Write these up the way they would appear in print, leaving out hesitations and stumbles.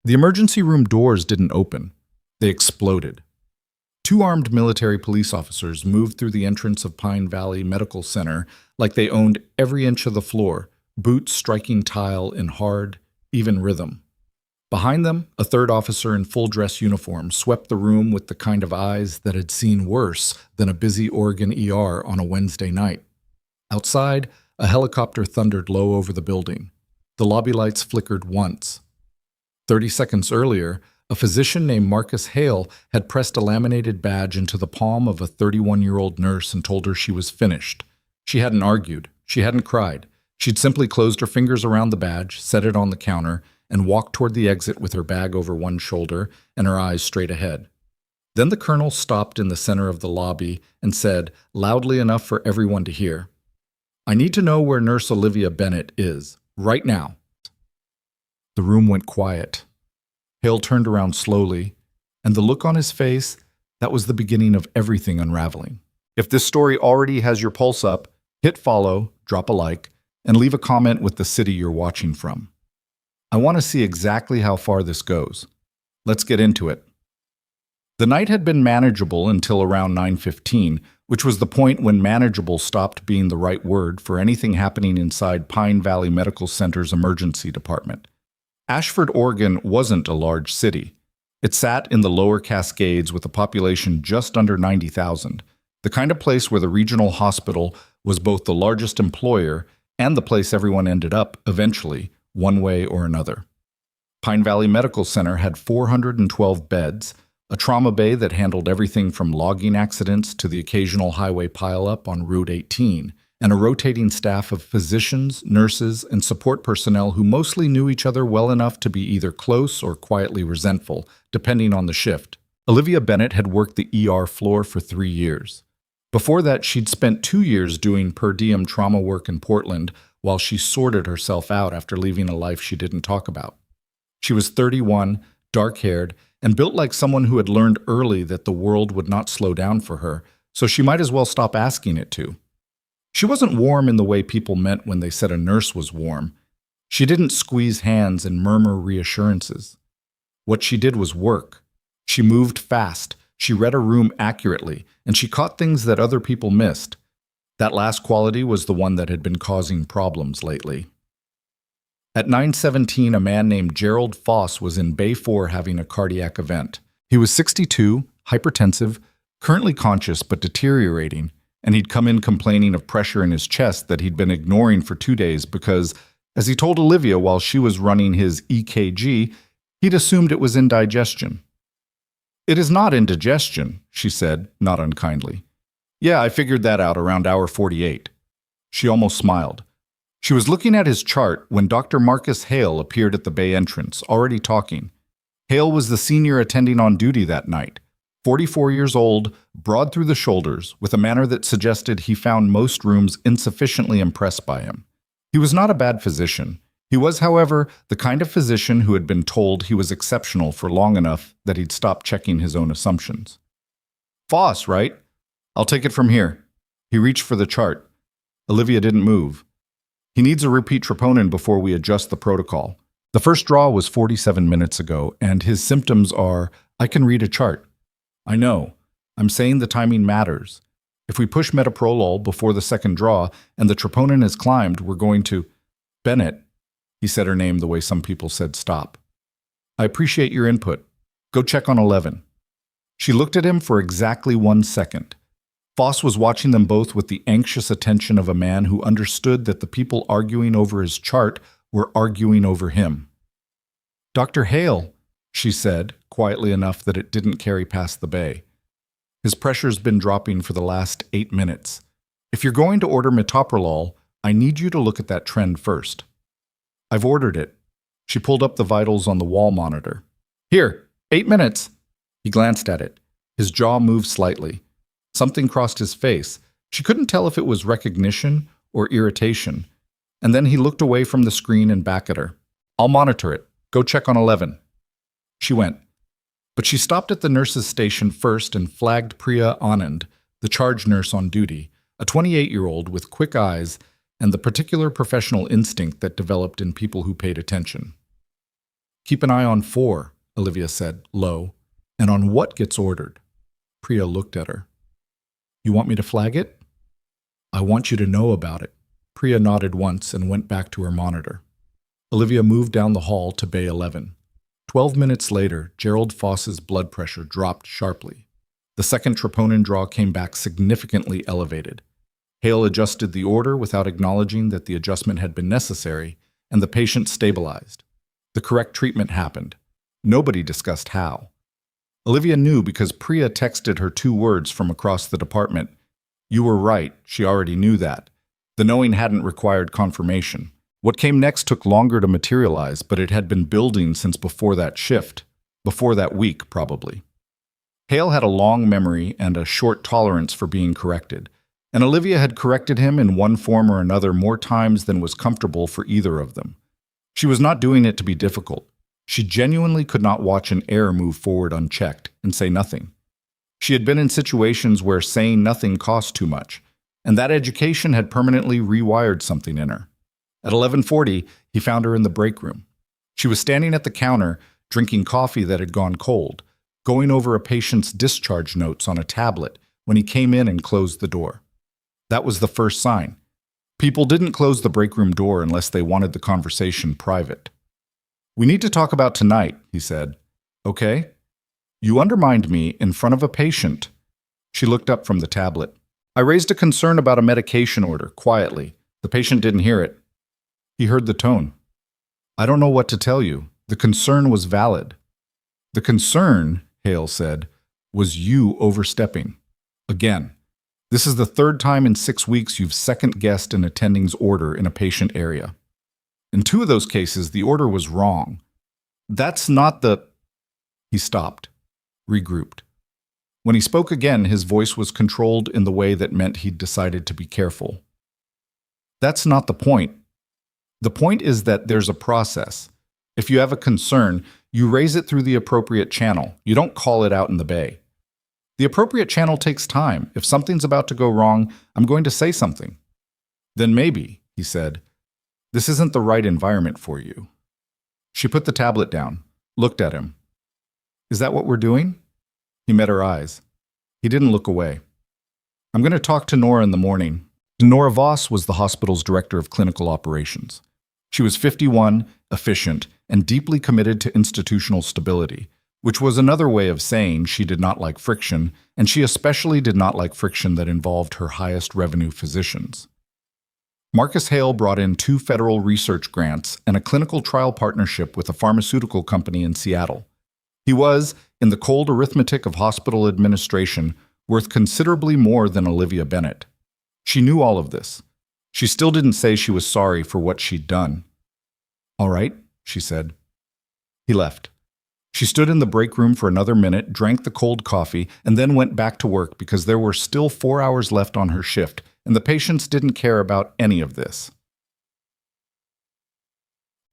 The emergency room doors didn't open. They exploded. Two armed military police officers moved through the entrance of Pine Valley Medical Center like they owned every inch of the floor, boots striking tile in hard, even rhythm. Behind them, a third officer in full-dress uniform swept the room with the kind of eyes that had seen worse than a busy Oregon ER on a Wednesday night. Outside, a helicopter thundered low over the building. The lobby lights flickered once. 30 seconds earlier, a physician named Marcus Hale had pressed a laminated badge into the palm of a 31-year-old nurse and told her she was finished. She hadn't argued. She hadn't cried. She'd simply closed her fingers around the badge, set it on the counter, and walked toward the exit with her bag over one shoulder and her eyes straight ahead. Then the colonel stopped in the center of the lobby and said, loudly enough for everyone to hear, "I need to know where Nurse Olivia Bennett is, right now." The room went quiet. Hale turned around slowly, and the look on his face, that was the beginning of everything unraveling. If this story already has your pulse up, hit follow, drop a like, and leave a comment with the city you're watching from. I want to see exactly how far this goes. Let's get into it. The night had been manageable until around 9:15, which was the point when manageable stopped being the right word for anything happening inside Pine Valley Medical Center's emergency department. Ashford, Oregon wasn't a large city. It sat in the lower Cascades with a population just under 90,000, the kind of place where the regional hospital was both the largest employer and the place everyone ended up, eventually, one way or another. Pine Valley Medical Center had 412 beds, a trauma bay that handled everything from logging accidents to the occasional highway pileup on Route 18, and a rotating staff of physicians, nurses, and support personnel who mostly knew each other well enough to be either close or quietly resentful, depending on the shift. Olivia Bennett had worked the ER floor for 3 years. Before that, she'd spent 2 years doing per diem trauma work in Portland while she sorted herself out after leaving a life she didn't talk about. She was 31, dark-haired, and built like someone who had learned early that the world would not slow down for her, so she might as well stop asking it to. She wasn't warm in the way people meant when they said a nurse was warm. She didn't squeeze hands and murmur reassurances. What she did was work. She moved fast, she read a room accurately, and she caught things that other people missed. That last quality was the one that had been causing problems lately. At 9:17, a man named Gerald Foss was in Bay 4 having a cardiac event. He was 62, hypertensive, currently conscious but deteriorating, and he'd come in complaining of pressure in his chest that he'd been ignoring for 2 days because, as he told Olivia while she was running his EKG, he'd assumed it was indigestion. "It is not indigestion," she said, not unkindly. "Yeah, I figured that out around hour 48. She almost smiled. She was looking at his chart when Dr. Marcus Hale appeared at the bay entrance, already talking. Hale was the senior attending on duty that night, 44 years old, broad through the shoulders, with a manner that suggested he found most rooms insufficiently impressed by him. He was not a bad physician. He was, however, the kind of physician who had been told he was exceptional for long enough that he'd stop checking his own assumptions. "Foss, right? I'll take it from here." He reached for the chart. Olivia didn't move. "He needs a repeat troponin before we adjust the protocol. The first draw was 47 minutes ago, and his symptoms are, I can read a chart." "I know. I'm saying the timing matters. If we push metoprolol before the second draw and the troponin has climbed, we're going to—" "Bennett," he said her name the way some people said stop. "I appreciate your input. Go check on 11. She looked at him for exactly 1 second. Foss was watching them both with the anxious attention of a man who understood that the people arguing over his chart were arguing over him. "Dr. Hale," she said, quietly enough that it didn't carry past the bay. "His pressure's been dropping for the last 8 minutes. If you're going to order metoprolol, I need you to look at that trend first." "I've ordered it." She pulled up the vitals on the wall monitor. "Here, 8 minutes." He glanced at it. His jaw moved slightly. Something crossed his face. She couldn't tell if it was recognition or irritation. And then he looked away from the screen and back at her. "I'll monitor it. Go check on 11. She went. But she stopped at the nurse's station first and flagged Priya Anand, the charge nurse on duty, a 28-year-old with quick eyes and the particular professional instinct that developed in people who paid attention. Keep an eye on 4, Olivia said, low. And on what gets ordered? Priya looked at her. You want me to flag it? I want you to know about it. Priya nodded once and went back to her monitor. Olivia moved down the hall to Bay 11. 12 minutes later, Gerald Foss's blood pressure dropped sharply. The second troponin draw came back significantly elevated. Hale adjusted the order without acknowledging that the adjustment had been necessary, and the patient stabilized. The correct treatment happened. Nobody discussed how. Olivia knew because Priya texted her 2 words from across the department. You were right, she already knew that. The knowing hadn't required confirmation. What came next took longer to materialize, but it had been building since before that shift. Before that week, probably. Hale had a long memory and a short tolerance for being corrected, and Olivia had corrected him in one form or another more times than was comfortable for either of them. She was not doing it to be difficult. She genuinely could not watch an error move forward unchecked and say nothing. She had been in situations where saying nothing cost too much, and that education had permanently rewired something in her. At 11:40, he found her in the break room. She was standing at the counter, drinking coffee that had gone cold, going over a patient's discharge notes on a tablet when he came in and closed the door. That was the first sign. People didn't close the break room door unless they wanted the conversation private. We need to talk about tonight, he said. Okay? You undermined me in front of a patient. She looked up from the tablet. I raised a concern about a medication order, quietly. The patient didn't hear it. He heard the tone. I don't know what to tell you. The concern was valid. The concern, Hale said, was you overstepping. Again. This is the 3rd time in 6 weeks you've second-guessed an attending's order in a patient area. In 2 of those cases, the order was wrong. That's not the... He stopped, regrouped. When he spoke again, his voice was controlled in the way that meant he'd decided to be careful. That's not the point. The point is that there's a process. If you have a concern, you raise it through the appropriate channel. You don't call it out in the bay. The appropriate channel takes time. If something's about to go wrong, I'm going to say something. Then maybe, he said, this isn't the right environment for you. She put the tablet down, looked at him. Is that what we're doing? He met her eyes. He didn't look away. I'm going to talk to Nora in the morning. Nora Voss was the hospital's director of clinical operations. She was 51, efficient, and deeply committed to institutional stability, which was another way of saying she did not like friction, and she especially did not like friction that involved her highest revenue physicians. Marcus Hale brought in 2 federal research grants and a clinical trial partnership with a pharmaceutical company in Seattle. He was, in the cold arithmetic of hospital administration, worth considerably more than Olivia Bennett. She knew all of this. She still didn't say she was sorry for what she'd done. All right, she said. He left. She stood in the break room for another minute, drank the cold coffee, and then went back to work because there were still 4 hours left on her shift, and the patients didn't care about any of this.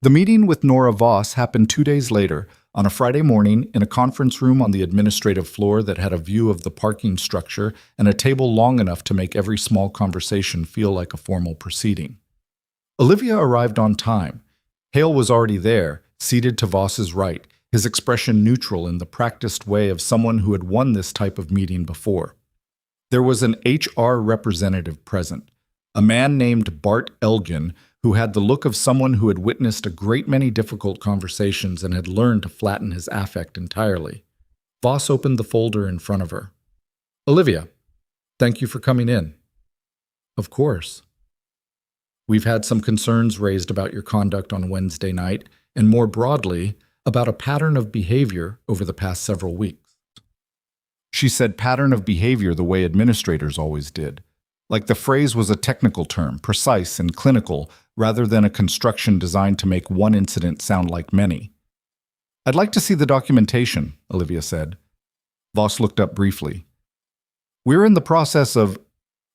The meeting with Nora Voss happened 2 days later, on a Friday morning, in a conference room on the administrative floor that had a view of the parking structure and a table long enough to make every small conversation feel like a formal proceeding. Olivia arrived on time. Hale was already there, seated to Voss's right, his expression neutral in the practiced way of someone who had won this type of meeting before. There was an HR representative present, a man named Bart Elgin, who had the look of someone who had witnessed a great many difficult conversations and had learned to flatten his affect entirely. Voss opened the folder in front of her. Olivia, thank you for coming in. Of course. We've had some concerns raised about your conduct on Wednesday night, and more broadly, about a pattern of behavior over the past several weeks. She said pattern of behavior the way administrators always did. Like the phrase was a technical term, precise and clinical, rather than a construction designed to make one incident sound like many. I'd like to see the documentation, Olivia said. Voss looked up briefly. We're in the process of...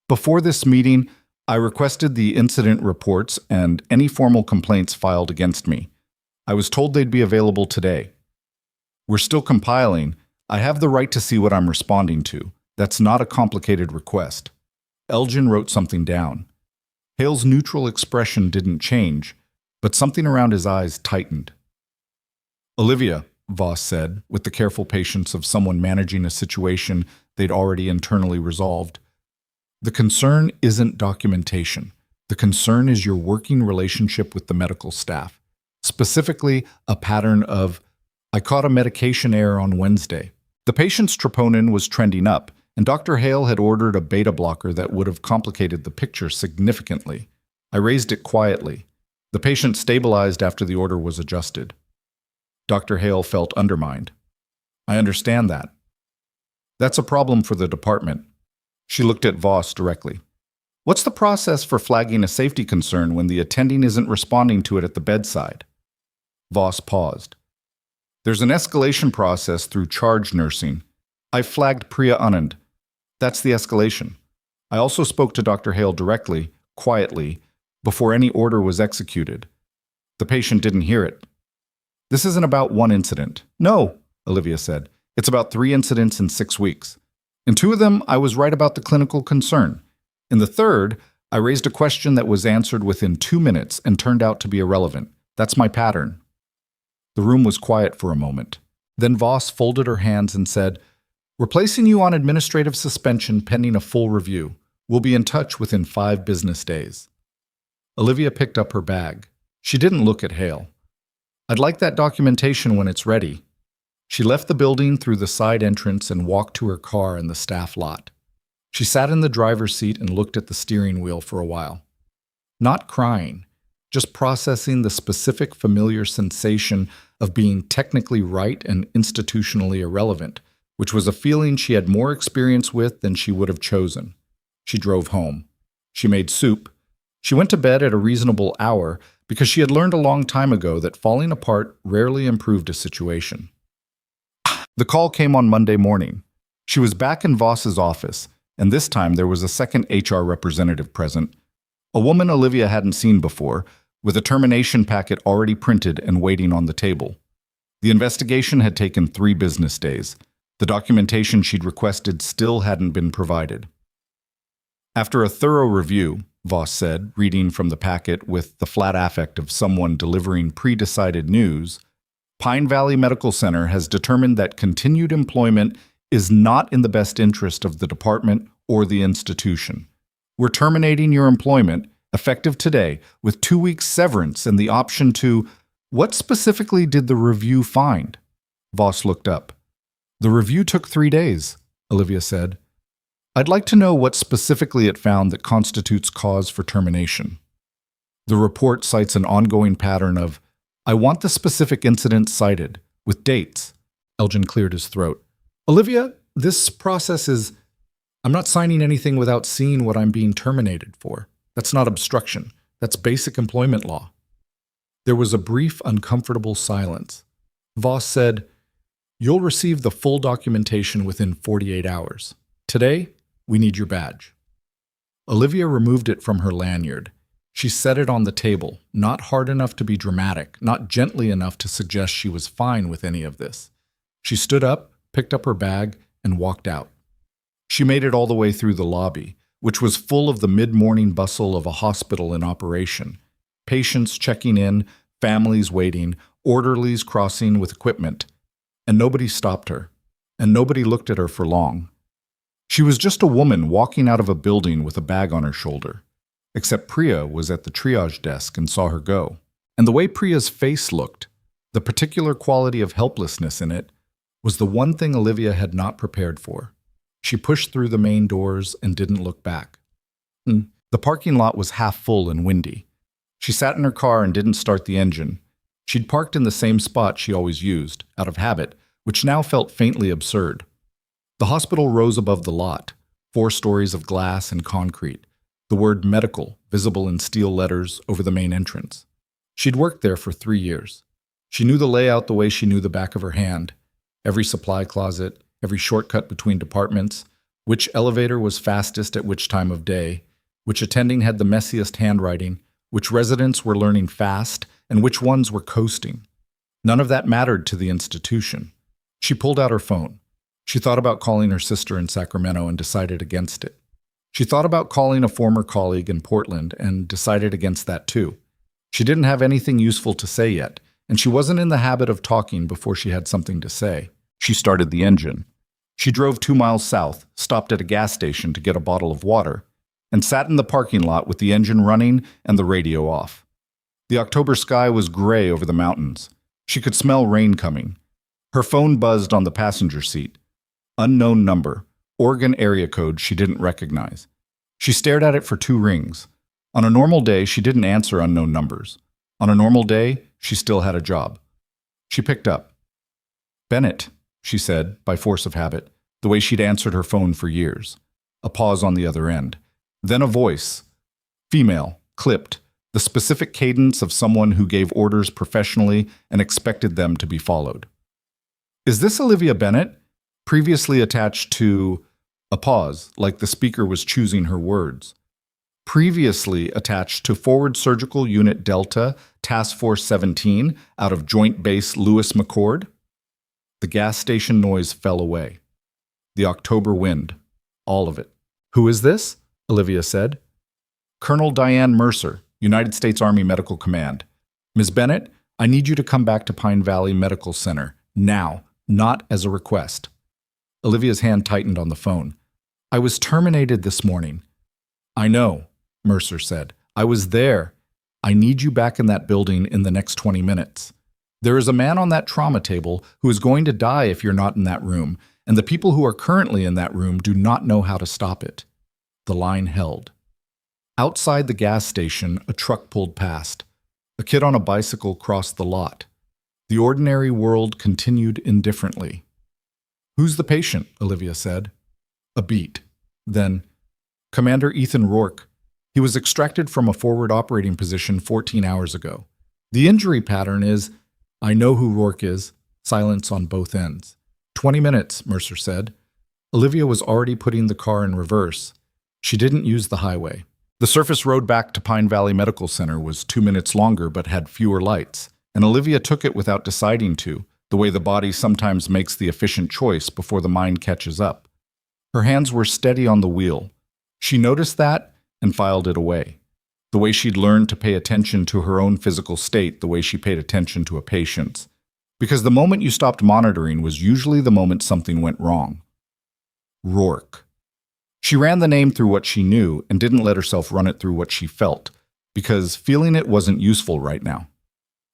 Before this meeting, I requested the incident reports and any formal complaints filed against me. I was told they'd be available today. We're still compiling. I have the right to see what I'm responding to. That's not a complicated request. Elgin wrote something down. Hale's neutral expression didn't change, but something around his eyes tightened. Olivia, Voss said, with the careful patience of someone managing a situation they'd already internally resolved. The concern isn't documentation. The concern is your working relationship with the medical staff. Specifically, a pattern of, I caught a medication error on Wednesday. The patient's troponin was trending up, and Dr. Hale had ordered a beta blocker that would have complicated the picture significantly. I raised it quietly. The patient stabilized after the order was adjusted. Dr. Hale felt undermined. I understand that. That's a problem for the department. She looked at Voss directly. What's the process for flagging a safety concern when the attending isn't responding to it at the bedside? Voss paused. There's an escalation process through charge nursing. I flagged Priya Anand. That's the escalation. I also spoke to Dr. Hale directly, quietly, before any order was executed. The patient didn't hear it. This isn't about one incident. No, Olivia said. It's about 3 incidents in 6 weeks. In 2 of them, I was right about the clinical concern. In the 3rd, I raised a question that was answered within 2 minutes and turned out to be irrelevant. That's my pattern. The room was quiet for a moment. Then Voss folded her hands and said, We're placing you on administrative suspension pending a full review. We'll be in touch within 5 business days. Olivia picked up her bag. She didn't look at Hale. I'd like that documentation when it's ready. She left the building through the side entrance and walked to her car in the staff lot. She sat in the driver's seat and looked at the steering wheel for a while. Not crying, just processing the specific familiar sensation of being technically right and institutionally irrelevant, which was a feeling she had more experience with than she would have chosen. She drove home. She made soup. She went to bed at a reasonable hour because she had learned a long time ago that falling apart rarely improved a situation. The call came on Monday morning. She was back in Voss's office, and this time there was a second HR representative present, a woman Olivia hadn't seen before, with a termination packet already printed and waiting on the table. The investigation had taken 3 business days. The documentation she'd requested still hadn't been provided. After a thorough review, Voss said, reading from the packet with the flat affect of someone delivering pre-decided news, Pine Valley Medical Center has determined that continued employment is not in the best interest of the department or the institution. We're terminating your employment, effective today, with 2 weeks severance and the option to... What specifically did the review find? Voss looked up. The review took 3 days, Olivia said. I'd like to know what specifically it found that constitutes cause for termination. The report cites an ongoing pattern of, I want the specific incidents cited, with dates. Elgin cleared his throat. Olivia, this process is... I'm not signing anything without seeing what I'm being terminated for. That's not obstruction. That's basic employment law. There was a brief, uncomfortable silence. Voss said, You'll receive the full documentation within 48 hours. Today, we need your badge. Olivia removed it from her lanyard. She set it on the table, not hard enough to be dramatic, not gently enough to suggest she was fine with any of this. She stood up, picked up her bag, and walked out. She made it all the way through the lobby, which was full of the mid-morning bustle of a hospital in operation. Patients checking in, families waiting, orderlies crossing with equipment. And nobody stopped her, and nobody looked at her for long. She was just a woman walking out of a building with a bag on her shoulder. Except Priya was at the triage desk and saw her go. And the way Priya's face looked, the particular quality of helplessness in it, was the one thing Olivia had not prepared for. She pushed through the main doors and didn't look back. The parking lot was half full and windy. She sat in her car and didn't start the engine. She'd parked in the same spot she always used, out of habit, which now felt faintly absurd. The hospital rose above the lot, 4 stories of glass and concrete, the word medical visible in steel letters over the main entrance. She'd worked there for 3 years. She knew the layout the way she knew the back of her hand, every supply closet, every shortcut between departments, which elevator was fastest at which time of day, which attending had the messiest handwriting, which residents were learning fast, and which ones were coasting. None of that mattered to the institution. She pulled out her phone. She thought about calling her sister in Sacramento and decided against it. She thought about calling a former colleague in Portland and decided against that too. She didn't have anything useful to say yet, and she wasn't in the habit of talking before she had something to say. She started the engine. She drove 2 miles south, stopped at a gas station to get a bottle of water, and sat in the parking lot with the engine running and the radio off. The October sky was gray over the mountains. She could smell rain coming. Her phone buzzed on the passenger seat. Unknown number, Oregon area code she didn't recognize. She stared at it for 2 rings. On a normal day, she didn't answer unknown numbers. On a normal day, she still had a job. She picked up. "Bennett," she said, by force of habit, the way she'd answered her phone for years. A pause on the other end. Then a voice. Female, clipped, the specific cadence of someone who gave orders professionally and expected them to be followed. "Is this Olivia Bennett?" Previously attached to a pause, like the speaker was choosing her words. Previously attached to Forward Surgical Unit Delta, Task Force 17, out of Joint Base Lewis McChord. The gas station noise fell away. The October wind. All of it. "Who is this?" Olivia said. "Colonel Diane Mercer, United States Army Medical Command. Ms. Bennett, I need you to come back to Pine Valley Medical Center, now, not as a request." Olivia's hand tightened on the phone. "I was terminated this morning." "I know," Mercer said. "I was there. I need you back in that building in the next 20 minutes. There is a man on that trauma table who is going to die if you're not in that room, and the people who are currently in that room do not know how to stop it." The line held. Outside the gas station, a truck pulled past. A kid on a bicycle crossed the lot. The ordinary world continued indifferently. "Who's the patient?" Olivia said. A beat. Then, "Commander Ethan Rourke. He was extracted from a forward operating position 14 hours ago. The injury pattern is—" "I know who Rourke is." Silence on both ends. 20 minutes, Mercer said. Olivia was already putting the car in reverse. She didn't use the highway. The surface road back to Pine Valley Medical Center was 2 minutes longer but had fewer lights, and Olivia took it without deciding to, the way the body sometimes makes the efficient choice before the mind catches up. Her hands were steady on the wheel. She noticed that and filed it away. The way she'd learned to pay attention to her own physical state, the way she paid attention to a patient's. Because the moment you stopped monitoring was usually the moment something went wrong. Rourke. She ran the name through what she knew and didn't let herself run it through what she felt, because feeling it wasn't useful right now.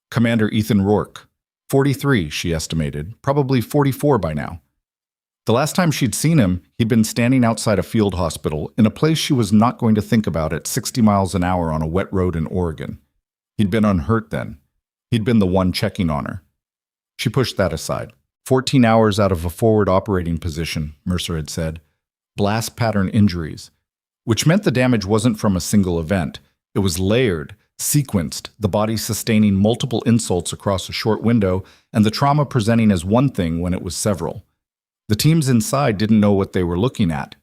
Commander Ethan Rourke. 43, she estimated, probably 44 by now. The last time she'd seen him, he'd been standing outside a field hospital in a place she was not going to think about at 60 miles an hour on a wet road in Oregon. He'd been unhurt then. He'd been the one checking on her. She pushed that aside. 14 hours out of a forward operating position, Mercer had said. Blast pattern injuries, which meant the damage wasn't from a single event. It was layered, sequenced, the body sustaining multiple insults across a short window, and the trauma presenting as one thing when it was several. The teams inside didn't know what they were looking at.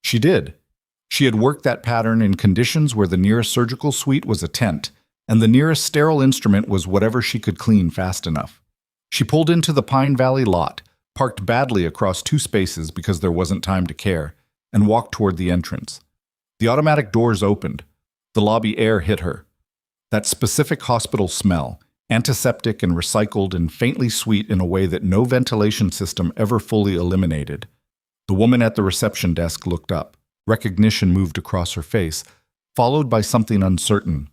She did. She had worked that pattern in conditions where the nearest surgical suite was a tent, and the nearest sterile instrument was whatever she could clean fast enough. She pulled into the Pine Valley lot, parked badly across 2 spaces because there wasn't time to care, and walked toward the entrance. The automatic doors opened. The lobby air hit her. That specific hospital smell, antiseptic and recycled and faintly sweet in a way that no ventilation system ever fully eliminated. The woman at the reception desk looked up. Recognition moved across her face, followed by something uncertain.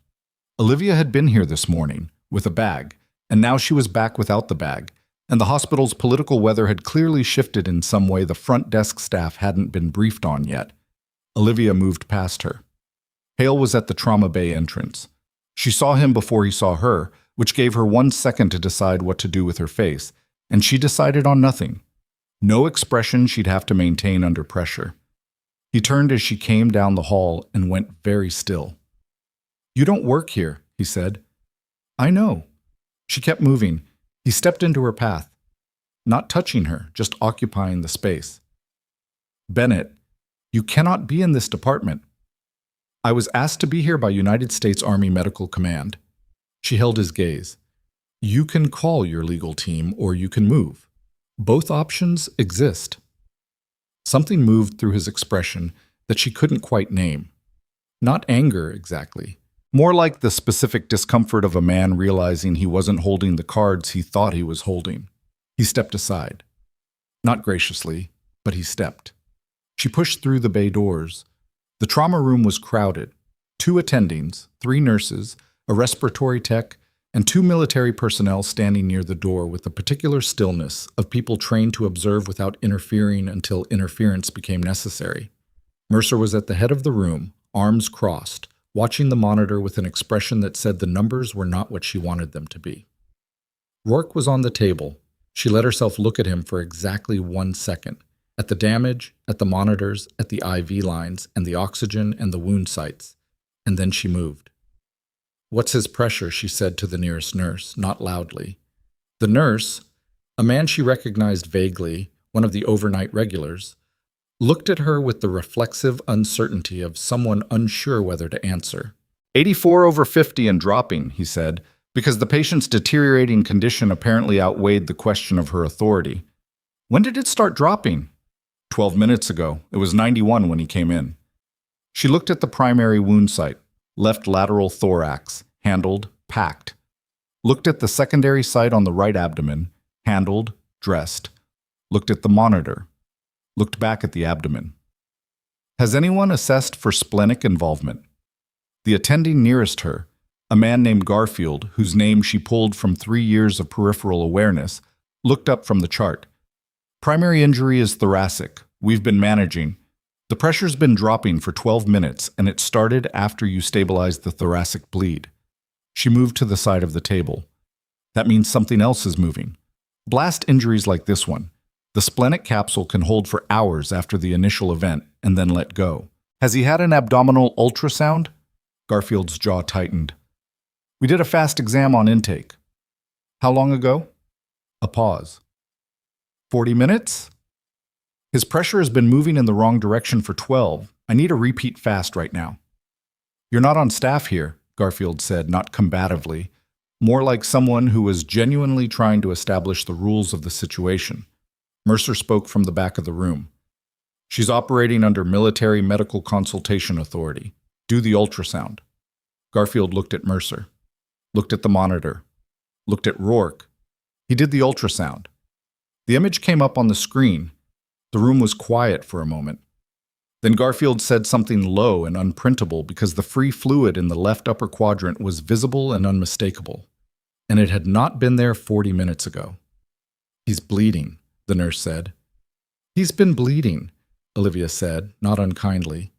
Olivia had been here this morning, with a bag, and now she was back without the bag, and the hospital's political weather had clearly shifted in some way the front desk staff hadn't been briefed on yet. Olivia moved past her. Hale was at the trauma bay entrance. She saw him before he saw her, which gave her 1 second to decide what to do with her face, and she decided on nothing. No expression she'd have to maintain under pressure. He turned as she came down the hall and went very still. "You don't work here," he said. "I know." She kept moving. He stepped into her path, not touching her, just occupying the space. "Bennett, you cannot be in this department." "I was asked to be here by United States Army Medical Command." She held his gaze. "You can call your legal team or you can move. Both options exist." Something moved through his expression that she couldn't quite name. Not anger, exactly. More like the specific discomfort of a man realizing he wasn't holding the cards he thought he was holding. He stepped aside. Not graciously, but he stepped. She pushed through the bay doors. The trauma room was crowded. 2 attendings, 3 nurses, a respiratory tech, and 2 military personnel standing near the door with the particular stillness of people trained to observe without interfering until interference became necessary. Mercer was at the head of the room, arms crossed, watching the monitor with an expression that said the numbers were not what she wanted them to be. Rourke was on the table. She let herself look at him for exactly 1 second, at the damage, at the monitors, at the IV lines, and the oxygen and the wound sites, and then she moved. "What's his pressure?" she said to the nearest nurse, not loudly. The nurse, a man she recognized vaguely, one of the overnight regulars, looked at her with the reflexive uncertainty of someone unsure whether to answer. 84/50 and dropping, he said, because the patient's deteriorating condition apparently outweighed the question of her authority. When did it start dropping? 12 minutes ago. It was 91 when he came in. She looked at the primary wound site, left lateral thorax, handled, packed. Looked at the secondary site on the right abdomen, handled, dressed. Looked at the monitor. Looked back at the abdomen. Has anyone assessed for splenic involvement? The attending nearest her, a man named Garfield, whose name she pulled from 3 years of peripheral awareness, looked up from the chart. Primary injury is thoracic. We've been managing. The pressure's been dropping for 12 minutes, and it started after you stabilized the thoracic bleed. She moved to the side of the table. That means something else is moving. Blast injuries like this one. The splenic capsule can hold for hours after the initial event and then let go. Has he had an abdominal ultrasound? Garfield's jaw tightened. We did a fast exam on intake. How long ago? A pause. 40 minutes? His pressure has been moving in the wrong direction for 12. I need a repeat fast right now. You're not on staff here, Garfield said, not combatively, more like someone who was genuinely trying to establish the rules of the situation. Mercer spoke from the back of the room. She's operating under Military Medical Consultation Authority. Do the ultrasound. Garfield looked at Mercer, looked at the monitor, looked at Rourke. He did the ultrasound. The image came up on the screen. The room was quiet for a moment. Then Garfield said something low and unprintable because the free fluid in the left upper quadrant was visible and unmistakable, and it had not been there 40 minutes ago. He's bleeding, the nurse said. He's been bleeding, Olivia said, not unkindly.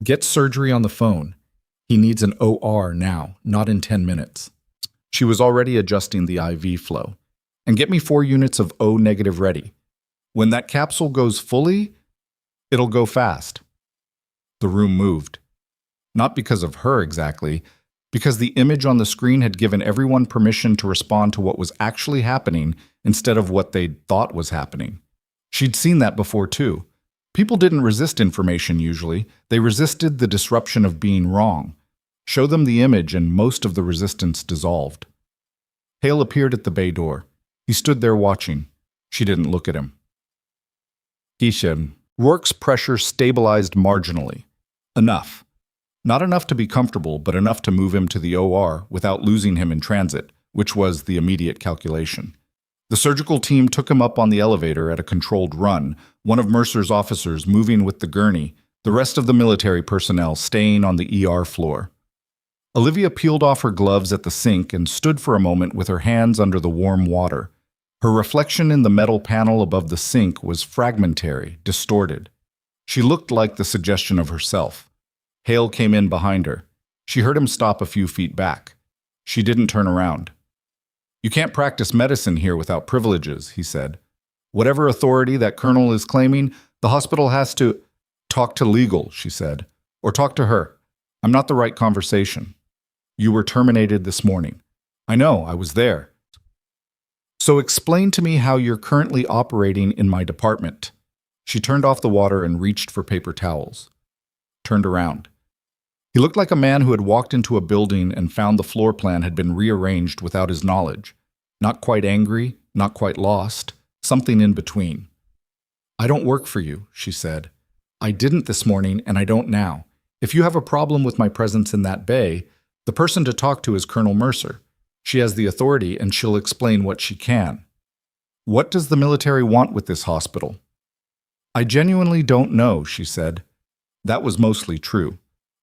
Get surgery on the phone. He needs an OR now, not in 10 minutes. She was already adjusting the IV flow. And get me 4 units of O negative ready. When that capsule goes fully, it'll go fast. The room moved. Not because of her exactly, because the image on the screen had given everyone permission to respond to what was actually happening instead of what they'd thought was happening. She'd seen that before too. People didn't resist information usually. They resisted the disruption of being wrong. Show them the image and most of the resistance dissolved. Hale appeared at the bay door. He stood there watching. She didn't look at him. Gishen. Rourke's pressure stabilized marginally. Enough. Not enough to be comfortable, but enough to move him to the OR without losing him in transit, which was the immediate calculation. The surgical team took him up on the elevator at a controlled run, one of Mercer's officers moving with the gurney, the rest of the military personnel staying on the ER floor. Olivia peeled off her gloves at the sink and stood for a moment with her hands under the warm water. Her reflection in the metal panel above the sink was fragmentary, distorted. She looked like the suggestion of herself. Hale came in behind her. She heard him stop a few feet back. She didn't turn around. You can't practice medicine here without privileges, he said. Whatever authority that colonel is claiming, the hospital has to talk to legal, she said. Or talk to her. I'm not the right conversation. You were terminated this morning. I know, I was there. So explain to me how you're currently operating in my department. She turned off the water and reached for paper towels. Turned around. He looked like a man who had walked into a building and found the floor plan had been rearranged without his knowledge. Not quite angry, not quite lost, something in between. I don't work for you, she said. I didn't this morning and I don't now. If you have a problem with my presence in that bay, The person to talk to is Colonel Mercer. She has the authority and she'll explain what she can. What does the military want with this hospital? I genuinely don't know, she said. That was mostly true.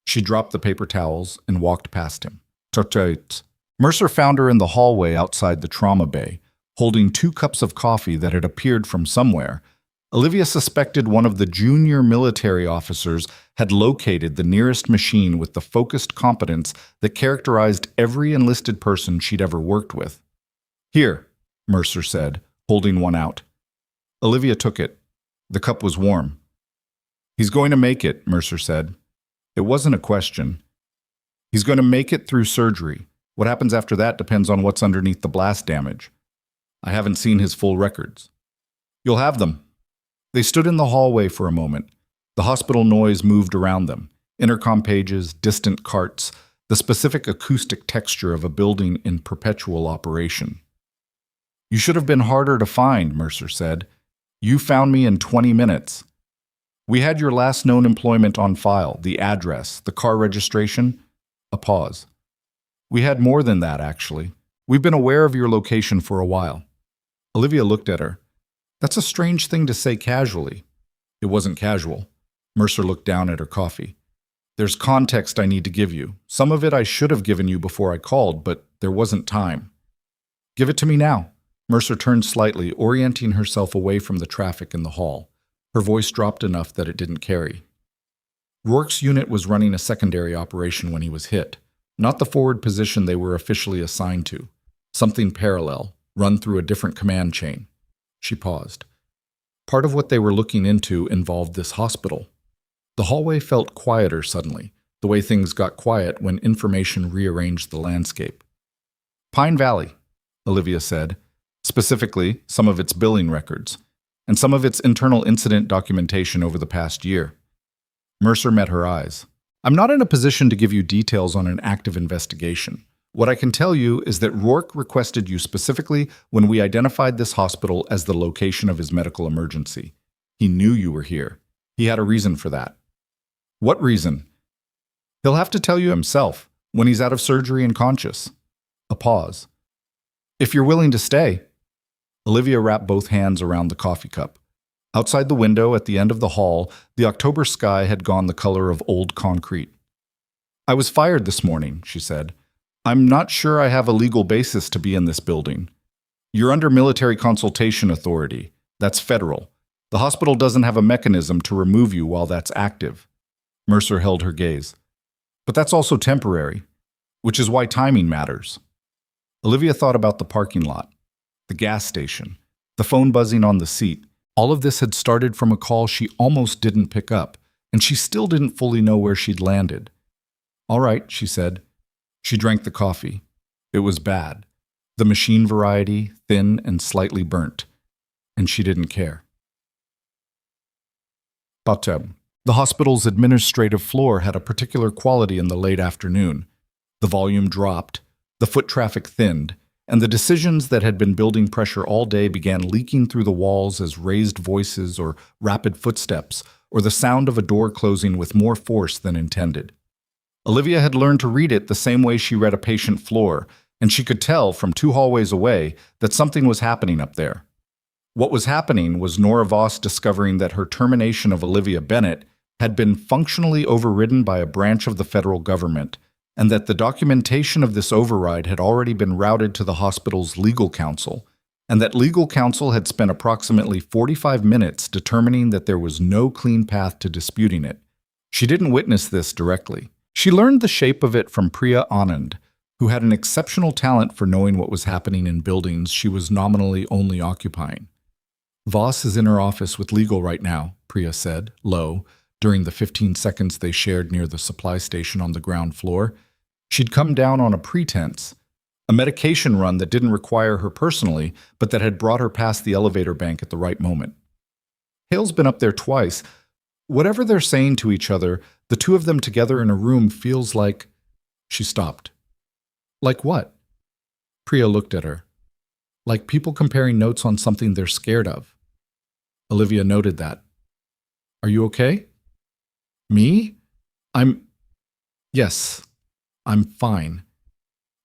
She dropped the paper towels and walked past him. Mercer found her in the hallway outside the trauma bay, holding 2 cups of coffee that had appeared from somewhere. Olivia suspected one of the junior military officers had located the nearest machine with the focused competence that characterized every enlisted person she'd ever worked with. Here, Mercer said, holding one out. Olivia took it. The cup was warm. He's going to make it, Mercer said. It wasn't a question. He's going to make it through surgery. What happens after that depends on what's underneath the blast damage. I haven't seen his full records. You'll have them. They stood in the hallway for a moment. The hospital noise moved around them. Intercom pages, distant carts, the specific acoustic texture of a building in perpetual operation. You should have been harder to find, Mercer said. You found me in 20 minutes. We had your last known employment on file, the address, the car registration. A pause. We had more than that, actually. We've been aware of your location for a while. Olivia looked at her. That's a strange thing to say casually. It wasn't casual. Mercer looked down at her coffee. There's context I need to give you. Some of it I should have given you before I called, but there wasn't time. Give it to me now. Mercer turned slightly, orienting herself away from the traffic in the hall. Her voice dropped enough that it didn't carry. Rourke's unit was running a secondary operation when he was hit, not the forward position they were officially assigned to. Something parallel, run through a different command chain. She paused. Part of what they were looking into involved this hospital. The hallway felt quieter suddenly, the way things got quiet when information rearranged the landscape. Pine Valley, Olivia said, specifically some of its billing records, and some of its internal incident documentation over the past year. Mercer met her eyes. I'm not in a position to give you details on an active investigation. What I can tell you is that Rourke requested you specifically when we identified this hospital as the location of his medical emergency. He knew you were here. He had a reason for that. What reason? He'll have to tell you himself, when he's out of surgery and conscious. A pause. If you're willing to stay. Olivia wrapped both hands around the coffee cup. Outside the window at the end of the hall, the October sky had gone the color of old concrete. I was fired this morning, she said. I'm not sure I have a legal basis to be in this building. You're under military consultation authority. That's federal. The hospital doesn't have a mechanism to remove you while that's active. Mercer held her gaze. But that's also temporary, which is why timing matters. Olivia thought about the parking lot, the gas station, the phone buzzing on the seat. All of this had started from a call she almost didn't pick up, and she still didn't fully know where she'd landed. All right, she said. She drank the coffee. It was bad. The machine variety, thin and slightly burnt. And she didn't care. The hospital's administrative floor had a particular quality in the late afternoon. The volume dropped, the foot traffic thinned, and the decisions that had been building pressure all day began leaking through the walls as raised voices or rapid footsteps, or the sound of a door closing with more force than intended. Olivia had learned to read it the same way she read a patient floor, and she could tell from 2 hallways away that something was happening up there. What was happening was Nora Voss discovering that her termination of Olivia Bennett had been functionally overridden by a branch of the federal government, and that the documentation of this override had already been routed to the hospital's legal counsel, and that legal counsel had spent approximately 45 minutes determining that there was no clean path to disputing it. She didn't witness this directly. She learned the shape of it from Priya Anand, who had an exceptional talent for knowing what was happening in buildings she was nominally only occupying. Voss is in her office with legal right now, Priya said, low, during the 15 seconds they shared near the supply station on the ground floor. She'd come down on a pretense, a medication run that didn't require her personally, but that had brought her past the elevator bank at the right moment. Hale's been up there twice. Whatever they're saying to each other, the 2 of them together in a room feels like... She stopped. Like what? Priya looked at her. Like people comparing notes on something they're scared of. Olivia noted that. Are you okay? Me? Yes, I'm fine.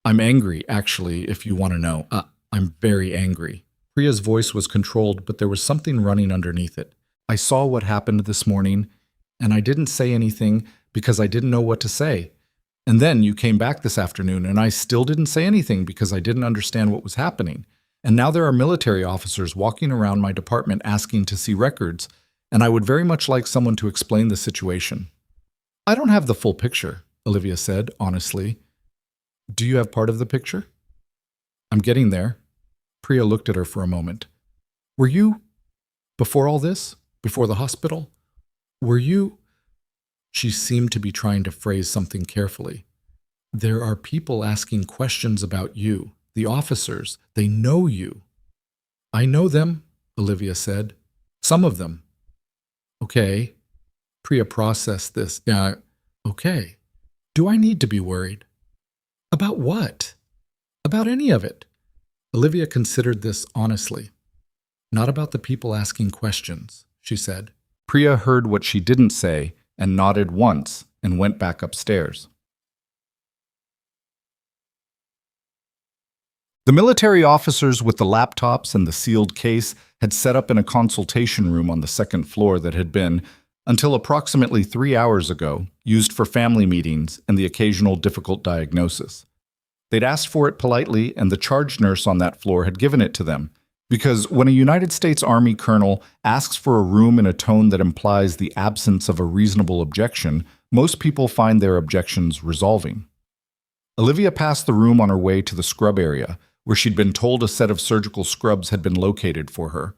I'm angry, actually, if you want to know. I'm very angry. Priya's voice was controlled, but there was something running underneath it. I saw what happened this morning, and I didn't say anything because I didn't know what to say. And then you came back this afternoon, and I still didn't say anything because I didn't understand what was happening. And now there are military officers walking around my department asking to see records, and I would very much like someone to explain the situation. I don't have the full picture, Olivia said, honestly. Do you have part of the picture? I'm getting there. Priya looked at her for a moment. Were you, before all this, before the hospital, were you... She seemed to be trying to phrase something carefully. There are people asking questions about you, the officers. They know you. I know them, Olivia said. Some of them. Okay. Priya processed this. Okay. Do I need to be worried? About what? About any of it. Olivia considered this honestly. Not about the people asking questions, she said. Priya heard what she didn't say and nodded once and went back upstairs. The military officers with the laptops and the sealed case had set up in a consultation room on the second floor that had been, until approximately 3 hours ago, used for family meetings and the occasional difficult diagnosis. They'd asked for it politely, and the charge nurse on that floor had given it to them, because when a United States Army colonel asks for a room in a tone that implies the absence of a reasonable objection, most people find their objections resolving. Olivia passed the room on her way to the scrub area, where she'd been told a set of surgical scrubs had been located for her.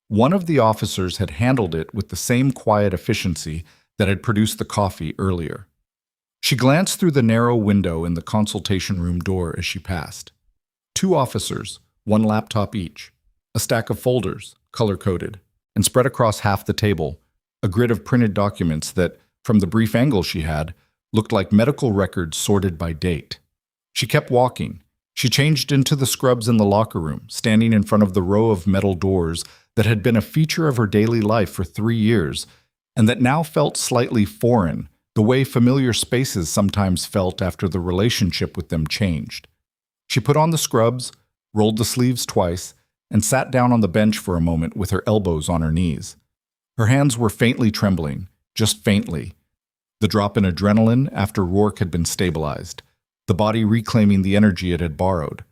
One of the officers had handled it with the same quiet efficiency that had produced the coffee earlier. She glanced through the narrow window in the consultation room door as she passed. 2 officers, 1 laptop each, a stack of folders, color-coded, and spread across half the table, a grid of printed documents that, from the brief angle she had, looked like medical records sorted by date. She kept walking. She changed into the scrubs in the locker room, standing in front of the row of metal doors that had been a feature of her daily life for 3 years, and that now felt slightly foreign, the way familiar spaces sometimes felt after the relationship with them changed. She put on the scrubs, rolled the sleeves twice, and sat down on the bench for a moment with her elbows on her knees. Her hands were faintly trembling, just faintly. The drop in adrenaline after Rourke had been stabilized, the body reclaiming the energy it had borrowed.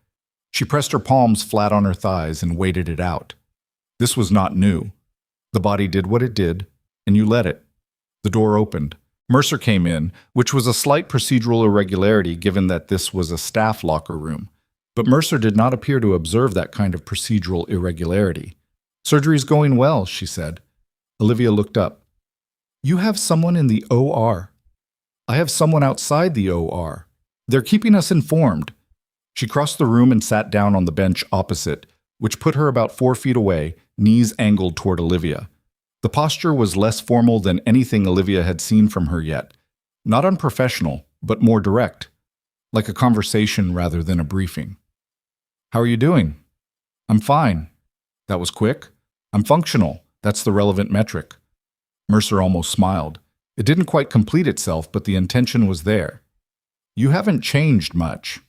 She pressed her palms flat on her thighs and waited it out. This was not new. The body did what it did, and you let it. The door opened. Mercer came in, which was a slight procedural irregularity given that this was a staff locker room. But Mercer did not appear to observe that kind of procedural irregularity. "Surgery's going well," she said. Olivia looked up. "You have someone in the OR." "I have someone outside the OR. They're keeping us informed." She crossed the room and sat down on the bench opposite, which put her about 4 feet away, knees angled toward Olivia. The posture was less formal than anything Olivia had seen from her yet. Not unprofessional, but more direct, like a conversation rather than a briefing. "How are you doing?" "I'm fine." "That was quick." "I'm functional. That's the relevant metric." Mercer almost smiled. It didn't quite complete itself, but the intention was there. "You haven't changed much."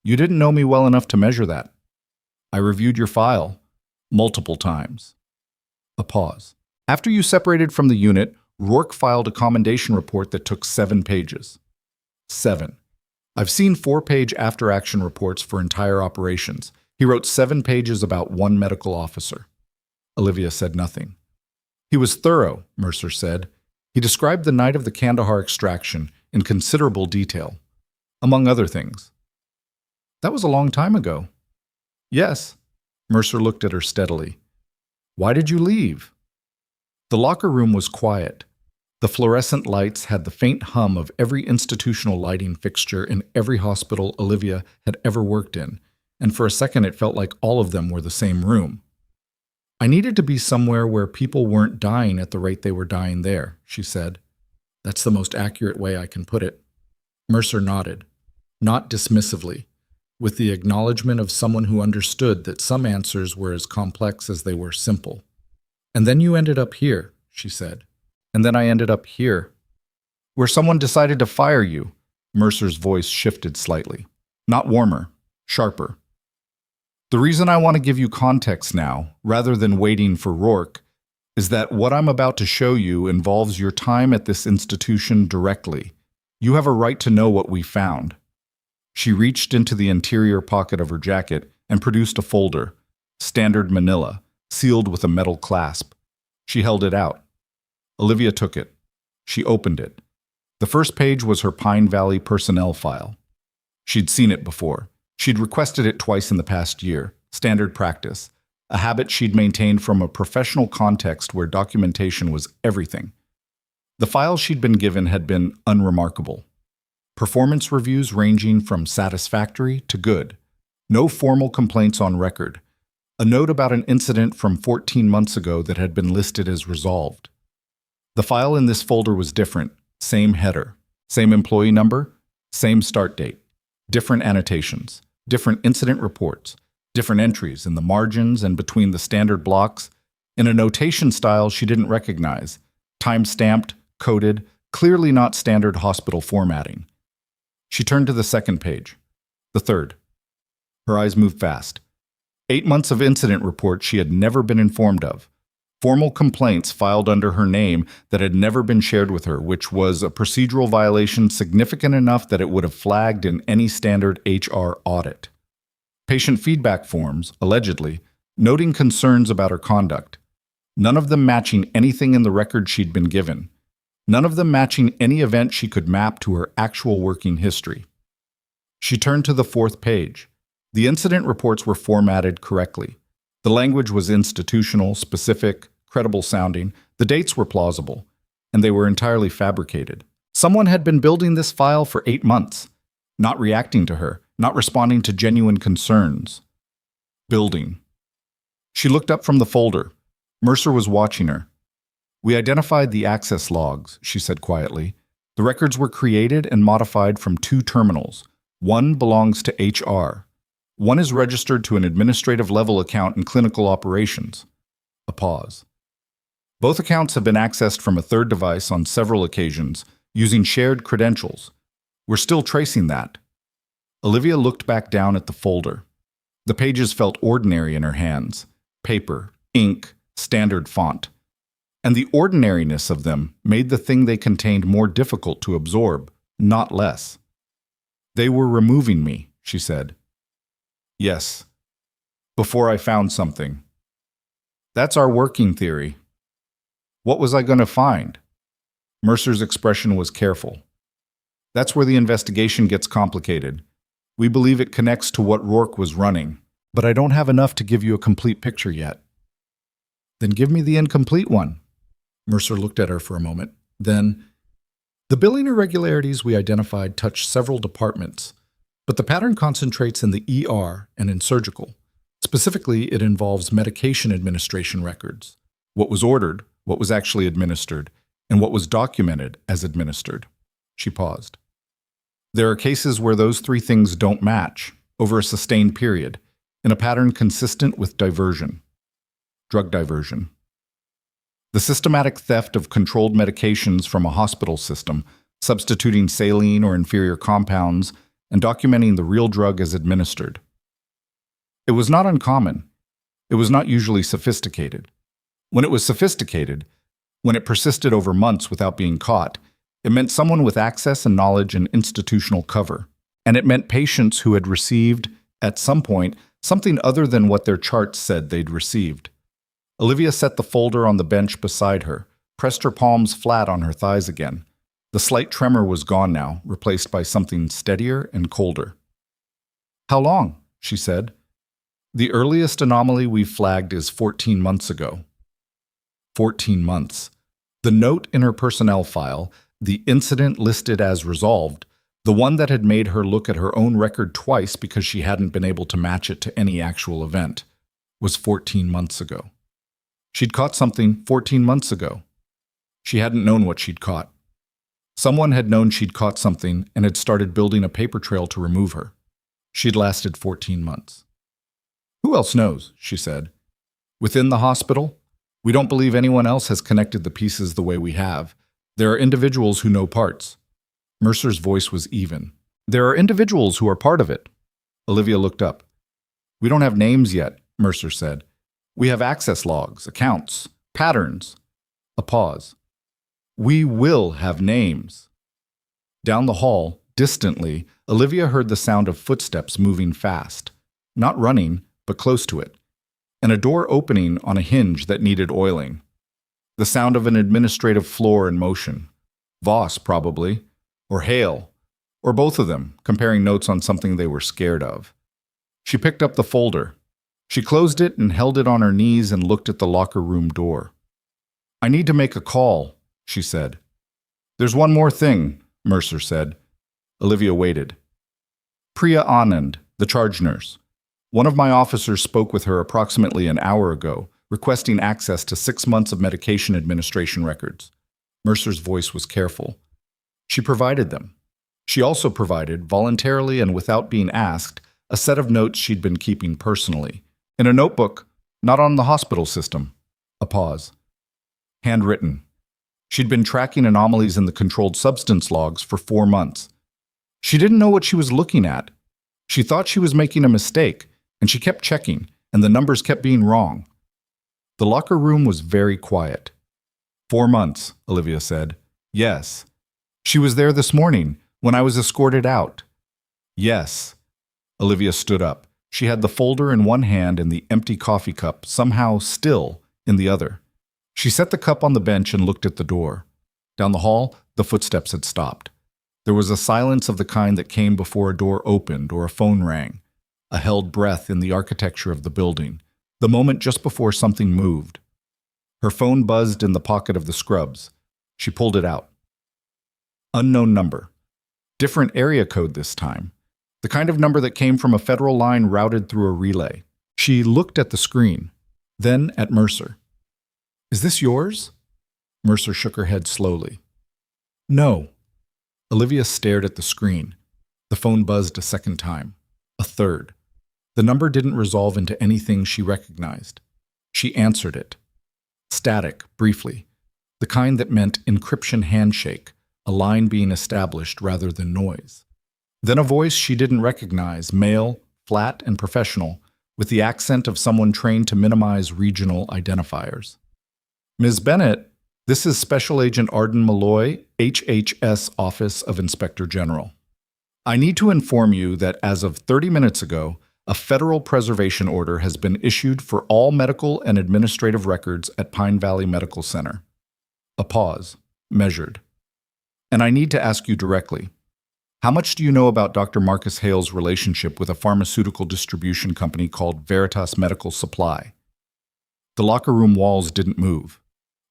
"You didn't know me well enough to measure that." "I reviewed your file multiple times." A pause. "After you separated from the unit, Rourke filed a commendation report that took 7 pages. 7. I've seen 4-page after-action reports for entire operations. He wrote 7 pages about 1 medical officer." Olivia said nothing. "He was thorough," Mercer said. "He described the night of the Kandahar extraction in considerable detail, among other things." "That was a long time ago." "Yes." Mercer looked at her steadily. "Why did you leave?" The locker room was quiet. The fluorescent lights had the faint hum of every institutional lighting fixture in every hospital Olivia had ever worked in, and for a second it felt like all of them were the same room. "I needed to be somewhere where people weren't dying at the rate they were dying there," she said. "That's the most accurate way I can put it." Mercer nodded, not dismissively, with the acknowledgement of someone who understood that some answers were as complex as they were simple. "And then you ended up here," she said. "And then I ended up here, where someone decided to fire you. Mercer's voice shifted slightly. Not warmer, sharper. The reason I want to give you context now, rather than waiting for Rourke, is that what I'm about to show you involves your time at this institution directly. You have a right to know what we found. She reached into the interior pocket of her jacket and produced a folder, standard manila, sealed with a metal clasp. She held it out. Olivia took it. She opened it. The first page was her Pine Valley personnel file. She'd seen it before. She'd requested it twice in the past year, standard practice, a habit she'd maintained from a professional context where documentation was everything. The file she'd been given had been unremarkable. Performance reviews ranging from satisfactory to good. No formal complaints on record. A note about an incident from 14 months ago that had been listed as resolved. The file in this folder was different. Same header, same employee number, same start date. Different annotations, different incident reports, different entries in the margins and between the standard blocks, in a notation style she didn't recognize, time-stamped, coded, clearly not standard hospital formatting. She turned to the second page, the third. Her eyes moved fast. 8 months of incident reports she had never been informed of. Formal complaints filed under her name that had never been shared with her, which was a procedural violation significant enough that it would have flagged in any standard HR audit. Patient feedback forms, allegedly, noting concerns about her conduct. None of them matching anything in the record she'd been given. None of them matching any event she could map to her actual working history. She turned to the fourth page. The incident reports were formatted correctly. The language was institutional, specific, credible sounding. The dates were plausible, and they were entirely fabricated. Someone had been building this file for 8 months, not reacting to her, not responding to genuine concerns. Building. She looked up from the folder. Mercer was watching her. "We identified the access logs," she said quietly. "The records were created and modified from 2 terminals. One belongs to HR. One is registered to an administrative-level account in clinical operations." A pause. "Both accounts have been accessed from a third device on several occasions, using shared credentials. We're still tracing that." Olivia looked back down at the folder. The pages felt ordinary in her hands. Paper, ink, standard font. And the ordinariness of them made the thing they contained more difficult to absorb, not less. "They were removing me," she said. "Yes. Before I found something. That's our working theory. What was I going to find?" Mercer's expression was careful. "That's where the investigation gets complicated. We believe it connects to what Rourke was running, but I don't have enough to give you a complete picture yet." "Then give me the incomplete one." Mercer looked at her for a moment. Then, "The billing irregularities we identified touch several departments, but the pattern concentrates in the ER and in surgical. Specifically, it involves medication administration records. What was ordered, what was actually administered, and what was documented as administered." She paused. "There are cases where those 3 things don't match, over a sustained period, in a pattern consistent with diversion. Drug diversion. The systematic theft of controlled medications from a hospital system, substituting saline or inferior compounds, and documenting the real drug as administered. It was not uncommon. It was not usually sophisticated. When it was sophisticated, when it persisted over months without being caught, it meant someone with access and knowledge and institutional cover. And it meant patients who had received, at some point, something other than what their charts said they'd received." Olivia set the folder on the bench beside her, pressed her palms flat on her thighs again. The slight tremor was gone now, replaced by something steadier and colder. "How long?" she said. "The earliest anomaly we've flagged is 14 months ago." 14 months. The note in her personnel file, the incident listed as resolved, the one that had made her look at her own record twice because she hadn't been able to match it to any actual event, was 14 months ago. She'd caught something 14 months ago. She hadn't known what she'd caught. Someone had known she'd caught something and had started building a paper trail to remove her. She'd lasted 14 months. "Who else knows?" she said. "Within the hospital? We don't believe anyone else has connected the pieces the way we have. There are individuals who know parts." Mercer's voice was even. "There are individuals who are part of it." Olivia looked up. "We don't have names yet," Mercer said. "We have access logs, accounts, patterns." A pause. "We will have names." Down the hall, distantly, Olivia heard the sound of footsteps moving fast. Not running, but close to it. And a door opening on a hinge that needed oiling. The sound of an administrative floor in motion. Voss, probably. Or Hale. Or both of them, comparing notes on something they were scared of. She picked up the folder. She closed it and held it on her knees and looked at the locker room door. "I need to make a call," she said. "There's one more thing," Mercer said. Olivia waited. "Priya Anand, the charge nurse. One of my officers spoke with her approximately an hour ago, requesting access to 6 months of medication administration records." Mercer's voice was careful. She provided them. She also provided, voluntarily and without being asked, a set of notes she'd been keeping personally. In a notebook, not on the hospital system. A pause. Handwritten. She'd been tracking anomalies in the controlled substance logs for 4 months. She didn't know what she was looking at. She thought she was making a mistake, and she kept checking, and the numbers kept being wrong. The locker room was very quiet. 4 months, Olivia said. "Yes." "She was there this morning, when I was escorted out." "Yes." Olivia stood up. She had the folder in one hand and the empty coffee cup, somehow still, in the other. She set the cup on the bench and looked at the door. Down the hall, the footsteps had stopped. There was a silence of the kind that came before a door opened or a phone rang, a held breath in the architecture of the building, the moment just before something moved. Her phone buzzed in the pocket of the scrubs. She pulled it out. Unknown number. Different area code this time. The kind of number that came from a federal line routed through a relay. She looked at the screen, then at Mercer. "Is this yours?" Mercer shook her head slowly. "No." Olivia stared at the screen. The phone buzzed a second time. A third. The number didn't resolve into anything she recognized. She answered it. Static, briefly. The kind that meant encryption handshake, a line being established rather than noise. Then a voice she didn't recognize, male, flat and professional, with the accent of someone trained to minimize regional identifiers. "Ms. Bennett, this is Special Agent Arden Malloy, HHS Office of Inspector General. I need to inform you that as of 30 minutes ago, a federal preservation order has been issued for all medical and administrative records at Pine Valley Medical Center." A pause, measured. "And I need to ask you directly, how much do you know about Dr. Marcus Hale's relationship with a pharmaceutical distribution company called Veritas Medical Supply?" The locker room walls didn't move.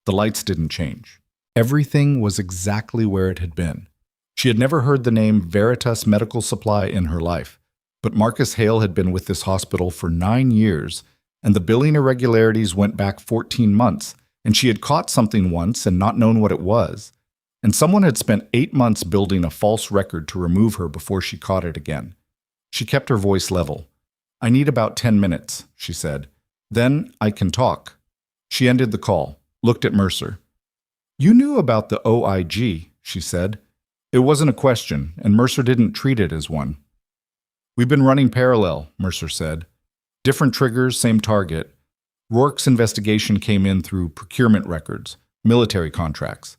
The lights didn't change. Everything was exactly where it had been. She had never heard the name Veritas Medical Supply in her life, but Marcus Hale had been with this hospital for 9 years, and the billing irregularities went back 14 months, and she had caught something once and not known what it was. And someone had spent 8 months building a false record to remove her before she caught it again. She kept her voice level. "I need about 10 minutes, she said. "Then I can talk." She ended the call, looked at Mercer. "You knew about the OIG, she said. It wasn't a question, and Mercer didn't treat it as one. "We've been running parallel," Mercer said. "Different triggers, same target. Rourke's investigation came in through procurement records, military contracts.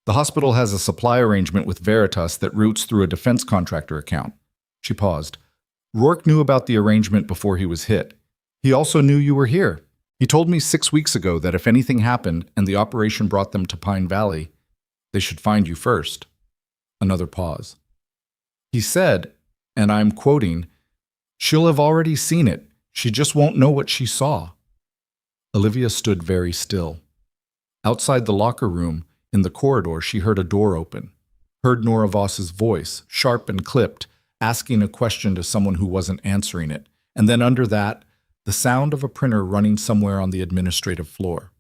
The hospital has a supply arrangement with Veritas that routes through a defense contractor account." She paused. "Rourke knew about the arrangement before he was hit. He also knew you were here. He told me 6 weeks ago that if anything happened and the operation brought them to Pine Valley, they should find you first." Another pause. "He said, and I'm quoting, 'She'll have already seen it. She just won't know what she saw.'" Olivia stood very still. Outside the locker room, in the corridor, she heard a door open. Heard Nora Voss's voice, sharp and clipped, asking a question to someone who wasn't answering it. And then under that, the sound of a printer running somewhere on the administrative floor.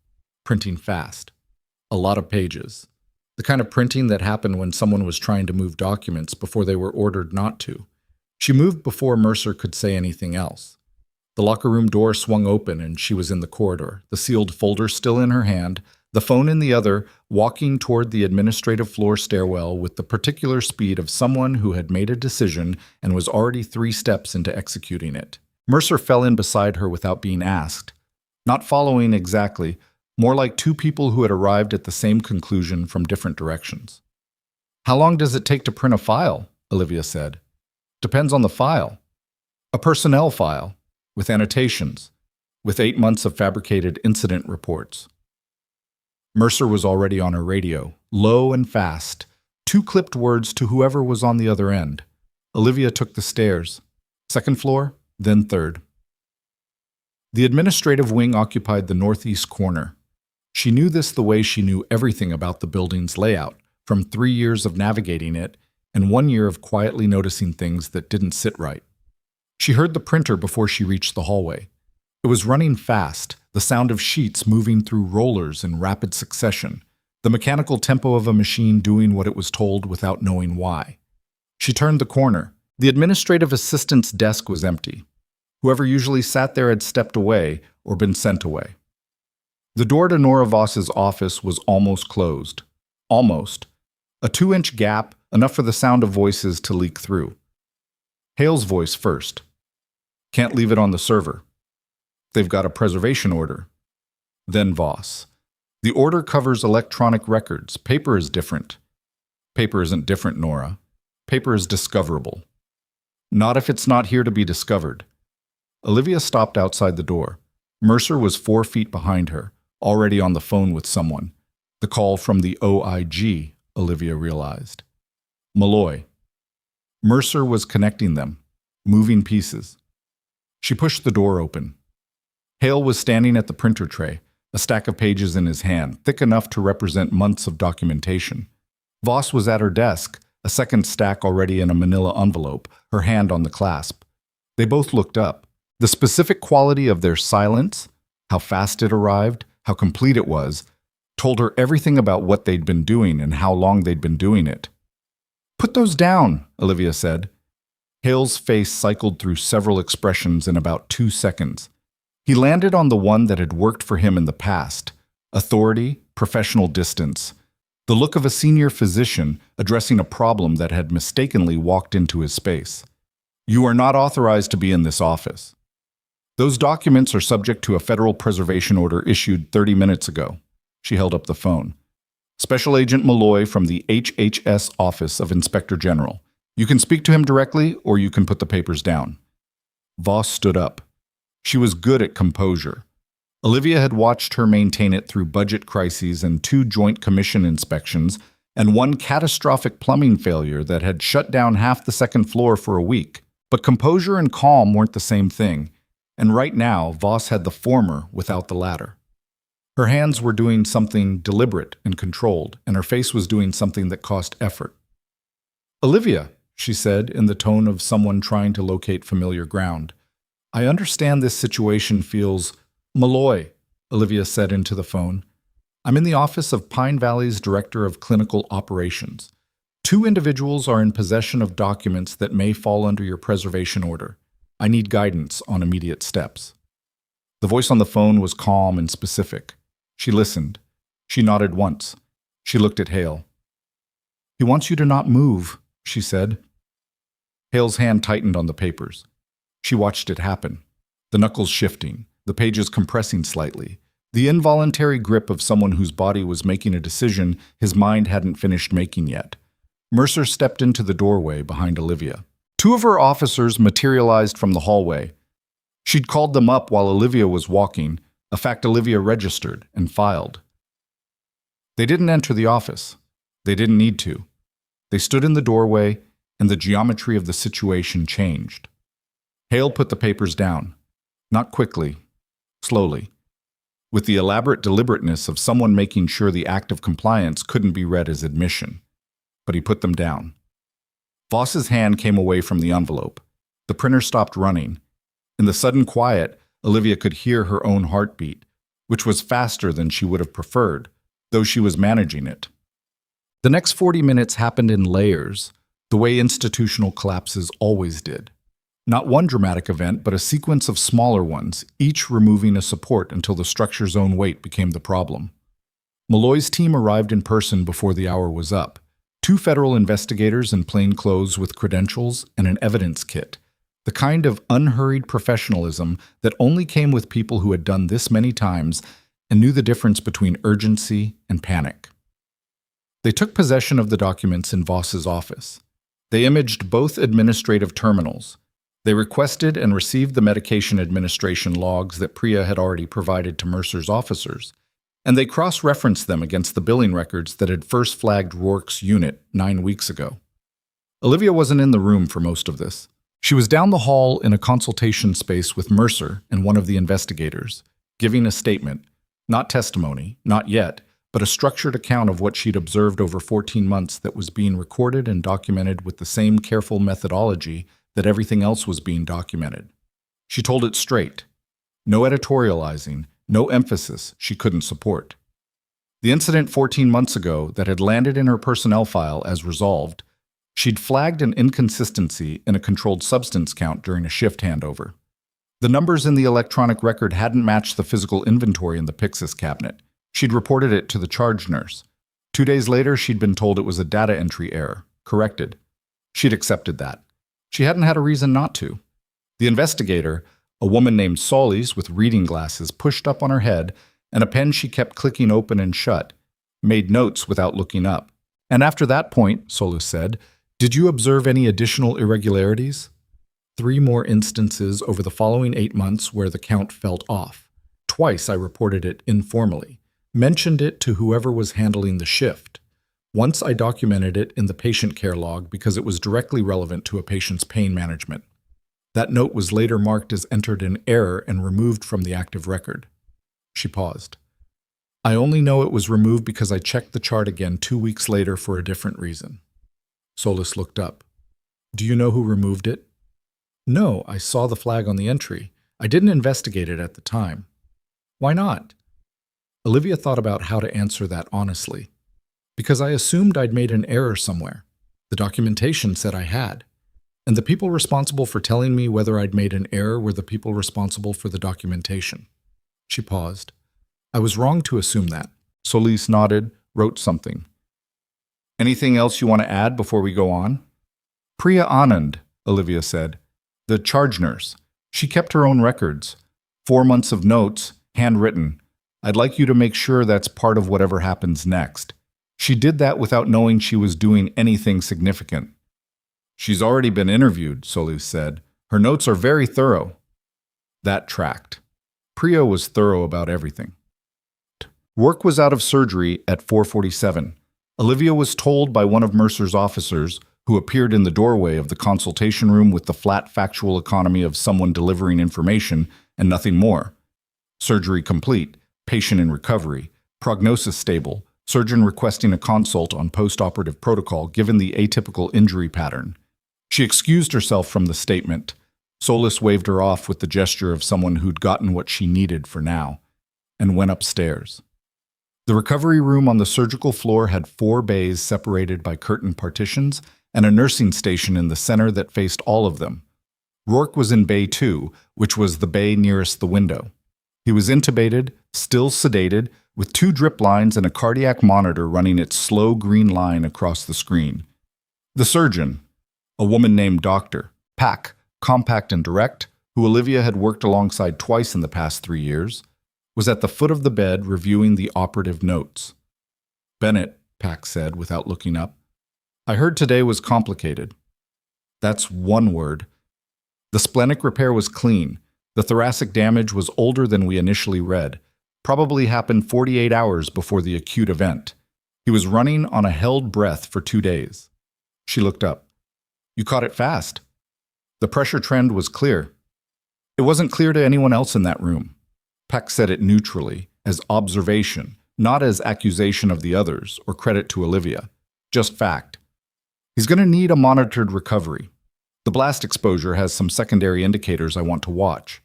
Printing fast. A lot of pages. The kind of printing that happened when someone was trying to move documents before they were ordered not to. She moved before Mercer could say anything else. The locker room door swung open and she was in the corridor, the sealed folder still in her hand, the phone in the other, walking toward the administrative floor stairwell with the particular speed of someone who had made a decision and was already 3 steps into executing it. Mercer fell in beside her without being asked. Not following exactly, more like 2 people who had arrived at the same conclusion from different directions. "How long does it take to print a file?" Olivia said. "Depends on the file. A personnel file, with annotations, with 8 months of fabricated incident reports." Mercer was already on her radio, low and fast, 2 clipped words to whoever was on the other end. Olivia took the stairs. 2nd floor, then 3rd. The administrative wing occupied the northeast corner. She knew this the way she knew everything about the building's layout, from 3 years of navigating it and 1 year of quietly noticing things that didn't sit right. She heard the printer before she reached the hallway. It was running fast, the sound of sheets moving through rollers in rapid succession, the mechanical tempo of a machine doing what it was told without knowing why. She turned the corner. The administrative assistant's desk was empty. Whoever usually sat there had stepped away or been sent away. The door to Nora Voss's office was almost closed. Almost. A 2-inch gap, enough for the sound of voices to leak through. Hale's voice first. "Can't leave it on the server. They've got a preservation order." Then Voss. "The order covers electronic records. Paper is different." "Paper isn't different, Nora. Paper is discoverable." "Not if it's not here to be discovered." Olivia stopped outside the door. Mercer was 4 feet behind her, already on the phone with someone. The call from the OIG, Olivia realized. Malloy. Mercer was connecting them, moving pieces. She pushed the door open. Hale was standing at the printer tray, a stack of pages in his hand, thick enough to represent months of documentation. Voss was at her desk, a second stack already in a manila envelope, her hand on the clasp. They both looked up. The specific quality of their silence, how fast it arrived, how complete it was, told her everything about what they'd been doing and how long they'd been doing it. "Put those down," Olivia said. Hale's face cycled through several expressions in about 2 seconds. He landed on the one that had worked for him in the past: authority, professional distance, the look of a senior physician addressing a problem that had mistakenly walked into his space. "You are not authorized to be in this office. Those documents are subject to a federal preservation order issued 30 minutes ago." She held up the phone. "Special Agent Malloy from the HHS Office of Inspector General. You can speak to him directly, or you can put the papers down." Voss stood up. She was good at composure. Olivia had watched her maintain it through budget crises and 2 joint commission inspections, and 1 catastrophic plumbing failure that had shut down half the 2nd floor for a week. But composure and calm weren't the same thing, and right now Voss had the former without the latter. Her hands were doing something deliberate and controlled, and her face was doing something that cost effort. "Olivia," she said in the tone of someone trying to locate familiar ground, "I understand this situation feels—" "Malloy," Olivia said into the phone. "I'm in the office of Pine Valley's Director of Clinical Operations. 2 individuals are in possession of documents that may fall under your preservation order. I need guidance on immediate steps." The voice on the phone was calm and specific. She listened. She nodded once. She looked at Hale. "He wants you to not move," she said. Hale's hand tightened on the papers. She watched it happen. The knuckles shifting, the pages compressing slightly. The involuntary grip of someone whose body was making a decision his mind hadn't finished making yet. Mercer stepped into the doorway behind Olivia. 2 of her officers materialized from the hallway. She'd called them up while Olivia was walking, a fact Olivia registered and filed. They didn't enter the office. They didn't need to. They stood in the doorway, and the geometry of the situation changed. Hale put the papers down. Not quickly, slowly, with the elaborate deliberateness of someone making sure the act of compliance couldn't be read as admission. But he put them down. Voss's hand came away from the envelope. The printer stopped running. In the sudden quiet, Olivia could hear her own heartbeat, which was faster than she would have preferred, though she was managing it. The next 40 minutes happened in layers, the way institutional collapses always did. Not one dramatic event, but a sequence of smaller ones, each removing a support until the structure's own weight became the problem. Malloy's team arrived in person before the hour was up. 2 federal investigators in plain clothes with credentials and an evidence kit. The kind of unhurried professionalism that only came with people who had done this many times and knew the difference between urgency and panic. They took possession of the documents in Voss's office. They imaged both administrative terminals. They requested and received the medication administration logs that Priya had already provided to Mercer's officers, and they cross-referenced them against the billing records that had first flagged Rourke's unit 9 weeks ago. Olivia wasn't in the room for most of this. She was down the hall in a consultation space with Mercer and one of the investigators, giving a statement, not testimony, not yet, but a structured account of what she'd observed over 14 months that was being recorded and documented with the same careful methodology that everything else was being documented. She told it straight. No editorializing, no emphasis she couldn't support. The incident 14 months ago that had landed in her personnel file as resolved, she'd flagged an inconsistency in a controlled substance count during a shift handover. The numbers in the electronic record hadn't matched the physical inventory in the Pyxis cabinet. She'd reported it to the charge nurse. 2 days later, she'd been told it was a data entry error, corrected. She'd accepted that. She hadn't had a reason not to. The investigator, a woman named Solis with reading glasses pushed up on her head and a pen she kept clicking open and shut, made notes without looking up. And after that point, Solis said, "Did you observe any additional irregularities?" 3 more instances over the following 8 months where the count felt off. Twice I reported it informally, mentioned it to whoever was handling the shift. Once I documented it in the patient care log because it was directly relevant to a patient's pain management. That note was later marked as entered in error and removed from the active record. She paused. I only know it was removed because I checked the chart again 2 weeks later for a different reason. Solis looked up. Do you know who removed it? No, I saw the flag on the entry. I didn't investigate it at the time. Why not? Olivia thought about how to answer that honestly. Because I assumed I'd made an error somewhere. The documentation said I had. And the people responsible for telling me whether I'd made an error were the people responsible for the documentation. She paused. I was wrong to assume that. Solis nodded, wrote something. Anything else you want to add before we go on? Priya Anand, Olivia said. The charge nurse. She kept her own records. 4 months of notes, handwritten. I'd like you to make sure that's part of whatever happens next. She did that without knowing she was doing anything significant. She's already been interviewed, Solis said. Her notes are very thorough. That tracked. Priya was thorough about everything. Rourke was out of surgery at 4:47. Olivia was told by one of Mercer's officers, who appeared in the doorway of the consultation room with the flat factual economy of someone delivering information and nothing more. Surgery complete, patient in recovery, prognosis stable, surgeon requesting a consult on post-operative protocol given the atypical injury pattern. She excused herself from the statement. Solis waved her off with the gesture of someone who'd gotten what she needed for now, and went upstairs. The recovery room on the surgical floor had 4 bays separated by curtain partitions and a nursing station in the center that faced all of them. Rourke was in Bay 2, which was the bay nearest the window. He was intubated, still sedated, with 2 drip lines and a cardiac monitor running its slow green line across the screen. The surgeon, a woman named Dr. Pack, compact and direct, who Olivia had worked alongside twice in the past 3 years, was at the foot of the bed reviewing the operative notes. Bennett, Pack said without looking up, I heard today was complicated. That's one word. The splenic repair was clean. The thoracic damage was older than we initially read. Probably happened 48 hours before the acute event. He was running on a held breath for 2 days. She looked up. You caught it fast. The pressure trend was clear. It wasn't clear to anyone else in that room. Peck said it neutrally, as observation, not as accusation of the others or credit to Olivia. Just fact. He's going to need a monitored recovery. The blast exposure has some secondary indicators I want to watch.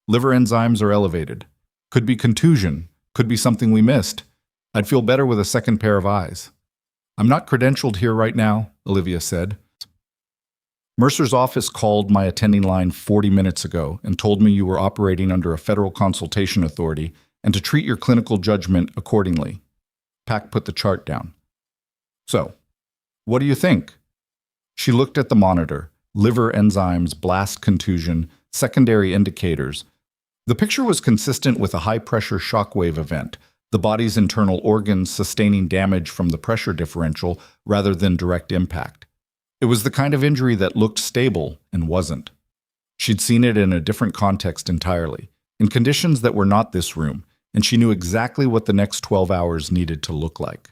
Liver enzymes are elevated. Could be contusion. Could be something we missed. I'd feel better with a second pair of eyes. I'm not credentialed here right now, Olivia said. Mercer's office called my attending line 40 minutes ago and told me you were operating under a federal consultation authority and to treat your clinical judgment accordingly. Pack put the chart down. So, what do you think? She looked at the monitor. Liver enzymes, blast contusion, secondary indicators. The picture was consistent with a high-pressure shockwave event, the body's internal organs sustaining damage from the pressure differential rather than direct impact. It was the kind of injury that looked stable and wasn't. She'd seen it in a different context entirely, in conditions that were not this room, and she knew exactly what the next 12 hours needed to look like.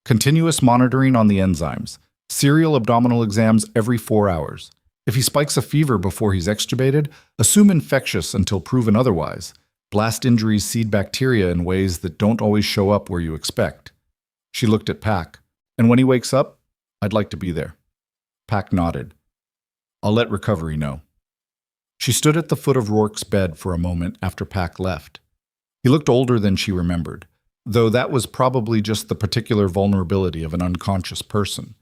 Continuous monitoring on the enzymes, serial abdominal exams every 4 hours. If he spikes a fever before he's extubated, assume infectious until proven otherwise. Blast injuries seed bacteria in ways that don't always show up where you expect. She looked at Pack. And when he wakes up, I'd like to be there. Pack nodded. I'll let recovery know. She stood at the foot of Rourke's bed for a moment after Pack left. He looked older than she remembered, though that was probably just the particular vulnerability of an unconscious person.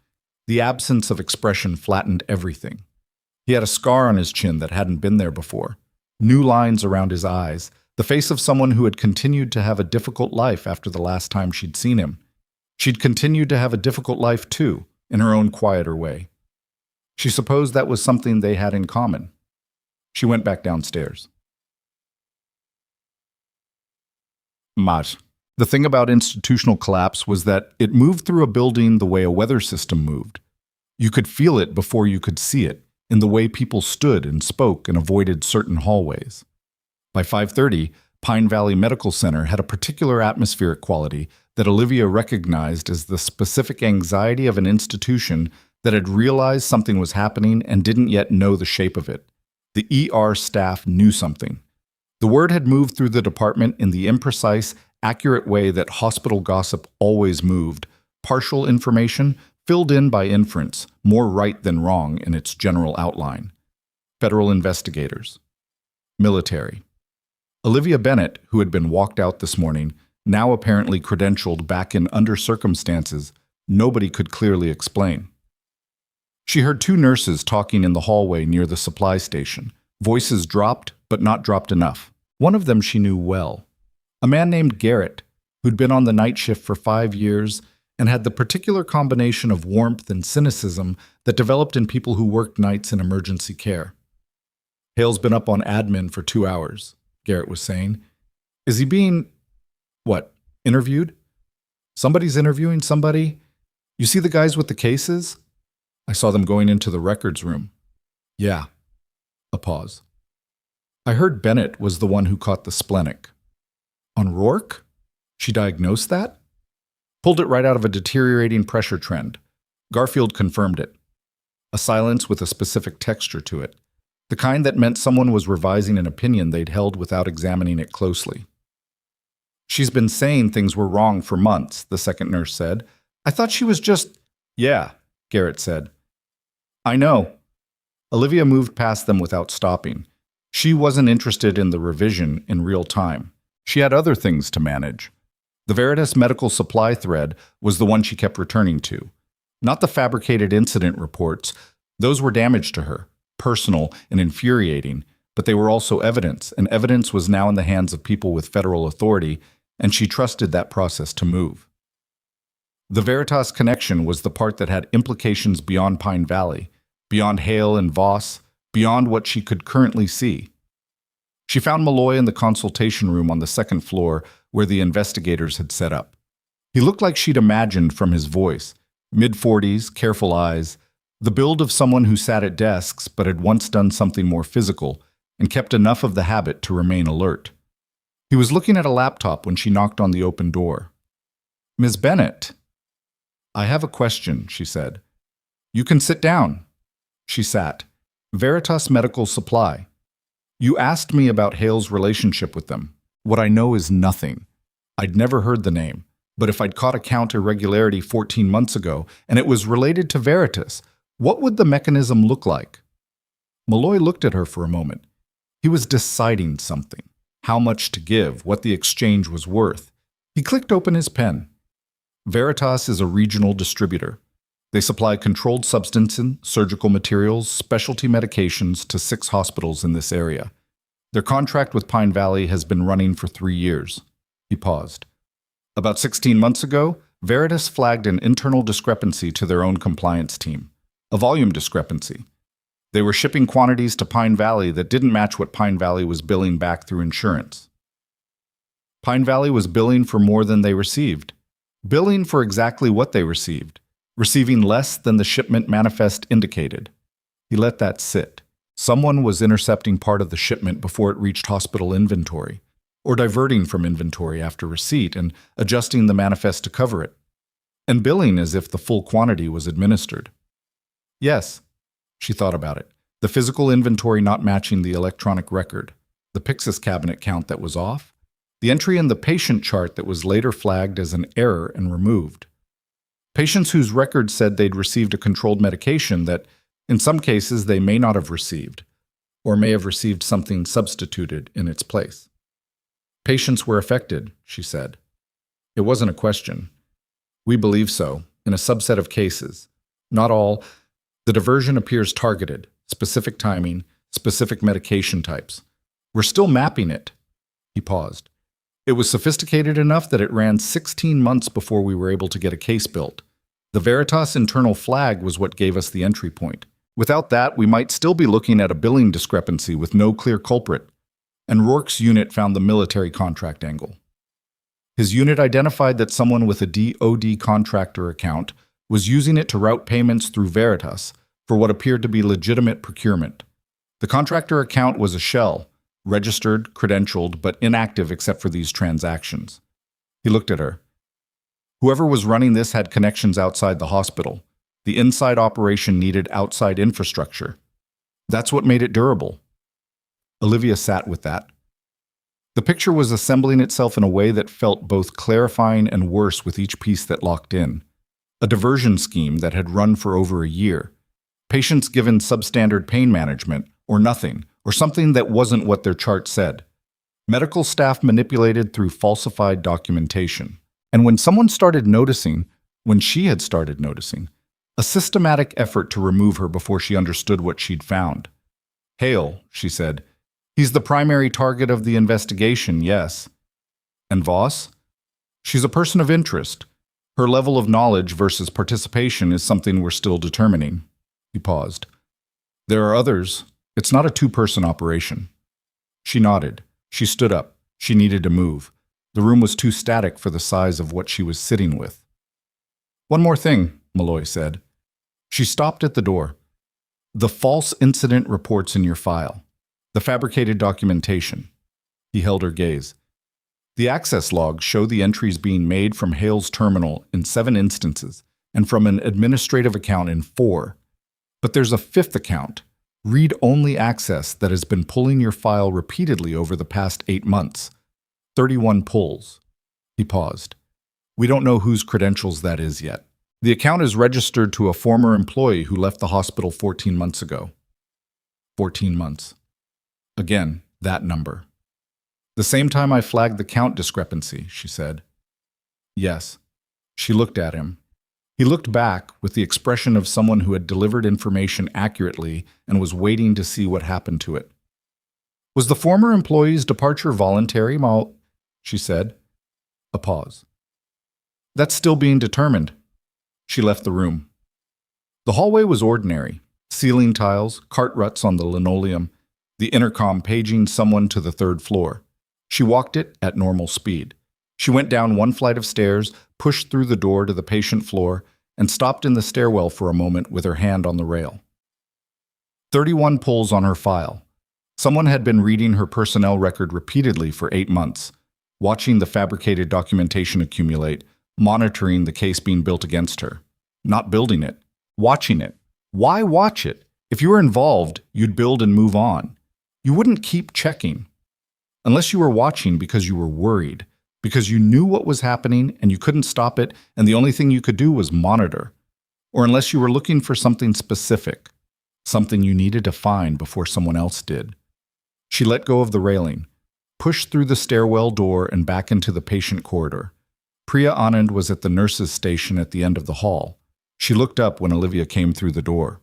The absence of expression flattened everything. He had a scar on his chin that hadn't been there before, new lines around his eyes, the face of someone who had continued to have a difficult life after the last time she'd seen him. She'd continued to have a difficult life too, in her own quieter way. She supposed that was something they had in common. She went back downstairs. Mat. The thing about institutional collapse was that it moved through a building the way a weather system moved. You could feel it before you could see it, in the way people stood and spoke and avoided certain hallways. By 5:30, Pine Valley Medical Center had a particular atmospheric quality that Olivia recognized as the specific anxiety of an institution that had realized something was happening and didn't yet know the shape of it. The ER staff knew something. The word had moved through the department in the imprecise, accurate way that hospital gossip always moved, partial information filled in by inference, more right than wrong in its general outline. Federal investigators. Military. Olivia Bennett, who had been walked out this morning, now apparently credentialed back in under circumstances nobody could clearly explain. She heard two nurses talking in the hallway near the supply station. Voices dropped, but not dropped enough. One of them she knew well. A man named Garrett, who'd been on the night shift for 5 years and had the particular combination of warmth and cynicism that developed in people who worked nights in emergency care. Hale's been up on admin for 2 hours, Garrett was saying. Is he being, interviewed? Somebody's interviewing somebody? You see the guys with the cases? I saw them going into the records room. Yeah. A pause. I heard Bennett was the one who caught the splenic. On Rourke? She diagnosed that? Pulled it right out of a deteriorating pressure trend. Garfield confirmed it. A silence with a specific texture to it. The kind that meant someone was revising an opinion they'd held without examining it closely. She's been saying things were wrong for months, the second nurse said. I thought she was just... Yeah, Garrett said. I know. Olivia moved past them without stopping. She wasn't interested in the revision in real time. She had other things to manage. The Veritas medical supply thread was the one she kept returning to. Not the fabricated incident reports. Those were damage to her, personal and infuriating, but they were also evidence, and evidence was now in the hands of people with federal authority, and she trusted that process to move. The Veritas connection was the part that had implications beyond Pine Valley, beyond Hale and Voss, beyond what she could currently see. She found Malloy in the consultation room on the second floor where the investigators had set up. He looked like she'd imagined from his voice, mid-40s, careful eyes, the build of someone who sat at desks but had once done something more physical and kept enough of the habit to remain alert. He was looking at a laptop when she knocked on the open door. Ms. Bennett. I have a question, she said. You can sit down. She sat. Veritas Medical Supply. You asked me about Hale's relationship with them. What I know is nothing. I'd never heard the name, but if I'd caught a count irregularity 14 months ago and it was related to Veritas, what would the mechanism look like? Malloy looked at her for a moment. He was deciding something, how much to give, what the exchange was worth. He clicked open his pen. Veritas is a regional distributor. They supply controlled substances, surgical materials, specialty medications to 6 hospitals in this area. Their contract with Pine Valley has been running for 3 years. He paused. About 16 months ago, Veritas flagged an internal discrepancy to their own compliance team, a volume discrepancy. They were shipping quantities to Pine Valley that didn't match what Pine Valley was billing back through insurance. Pine Valley was billing for more than they received, billing for exactly what they received, receiving less than the shipment manifest indicated. He let that sit. Someone was intercepting part of the shipment before it reached hospital inventory, or diverting from inventory after receipt and adjusting the manifest to cover it, and billing as if the full quantity was administered. Yes, she thought about it. The physical inventory not matching the electronic record, the Pyxis cabinet count that was off, the entry in the patient chart that was later flagged as an error and removed. Patients whose records said they'd received a controlled medication that, in some cases, they may not have received, or may have received something substituted in its place. Patients were affected, she said. It wasn't a question. We believe so, in a subset of cases. Not all. The diversion appears targeted, specific timing, specific medication types. We're still mapping it. He paused. It was sophisticated enough that it ran 16 months before we were able to get a case built. The Veritas internal flag was what gave us the entry point. Without that, we might still be looking at a billing discrepancy with no clear culprit. And Rourke's unit found the military contract angle. His unit identified that someone with a DoD contractor account was using it to route payments through Veritas for what appeared to be legitimate procurement. The contractor account was a shell, registered, credentialed, but inactive except for these transactions. He looked at her. Whoever was running this had connections outside the hospital. The inside operation needed outside infrastructure. That's what made it durable. Olivia sat with that. The picture was assembling itself in a way that felt both clarifying and worse with each piece that locked in. A diversion scheme that had run for over a year. Patients given substandard pain management, or nothing, or something that wasn't what their chart said. Medical staff manipulated through falsified documentation. And when someone started noticing, when she had started noticing, a systematic effort to remove her before she understood what she'd found. Hale, she said. He's the primary target of the investigation, yes. And Voss? She's a person of interest. Her level of knowledge versus participation is something we're still determining. He paused. There are others. It's not a two-person operation. She nodded. She stood up. She needed to move. The room was too static for the size of what she was sitting with. One more thing, Malloy said. She stopped at the door. The false incident reports in your file. The fabricated documentation. He held her gaze. The access logs show the entries being made from Hale's terminal in 7 instances and from an administrative account in 4. But there's a 5th account, read-only access, that has been pulling your file repeatedly over the past 8 months. 31 pulls. He paused. We don't know whose credentials that is yet. The account is registered to a former employee who left the hospital 14 months ago. 14 months. Again, that number. The same time I flagged the count discrepancy, she said. Yes. She looked at him. He looked back with the expression of someone who had delivered information accurately and was waiting to see what happened to it. Was the former employee's departure voluntary, she said. A pause. That's still being determined. She left the room. The hallway was ordinary. Ceiling tiles, cart ruts on the linoleum, the intercom paging someone to the 3rd floor. She walked it at normal speed. She went down 1 flight of stairs, pushed through the door to the patient floor, and stopped in the stairwell for a moment with her hand on the rail. 31 pulls on her file. Someone had been reading her personnel record repeatedly for 8 months, watching the fabricated documentation accumulate, monitoring the case being built against her. Not building it, watching it. Why watch it? If you were involved, you'd build and move on. You wouldn't keep checking. Unless you were watching because you were worried, because you knew what was happening and you couldn't stop it and the only thing you could do was monitor. Or unless you were looking for something specific, something you needed to find before someone else did. She let go of the railing, pushed through the stairwell door and back into the patient corridor. Priya Anand was at the nurse's station at the end of the hall. She looked up when Olivia came through the door.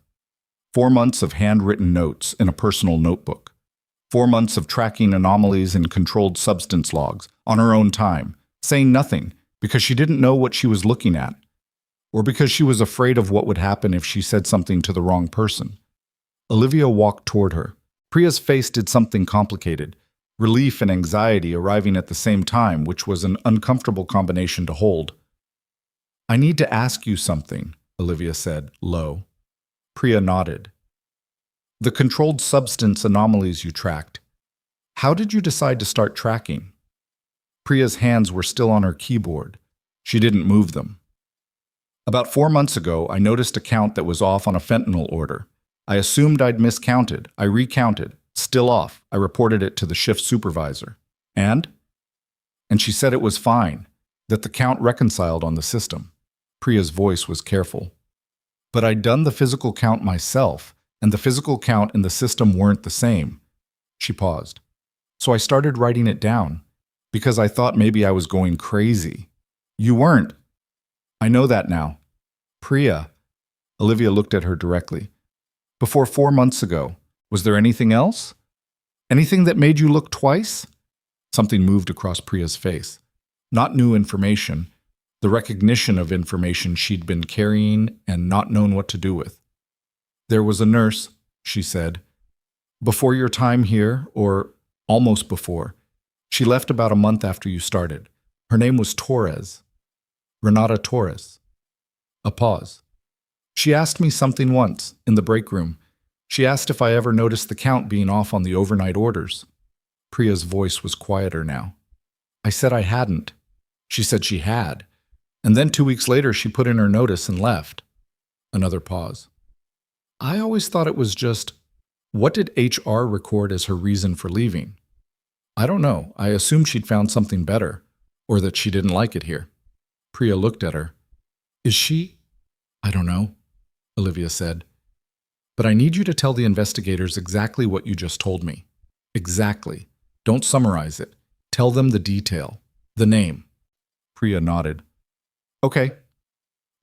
4 months of handwritten notes in a personal notebook. 4 months of tracking anomalies in controlled substance logs on her own time, saying nothing, because she didn't know what she was looking at, or because she was afraid of what would happen if she said something to the wrong person. Olivia walked toward her. Priya's face did something complicated, relief and anxiety arriving at the same time, which was an uncomfortable combination to hold. "I need to ask you something," Olivia said, low. Priya nodded. "The controlled substance anomalies you tracked. How did you decide to start tracking?" Priya's hands were still on her keyboard. She didn't move them. "About 4 months ago, I noticed a count that was off on a fentanyl order. I assumed I'd miscounted. I recounted. Still off. I reported it to the shift supervisor. And she said it was fine, that the count reconciled on the system." Priya's voice was careful. "But I'd done the physical count myself, and the physical count and the system weren't the same." She paused. "So I started writing it down, because I thought maybe I was going crazy." "You weren't." "I know that now." "Priya," Olivia looked at her directly. "Before 4 months ago, was there anything else? Anything that made you look twice?" Something moved across Priya's face. Not new information, the recognition of information she'd been carrying and not known what to do with. "There was a nurse," she said. "Before your time here, or almost before. She left about a month after you started. Her name was Torres. Renata Torres." A pause. "She asked me something once, in the break room. She asked if I ever noticed the count being off on the overnight orders." Priya's voice was quieter now. "I said I hadn't. She said she had. And then 2 weeks later she put in her notice and left." Another pause. "I always thought it was just, what did HR record as her reason for leaving?" "I don't know. I assumed she'd found something better, or that she didn't like it here." Priya looked at her. "Is she?" "I don't know," Olivia said. "But I need you to tell the investigators exactly what you just told me. Exactly. Don't summarize it. Tell them the detail. The name." Priya nodded. "Okay."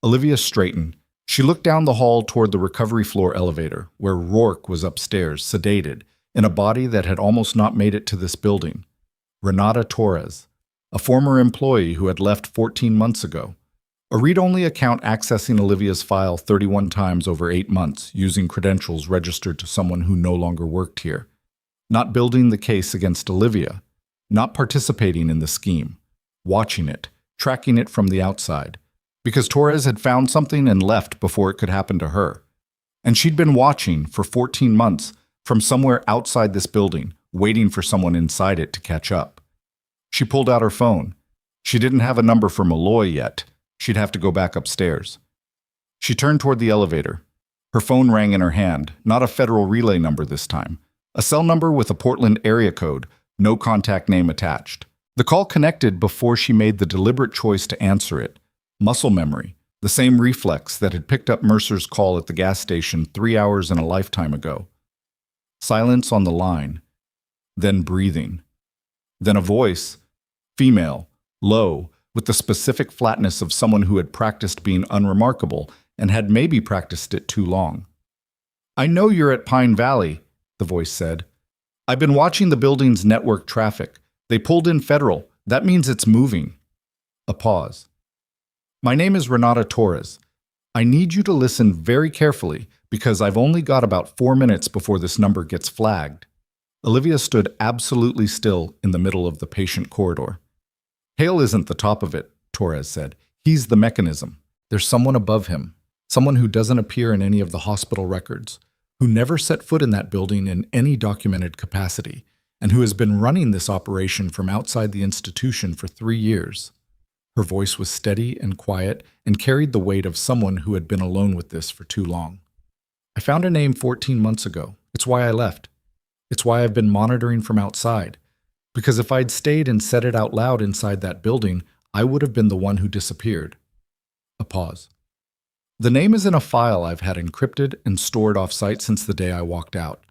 Olivia straightened. She looked down the hall toward the recovery floor elevator, where Rourke was upstairs, sedated, in a body that had almost not made it to this building. Renata Torres, a former employee who had left 14 months ago. A read-only account accessing Olivia's file 31 times over 8 months, using credentials registered to someone who no longer worked here. Not building the case against Olivia. Not participating in the scheme. Watching it, tracking it from the outside. Because Torres had found something and left before it could happen to her. And she'd been watching for 14 months from somewhere outside this building, waiting for someone inside it to catch up. She pulled out her phone. She didn't have a number for Malloy yet. She'd have to go back upstairs. She turned toward the elevator. Her phone rang in her hand, not a federal relay number this time. A cell number with a Portland area code, no contact name attached. The call connected before she made the deliberate choice to answer it. Muscle memory, the same reflex that had picked up Mercer's call at the gas station 3 hours and a lifetime ago. Silence on the line. Then breathing. Then a voice, female, low, with the specific flatness of someone who had practiced being unremarkable and had maybe practiced it too long. "I know you're at Pine Valley," the voice said. "I've been watching the building's network traffic. They pulled in federal. That means it's moving." A pause. "My name is Renata Torres. I need you to listen very carefully because I've only got about 4 minutes before this number gets flagged." Olivia stood absolutely still in the middle of the patient corridor. "Hale isn't the top of it," Torres said. "He's the mechanism. There's someone above him, someone who doesn't appear in any of the hospital records, who never set foot in that building in any documented capacity, and who has been running this operation from outside the institution for 3 years. Her voice was steady and quiet and carried the weight of someone who had been alone with this for too long. "I found a name 14 months ago. It's why I left. It's why I've been monitoring from outside. Because if I'd stayed and said it out loud inside that building, I would have been the one who disappeared." A pause. "The name is in a file I've had encrypted and stored off-site since the day I walked out.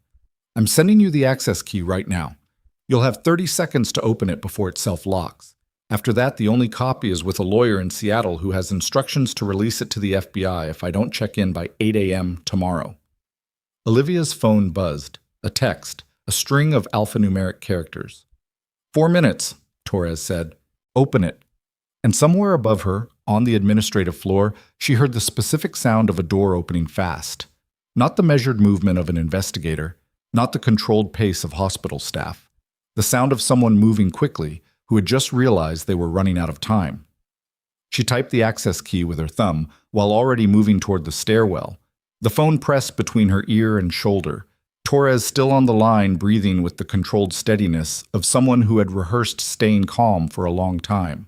I'm sending you the access key right now. You'll have 30 seconds to open it before it self-locks. After that, the only copy is with a lawyer in Seattle who has instructions to release it to the FBI if I don't check in by 8 a.m. tomorrow." Olivia's phone buzzed. A text, a string of alphanumeric characters. 4 minutes, Torres said. "Open it." And somewhere above her, on the administrative floor, she heard the specific sound of a door opening fast. Not the measured movement of an investigator, not the controlled pace of hospital staff. The sound of someone moving quickly who had just realized they were running out of time. She typed the access key with her thumb while already moving toward the stairwell. The phone pressed between her ear and shoulder. Torres still on the line, breathing with the controlled steadiness of someone who had rehearsed staying calm for a long time.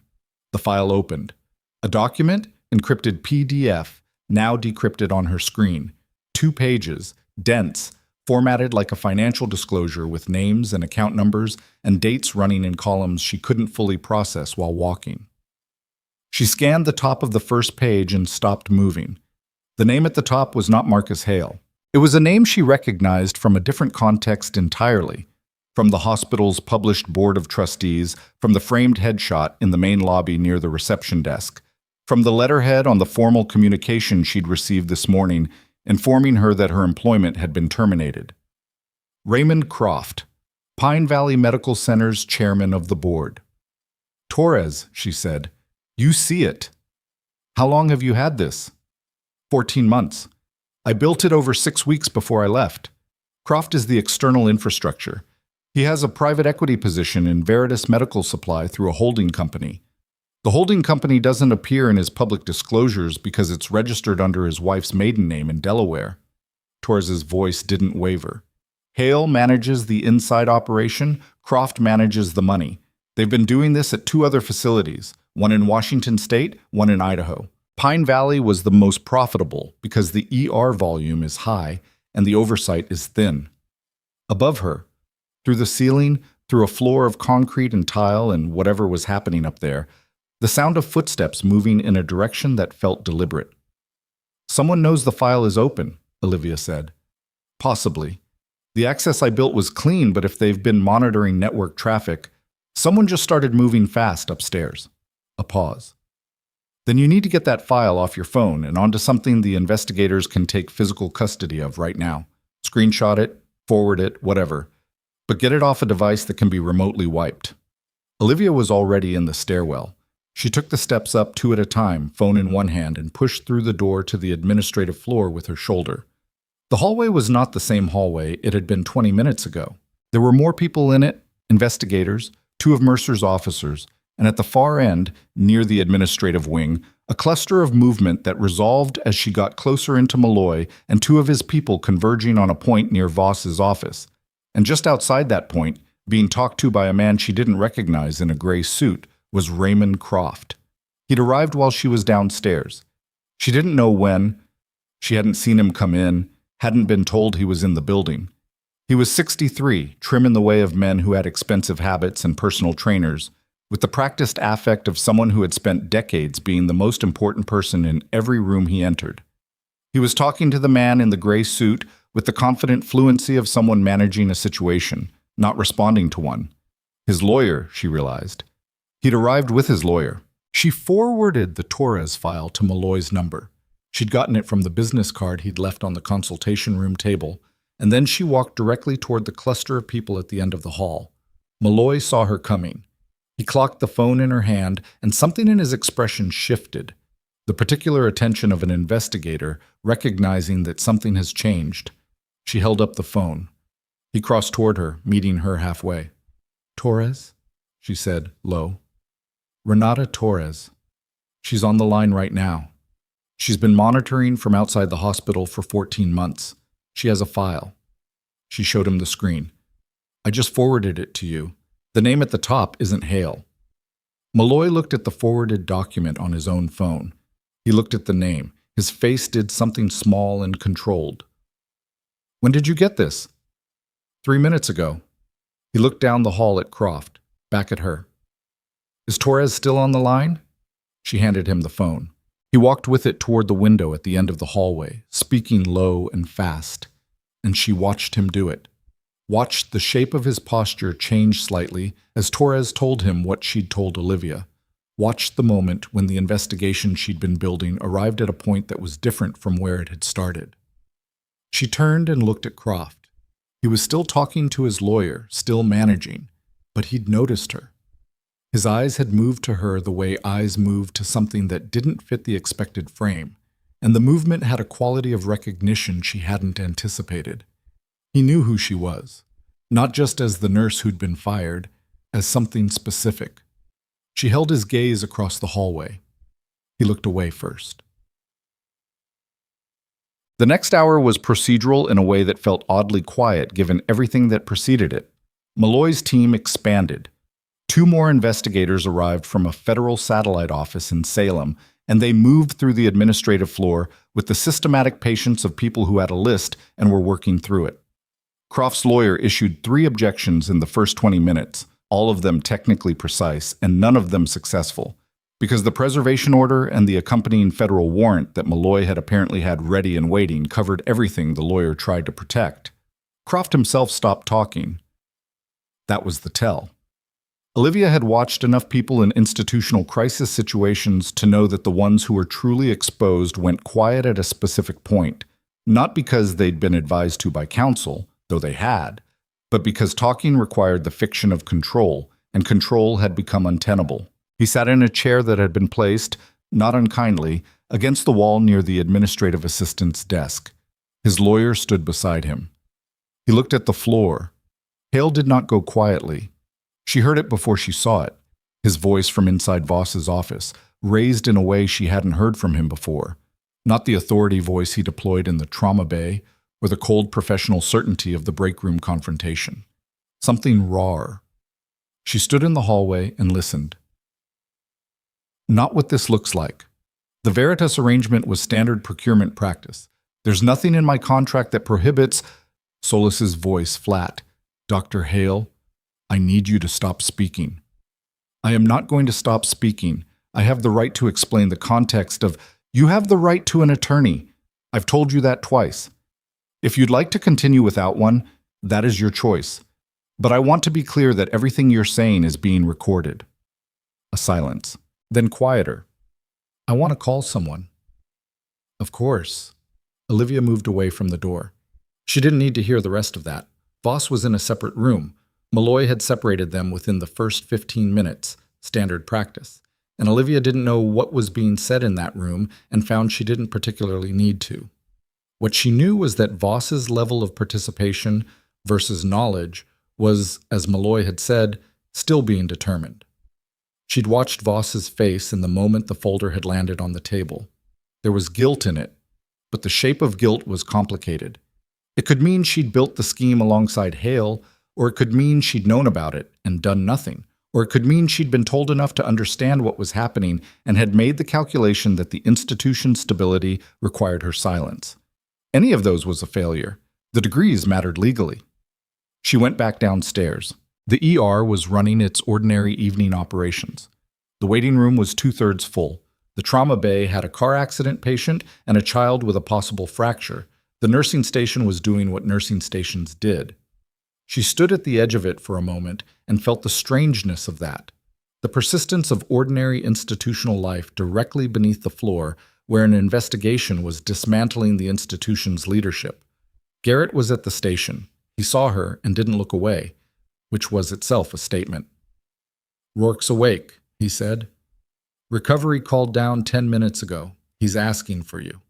The file opened. A document, encrypted PDF, now decrypted on her screen. 2 pages, dense, formatted like a financial disclosure with names and account numbers and dates running in columns she couldn't fully process while walking. She scanned the top of the first page and stopped moving. The name at the top was not Marcus Hale. It was a name she recognized from a different context entirely, from the hospital's published board of trustees, from the framed headshot in the main lobby near the reception desk, from the letterhead on the formal communication she'd received this morning informing her that her employment had been terminated. Raymond Croft, Pine Valley Medical Center's chairman of the board. "Torres," she said, "you see it. How long have you had this?" 14 months. I built it over 6 weeks before I left. Croft is the external infrastructure. He has a private equity position in Veritas Medical Supply through a holding company. The holding company doesn't appear in his public disclosures because it's registered under his wife's maiden name in Delaware. Torres's voice didn't waver. Hale manages the inside operation, Croft manages the money. They've been doing this at 2 other facilities, one in Washington State, one in Idaho. Pine Valley was the most profitable because the ER volume is high and the oversight is thin. Above her, through the ceiling, through a floor of concrete and tile and whatever was happening up there, the sound of footsteps moving in a direction that felt deliberate. "Someone knows the file is open," Olivia said. "Possibly. The access I built was clean, but if they've been monitoring network traffic, someone just started moving fast upstairs." A pause. "Then you need to get that file off your phone and onto something the investigators can take physical custody of right now. Screenshot it, forward it, whatever. But get it off a device that can be remotely wiped." Olivia was already in the stairwell. She took the steps up 2 at a time, phone in one hand, and pushed through the door to the administrative floor with her shoulder. The hallway was not the same hallway it had been 20 minutes ago. There were more people in it, investigators, 2 of Mercer's officers, and at the far end, near the administrative wing, a cluster of movement that resolved as she got closer into Malloy and 2 of his people converging on a point near Voss's office. And just outside that point, being talked to by a man she didn't recognize in a gray suit, was Raymond Croft. He'd arrived while she was downstairs. She didn't know when. She hadn't seen him come in, hadn't been told he was in the building. He was 63, trim in the way of men who had expensive habits and personal trainers, with the practiced affect of someone who had spent decades being the most important person in every room he entered. He was talking to the man in the gray suit with the confident fluency of someone managing a situation, not responding to one. His lawyer, she realized. He'd arrived with his lawyer. She forwarded the Torres file to Malloy's number. She'd gotten it from the business card he'd left on the consultation room table, and then she walked directly toward the cluster of people at the end of the hall. Malloy saw her coming. He clocked the phone in her hand, and something in his expression shifted. The particular attention of an investigator, recognizing that something has changed. She held up the phone. He crossed toward her, meeting her halfway. "Torres?" she said, low. "Renata Torres. She's on the line right now. She's been monitoring from outside the hospital for 14 months. She has a file." She showed him the screen. "I just forwarded it to you. The name at the top isn't Hale." Malloy looked at the forwarded document on his own phone. He looked at the name. His face did something small and controlled. "When did you get this?" 3 minutes ago." He looked down the hall at Croft, back at her. "Is Torres still on the line?" She handed him the phone. He walked with it toward the window at the end of the hallway, speaking low and fast, and she watched him do it. Watched the shape of his posture change slightly as Torres told him what she'd told Olivia. Watched the moment when the investigation she'd been building arrived at a point that was different from where it had started. She turned and looked at Croft. He was still talking to his lawyer, still managing, but he'd noticed her. His eyes had moved to her the way eyes move to something that didn't fit the expected frame, and the movement had a quality of recognition she hadn't anticipated. He knew who she was, not just as the nurse who'd been fired, as something specific. She held his gaze across the hallway. He looked away first. The next hour was procedural in a way that felt oddly quiet given everything that preceded it. Malloy's team expanded. 2 more investigators arrived from a federal satellite office in Salem, and they moved through the administrative floor with the systematic patience of people who had a list and were working through it. Croft's lawyer issued 3 objections in the first 20 minutes, all of them technically precise and none of them successful, because the preservation order and the accompanying federal warrant that Malloy had apparently had ready and waiting covered everything the lawyer tried to protect. Croft himself stopped talking. That was the tell. Olivia had watched enough people in institutional crisis situations to know that the ones who were truly exposed went quiet at a specific point, not because they'd been advised to by counsel, though they had, but because talking required the fiction of control, and control had become untenable. He sat in a chair that had been placed, not unkindly, against the wall near the administrative assistant's desk. His lawyer stood beside him. He looked at the floor. Hale did not go quietly. She heard it before she saw it, his voice from inside Voss's office, raised in a way she hadn't heard from him before, not the authority voice he deployed in the trauma bay or the cold professional certainty of the break room confrontation. Something rawer. She stood in the hallway and listened. Not what this looks like. The Veritas arrangement was standard procurement practice. There's nothing in my contract that prohibits... Solis's voice flat. Dr. Hale, I need you to stop speaking. I am not going to stop speaking. I have the right to explain the context of, you have the right to an attorney. I've told you that twice. If you'd like to continue without one, that is your choice. But I want to be clear that everything you're saying is being recorded. A silence. Then quieter. I want to call someone. Of course. Olivia moved away from the door. She didn't need to hear the rest of that. Voss was in a separate room. Malloy had separated them within the first 15 minutes, standard practice, and Olivia didn't know what was being said in that room and found she didn't particularly need to. What she knew was that Voss's level of participation versus knowledge was, as Malloy had said, still being determined. She'd watched Voss's face in the moment the folder had landed on the table. There was guilt in it, but the shape of guilt was complicated. It could mean she'd built the scheme alongside Hale, or it could mean she'd known about it and done nothing, or it could mean she'd been told enough to understand what was happening and had made the calculation that the institution's stability required her silence. Any of those was a failure. The degrees mattered legally. She went back downstairs. The ER was running its ordinary evening operations. The waiting room was 2/3 full. The trauma bay had a car accident patient and a child with a possible fracture. The nursing station was doing what nursing stations did. She stood at the edge of it for a moment and felt the strangeness of that, the persistence of ordinary institutional life directly beneath the floor where an investigation was dismantling the institution's leadership. Garrett was at the station. He saw her and didn't look away, which was itself a statement. "Rourke's awake," he said. "Recovery called down 10 minutes ago. He's asking for you."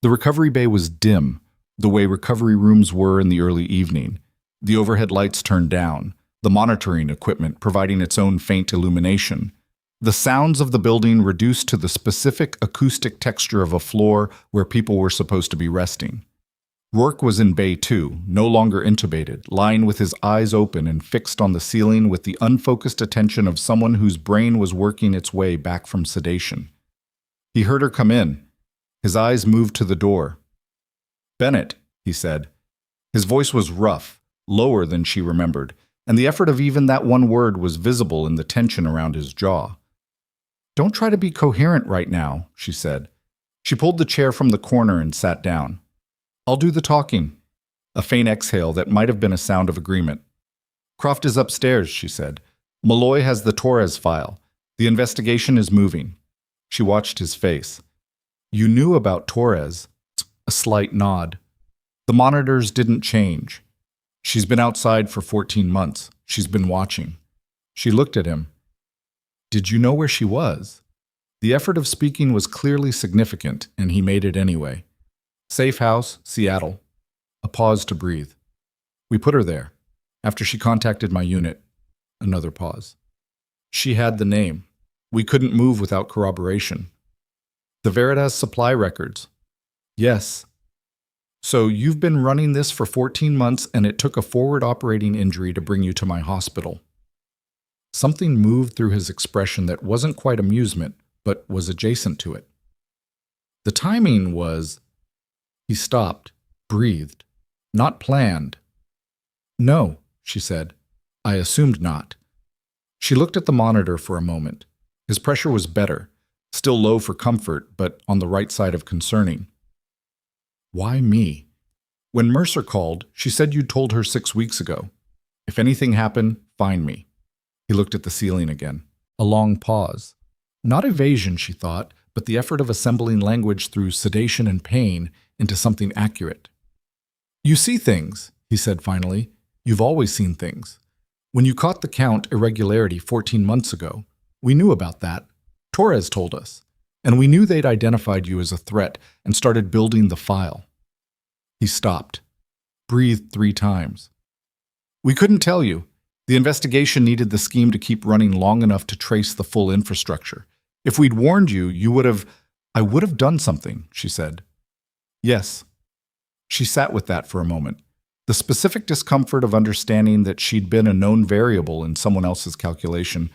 The recovery bay was dim, the way recovery rooms were in the early evening. The overhead lights turned down, the monitoring equipment providing its own faint illumination. The sounds of the building reduced to the specific acoustic texture of a floor where people were supposed to be resting. Rourke was in Bay 2, no longer intubated, lying with his eyes open and fixed on the ceiling with the unfocused attention of someone whose brain was working its way back from sedation. He heard her come in. His eyes moved to the door. "Bennett," he said. His voice was rough, lower than she remembered, and the effort of even that one word was visible in the tension around his jaw. "Don't try to be coherent right now," she said. She pulled the chair from the corner and sat down. "I'll do the talking." A faint exhale that might have been a sound of agreement. "Croft is upstairs," she said. "Malloy has the Torres file. The investigation is moving." She watched his face. "You knew about Torres." A slight nod. "The monitors didn't change. She's been outside for 14 months. She's been watching." She looked at him. Did you know where she was? The effort of speaking was clearly significant, and he made it anyway. Safe house, Seattle. A pause to breathe. We put her there. After she contacted my unit. Another pause. She had the name. We couldn't move without corroboration. The Veritas supply records. Yes. So you've been running this for 14 months and it took a forward operating injury to bring you to my hospital. Something moved through his expression that wasn't quite amusement, but was adjacent to it. The timing was... He stopped, breathed. Not planned. No, she said. I assumed not. She looked at the monitor for a moment. His pressure was better, still low for comfort, but on the right side of concerning. Why me? When Mercer called, she said you'd told her 6 weeks ago. If anything happened, find me. He looked at the ceiling again. A long pause. Not evasion, she thought, but the effort of assembling language through sedation and pain into something accurate. You see things, he said finally. You've always seen things. When you caught the count irregularity 14 months ago, we knew about that. Torres told us. And we knew they'd identified you as a threat and started building the file. He stopped, breathed 3 times. We couldn't tell you. The investigation needed the scheme to keep running long enough to trace the full infrastructure. If we'd warned you, I would have done something, she said. Yes. She sat with that for a moment. The specific discomfort of understanding that she'd been a known variable in someone else's calculation,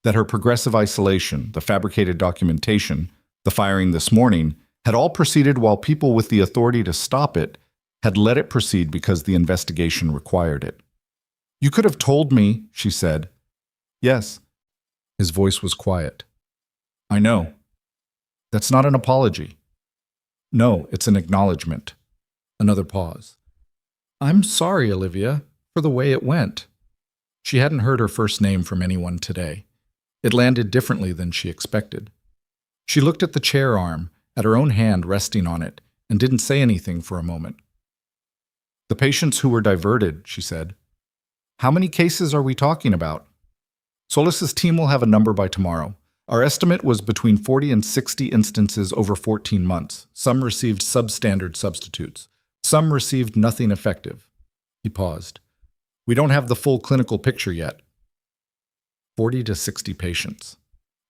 that her progressive isolation, the fabricated documentation, the firing this morning, had all proceeded while people with the authority to stop it had let it proceed because the investigation required it. You could have told me, she said. Yes. His voice was quiet. I know. That's not an apology. No, it's an acknowledgement. Another pause. I'm sorry, Olivia, for the way it went. She hadn't heard her first name from anyone today. It landed differently than she expected. She looked at the chair arm, at her own hand resting on it, and didn't say anything for a moment. The patients who were diverted, she said. How many cases are we talking about? Solis's team will have a number by tomorrow. Our estimate was between 40 and 60 instances over 14 months. Some received substandard substitutes. Some received nothing effective. He paused. We don't have the full clinical picture yet. 40 to 60 patients.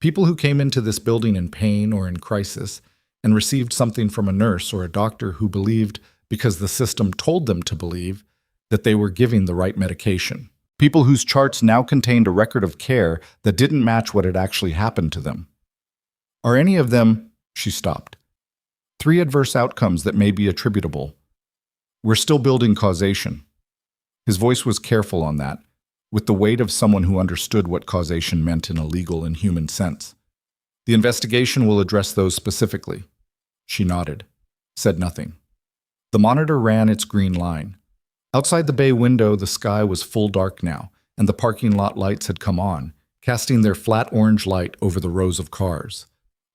People who came into this building in pain or in crisis and received something from a nurse or a doctor who believed, because the system told them to believe, that they were giving the right medication. People whose charts now contained a record of care that didn't match what had actually happened to them. Are any of them, she stopped, 3 adverse outcomes that may be attributable? We're still building causation. His voice was careful on that, with the weight of someone who understood what causation meant in a legal and human sense. The investigation will address those specifically. She nodded, said nothing. The monitor ran its green line. Outside the bay window, the sky was full dark now, and the parking lot lights had come on, casting their flat orange light over the rows of cars.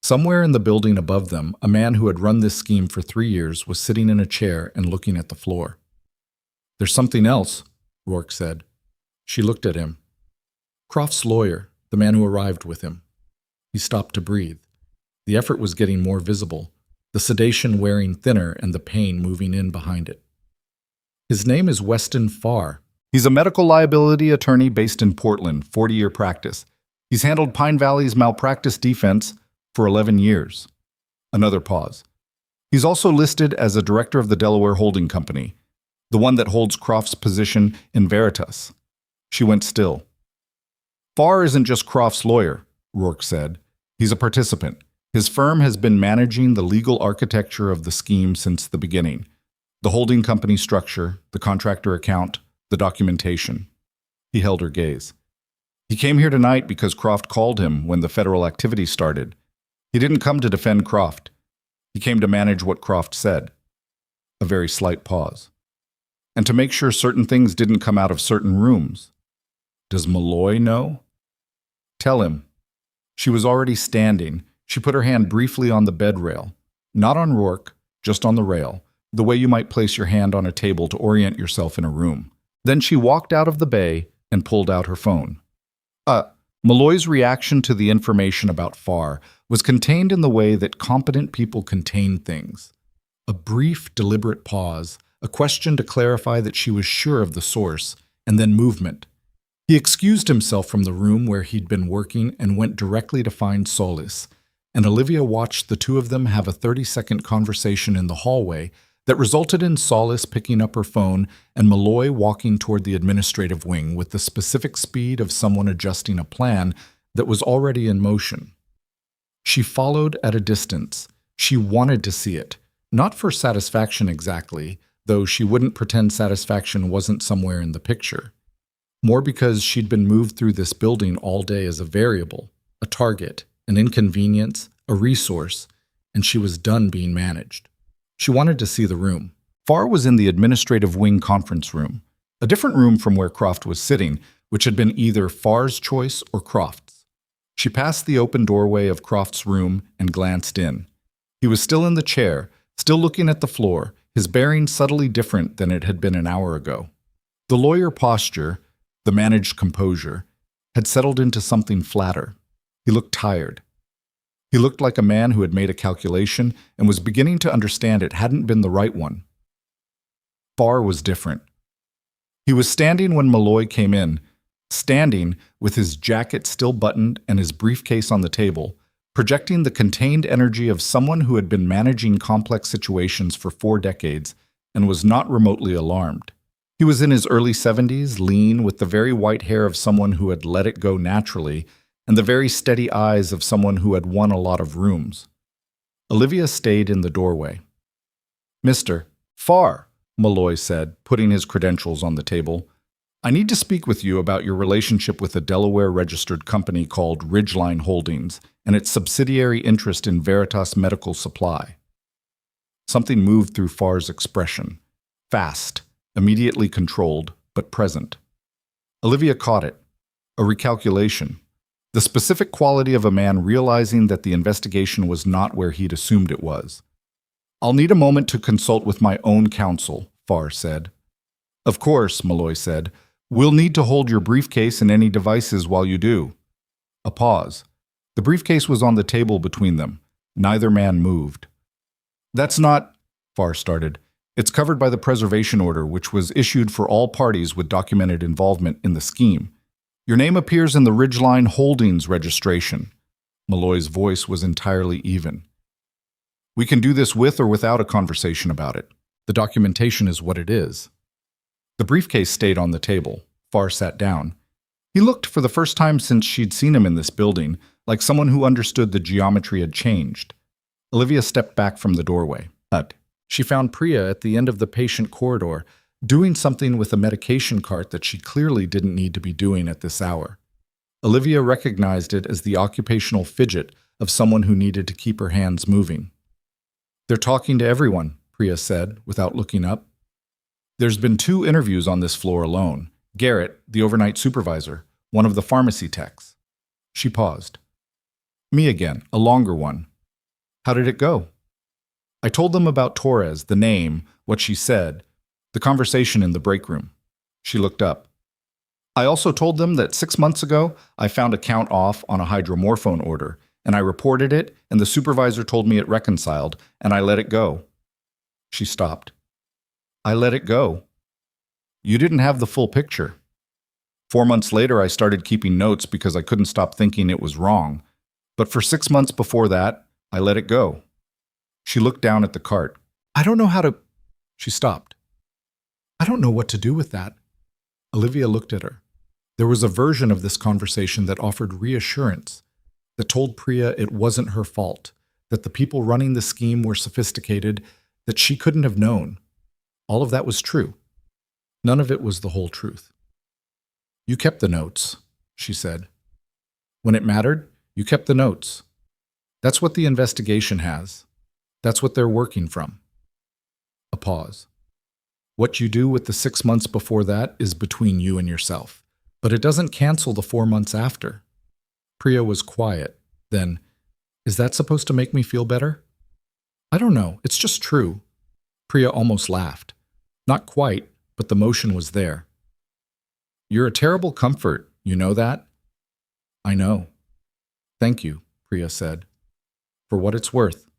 Somewhere in the building above them, a man who had run this scheme for 3 years was sitting in a chair and looking at the floor. There's something else, Rourke said. She looked at him. Croft's lawyer, the man who arrived with him. He stopped to breathe. The effort was getting more visible, the sedation wearing thinner and the pain moving in behind it. His name is Weston Farr. He's a medical liability attorney based in Portland, 40-year practice. He's handled Pine Valley's malpractice defense for 11 years. Another pause. He's also listed as a director of the Delaware Holding Company, the one that holds Croft's position in Veritas. She went still. Farr isn't just Croft's lawyer, Rourke said. He's a participant. His firm has been managing the legal architecture of the scheme since the beginning. The holding company structure, the contractor account, the documentation. He held her gaze. He came here tonight because Croft called him when the federal activity started. He didn't come to defend Croft. He came to manage what Croft said. A very slight pause. And to make sure certain things didn't come out of certain rooms. Does Malloy know? Tell him. She was already standing. She put her hand briefly on the bed rail. Not on Rourke, just on the rail, the way you might place your hand on a table to orient yourself in a room. Then she walked out of the bay and pulled out her phone. Malloy's reaction to the information about Farr was contained in the way that competent people contain things. A brief, deliberate pause, a question to clarify that she was sure of the source, and then movement. He excused himself from the room where he'd been working and went directly to find Solis, and Olivia watched the two of them have a 30-second conversation in the hallway that resulted in Solis picking up her phone and Malloy walking toward the administrative wing with the specific speed of someone adjusting a plan that was already in motion. She followed at a distance. She wanted to see it, not for satisfaction exactly, though she wouldn't pretend satisfaction wasn't somewhere in the picture. More because she'd been moved through this building all day as a variable, a target, an inconvenience, a resource, and she was done being managed. She wanted to see the room. Farr was in the administrative wing conference room, a different room from where Croft was sitting, which had been either Farr's choice or Croft's. She passed the open doorway of Croft's room and glanced in. He was still in the chair, still looking at the floor, his bearing subtly different than it had been an hour ago. The lawyer posture, the managed composure, had settled into something flatter. He looked tired. He looked like a man who had made a calculation and was beginning to understand it hadn't been the right one. Farr was different. He was standing when Malloy came in, standing with his jacket still buttoned and his briefcase on the table, projecting the contained energy of someone who had been managing complex situations for 4 decades and was not remotely alarmed. He was in his early 70s, lean, with the very white hair of someone who had let it go naturally, and the very steady eyes of someone who had won a lot of rooms. Olivia stayed in the doorway. "Mr. Farr," Malloy said, putting his credentials on the table, "I need to speak with you about your relationship with a Delaware-registered company called Ridgeline Holdings and its subsidiary interest in Veritas Medical Supply." Something moved through Farr's expression. Fast, immediately controlled, but present. Olivia caught it. A recalculation. The specific quality of a man realizing that the investigation was not where he'd assumed it was. "I'll need a moment to consult with my own counsel," Farr said. "Of course," Malloy said. "We'll need to hold your briefcase and any devices while you do." A pause. The briefcase was on the table between them. Neither man moved. "That's not," Farr started. "It's covered by the preservation order, which was issued for all parties with documented involvement in the scheme. Your name appears in the Ridgeline Holdings registration." Malloy's voice was entirely even. "We can do this with or without a conversation about it. The documentation is what it is." The briefcase stayed on the table. Farr sat down. He looked, for the first time since she'd seen him in this building, like someone who understood the geometry had changed. Olivia stepped back from the doorway. She found Priya at the end of the patient corridor, doing something with a medication cart that she clearly didn't need to be doing at this hour. Olivia recognized it as the occupational fidget of someone who needed to keep her hands moving. "They're talking to everyone," Priya said, without looking up. "There's been 2 interviews on this floor alone. Garrett, the overnight supervisor, one of the pharmacy techs." She paused. "Me again, a longer one." "How did it go?" "I told them about Torres, the name, what she said, the conversation in the break room." She looked up. "I also told them that 6 months ago I found a count off on a hydromorphone order, and I reported it, and the supervisor told me it reconciled, and I let it go." She stopped. "I let it go." "You didn't have the full picture." 4 months later, I started keeping notes because I couldn't stop thinking it was wrong. But for 6 months before that, I let it go." She looked down at the cart. "I don't know how to—" She stopped. "I don't know what to do with that." Olivia looked at her. There was a version of this conversation that offered reassurance, that told Priya it wasn't her fault, that the people running the scheme were sophisticated, that she couldn't have known. All of that was true. None of it was the whole truth. "You kept the notes," she said. "When it mattered, you kept the notes. That's what the investigation has. That's what they're working from." A pause. "What you do with the 6 months before that is between you and yourself, but it doesn't cancel the 4 months after." Priya was quiet. Then, "Is that supposed to make me feel better?" "I don't know. It's just true." Priya almost laughed. Not quite, but the motion was there. "You're a terrible comfort, you know that?" I know. Thank you, Priya said. For what it's worth.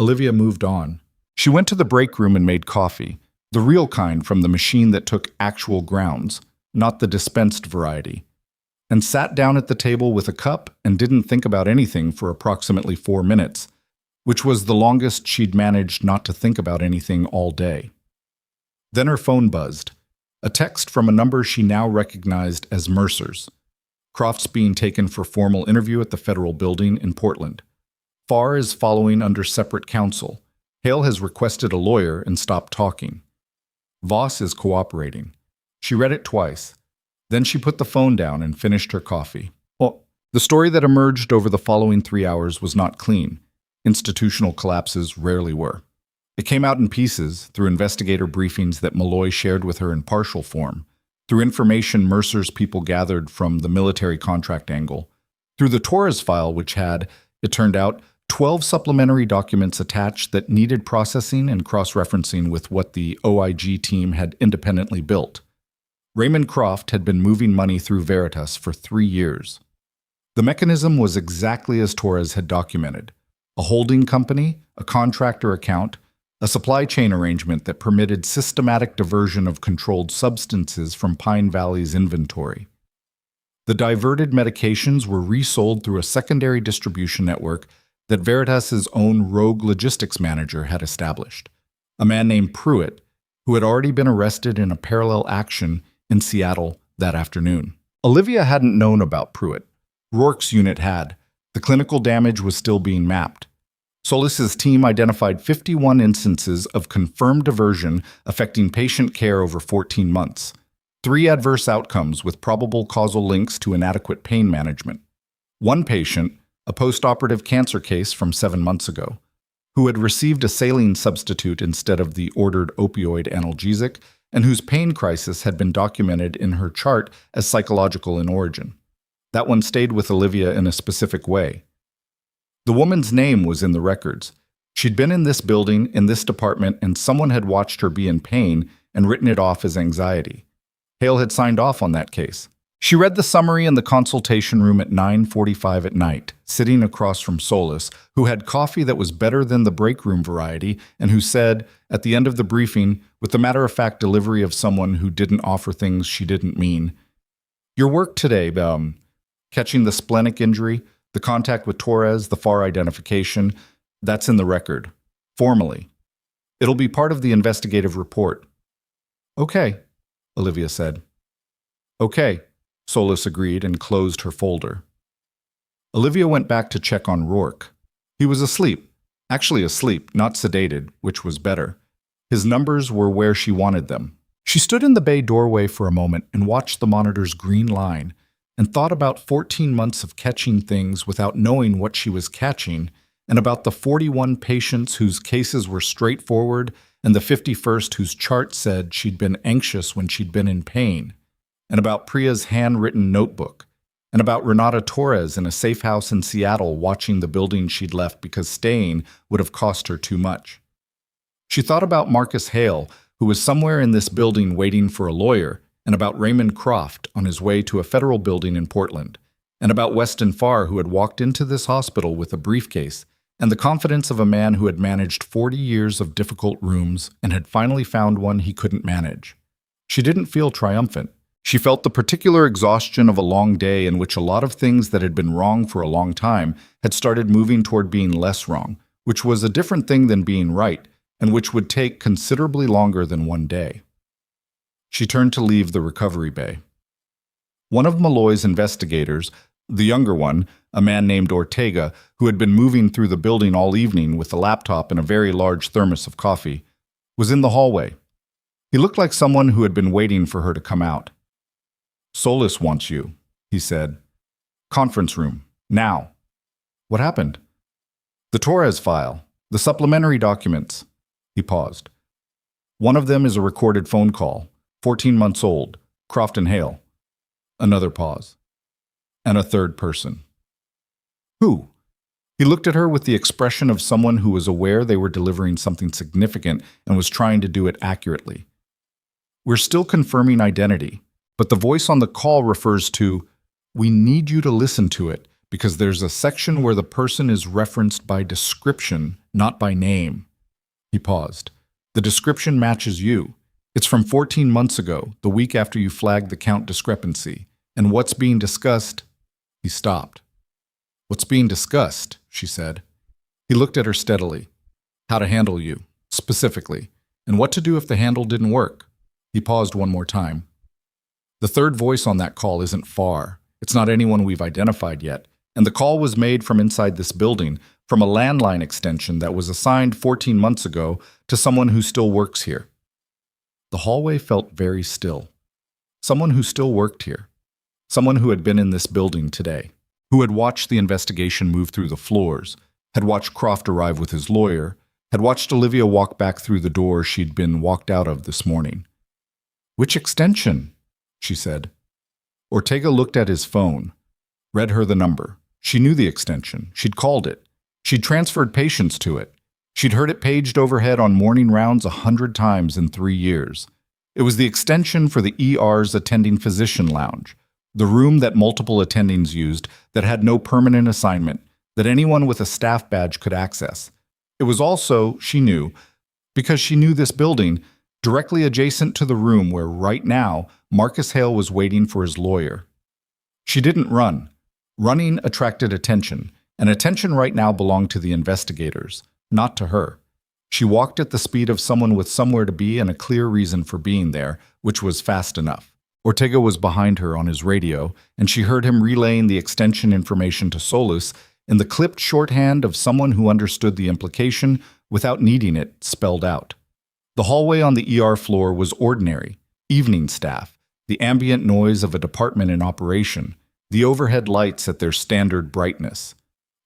Olivia moved on. She went to the break room and made coffee, the real kind from the machine that took actual grounds, not the dispensed variety, and sat down at the table with a cup and didn't think about anything for approximately 4 minutes, which was the longest she'd managed not to think about anything all day. Then her phone buzzed, a text from a number she now recognized as Mercer's. Croft's being taken for formal interview at the federal building in Portland. Farr is following under separate counsel. Hale has requested a lawyer and stopped talking. Voss is cooperating. She read it twice. Then she put the phone down and finished her coffee. Well, the story that emerged over the following 3 hours was not clean. Institutional collapses rarely were. It came out in pieces through investigator briefings that Malloy shared with her in partial form, through information Mercer's people gathered from the military contract angle, through the Torres file, which had, it turned out, 12 supplementary documents attached that needed processing and cross-referencing with what the OIG team had independently built. Raymond Croft had been moving money through Veritas for 3 years. The mechanism was exactly as Torres had documented: a holding company, a contractor account, a supply chain arrangement that permitted systematic diversion of controlled substances from Pine Valley's inventory. The diverted medications were resold through a secondary distribution network that Veritas's own rogue logistics manager had established, a man named Pruitt, who had already been arrested in a parallel action in Seattle that afternoon. Olivia hadn't known about Pruitt. Rourke's unit had. The clinical damage was still being mapped. Solis's team identified 51 instances of confirmed diversion affecting patient care over 14 months, 3 adverse outcomes with probable causal links to inadequate pain management. One patient, a post-operative cancer case from 7 months ago, who had received a saline substitute instead of the ordered opioid analgesic, and whose pain crisis had been documented in her chart as psychological in origin. That one stayed with Olivia in a specific way. The woman's name was in the records. She'd been in this building, in this department, and someone had watched her be in pain and written it off as anxiety. Hale had signed off on that case. She read the summary in the consultation room at 9:45 at night, sitting across from Solis, who had coffee that was better than the break room variety, and who said, at the end of the briefing, with the matter-of-fact delivery of someone who didn't offer things she didn't mean, "Your work today, catching the splenic injury, the contact with Torres, the Farr identification, that's in the record. Formally. It'll be part of the investigative report." "Okay," Olivia said. "Okay," Solis agreed and closed her folder. Olivia went back to check on Rourke. He was asleep. Actually asleep, not sedated, which was better. His numbers were where she wanted them. She stood in the bay doorway for a moment and watched the monitor's green line and thought about 14 months of catching things without knowing what she was catching, and about the 41 patients whose cases were straightforward and the 51st whose chart said she'd been anxious when she'd been in pain, and about Priya's handwritten notebook, and about Renata Torres in a safe house in Seattle watching the building she'd left because staying would have cost her too much. She thought about Marcus Hale, who was somewhere in this building waiting for a lawyer, and about Raymond Croft on his way to a federal building in Portland, and about Weston Farr, who had walked into this hospital with a briefcase and the confidence of a man who had managed 40 years of difficult rooms and had finally found one he couldn't manage. She didn't feel triumphant. She felt the particular exhaustion of a long day in which a lot of things that had been wrong for a long time had started moving toward being less wrong, which was a different thing than being right, and which would take considerably longer than one day. She turned to leave the recovery bay. One of Malloy's investigators, the younger one, a man named Ortega, who had been moving through the building all evening with a laptop and a very large thermos of coffee, was in the hallway. He looked like someone who had been waiting for her to come out. "Solis wants you," he said. "Conference room. Now." "What happened?" "The Torres file. The supplementary documents." He paused. "One of them is a recorded phone call. 14 months old. Croft and Hale." Another pause. "And a third person." "Who?" He looked at her with the expression of someone who was aware they were delivering something significant and was trying to do it accurately. "We're still confirming identity, but the voice on the call refers to..." We need you to listen to it, because there's a section where the person is referenced by description, not by name." He paused. "The description matches you. It's from 14 months ago, the week after you flagged the count discrepancy. And what's being discussed—" He stopped. "What's being discussed?" she said. He looked at her steadily. "How to handle you, specifically, and what to do if the handle didn't work." He paused one more time. "The third voice on that call isn't far. It's not anyone we've identified yet. And the call was made from inside this building, from a landline extension that was assigned 14 months ago to someone who still works here." The hallway felt very still. Someone who still worked here. Someone who had been in this building today. Who had watched the investigation move through the floors, had watched Croft arrive with his lawyer, had watched Olivia walk back through the door she'd been walked out of this morning. "Which extension?" she said. Ortega looked at his phone, read her the number. She knew the extension. She'd called it. She'd transferred patients to it. She'd heard it paged overhead on morning rounds 100 times in 3 years. It was the extension for the ER's attending physician lounge, the room that multiple attendings used that had no permanent assignment, that anyone with a staff badge could access. It was also, she knew, because she knew this building, directly adjacent to the room where right now Marcus Hale was waiting for his lawyer. She didn't run. Running attracted attention, and attention right now belonged to the investigators, not to her. She walked at the speed of someone with somewhere to be and a clear reason for being there, which was fast enough. Ortega was behind her on his radio, and she heard him relaying the extension information to Solus in the clipped shorthand of someone who understood the implication without needing it spelled out. The hallway on the ER floor was ordinary, evening staff, the ambient noise of a department in operation, the overhead lights at their standard brightness.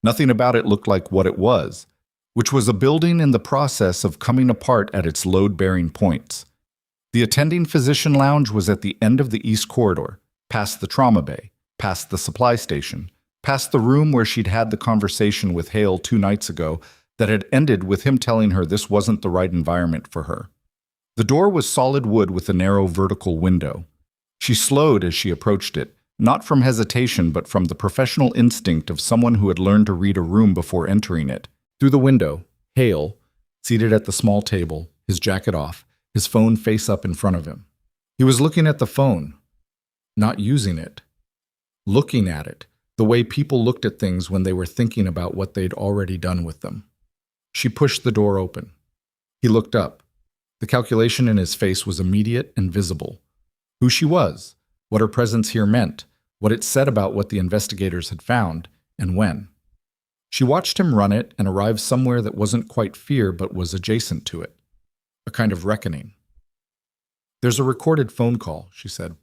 Nothing about it looked like what it was, which was a building in the process of coming apart at its load-bearing points. The attending physician lounge was at the end of the east corridor, past the trauma bay, past the supply station, past the room where she'd had the conversation with Hale 2 nights ago that had ended with him telling her this wasn't the right environment for her. The door was solid wood with a narrow vertical window. She slowed as she approached it, not from hesitation but from the professional instinct of someone who had learned to read a room before entering it. Through the window, Hale, seated at the small table, his jacket off, his phone face up in front of him. He was looking at the phone, not using it, looking at it, the way people looked at things when they were thinking about what they'd already done with them. She pushed the door open. He looked up. The calculation in his face was immediate and visible. Who she was, what her presence here meant, what it said about what the investigators had found, and when. She watched him run it and arrive somewhere that wasn't quite fear but was adjacent to it. A kind of reckoning. "There's a recorded phone call," she said.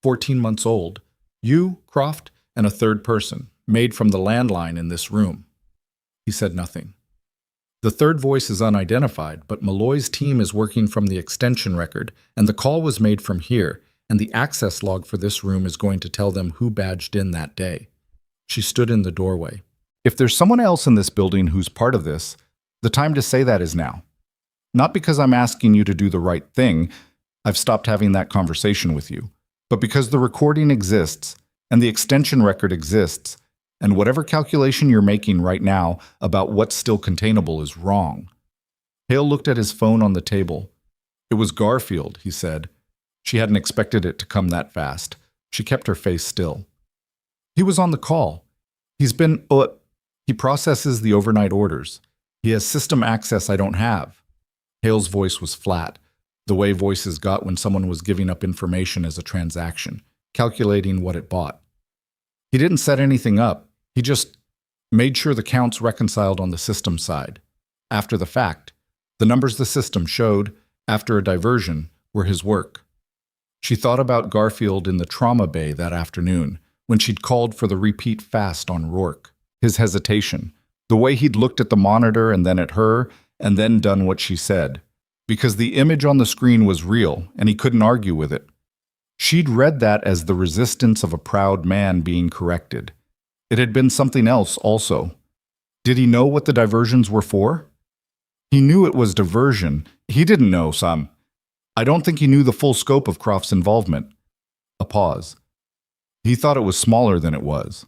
14 months old. You, Croft, and a third person, made from the landline in this room. He said nothing. "The third voice is unidentified, but Malloy's team is working from the extension record, and the call was made from here, and the access log for this room is going to tell them who badged in that day." She stood in the doorway. "If there's someone else in this building who's part of this, the time to say that is now. Not because I'm asking you to do the right thing, I've stopped having that conversation with you, but because the recording exists, and the extension record exists, and whatever calculation you're making right now about what's still containable is wrong." Hale looked at his phone on the table. "It was Garfield," he said. She hadn't expected it to come that fast. She kept her face still. "He was on the call. He's been, he processes the overnight orders. He has system access I don't have." Hale's voice was flat, the way voices got when someone was giving up information as a transaction, calculating what it bought. "He didn't set anything up. He just made sure the counts reconciled on the system side. After the fact, the numbers the system showed, after a diversion, were his work." She thought about Garfield in the trauma bay that afternoon, when she'd called for the repeat fast on Rourke. His hesitation, the way he'd looked at the monitor and then at her, and then done what she said. Because the image on the screen was real, and he couldn't argue with it. She'd read that as the resistance of a proud man being corrected. It had been something else also. Did he know what the diversions were for? He knew it was diversion. He didn't know some. I don't think he knew the full scope of Croft's involvement. A pause. He thought it was smaller than it was.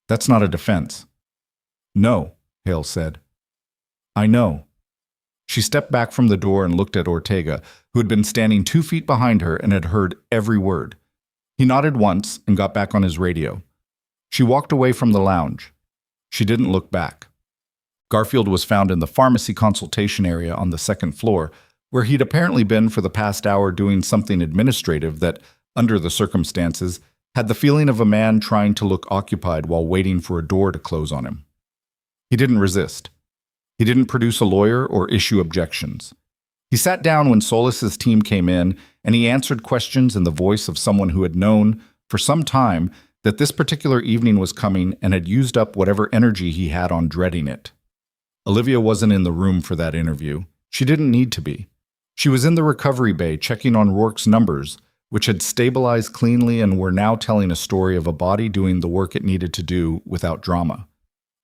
That's not a defense. No, Hale said. I know. She stepped back from the door and looked at Ortega, who had been standing 2 feet behind her and had heard every word. He nodded once and got back on his radio. She walked away from the lounge. She didn't look back. Garfield was found in the pharmacy consultation area on the second floor, where he'd apparently been for the past hour doing something administrative that, under the circumstances, had the feeling of a man trying to look occupied while waiting for a door to close on him. He didn't resist. He didn't produce a lawyer or issue objections. He sat down when Solis's team came in, and he answered questions in the voice of someone who had known, for some time, that this particular evening was coming and had used up whatever energy he had on dreading it. Olivia wasn't in the room for that interview. She didn't need to be. She was in the recovery bay checking on Rourke's numbers, which had stabilized cleanly and were now telling a story of a body doing the work it needed to do without drama.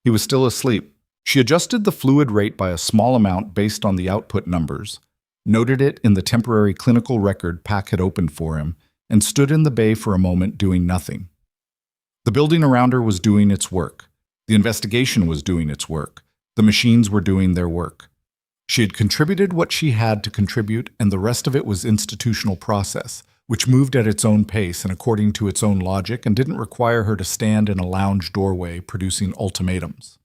He was still asleep. She adjusted the fluid rate by a small amount based on the output numbers, noted it in the temporary clinical record Pack had opened for him, and stood in the bay for a moment doing nothing. The building around her was doing its work. The investigation was doing its work. The machines were doing their work. She had contributed what she had to contribute, and the rest of it was institutional process, which moved at its own pace and according to its own logic and didn't require her to stand in a lounge doorway producing ultimatums.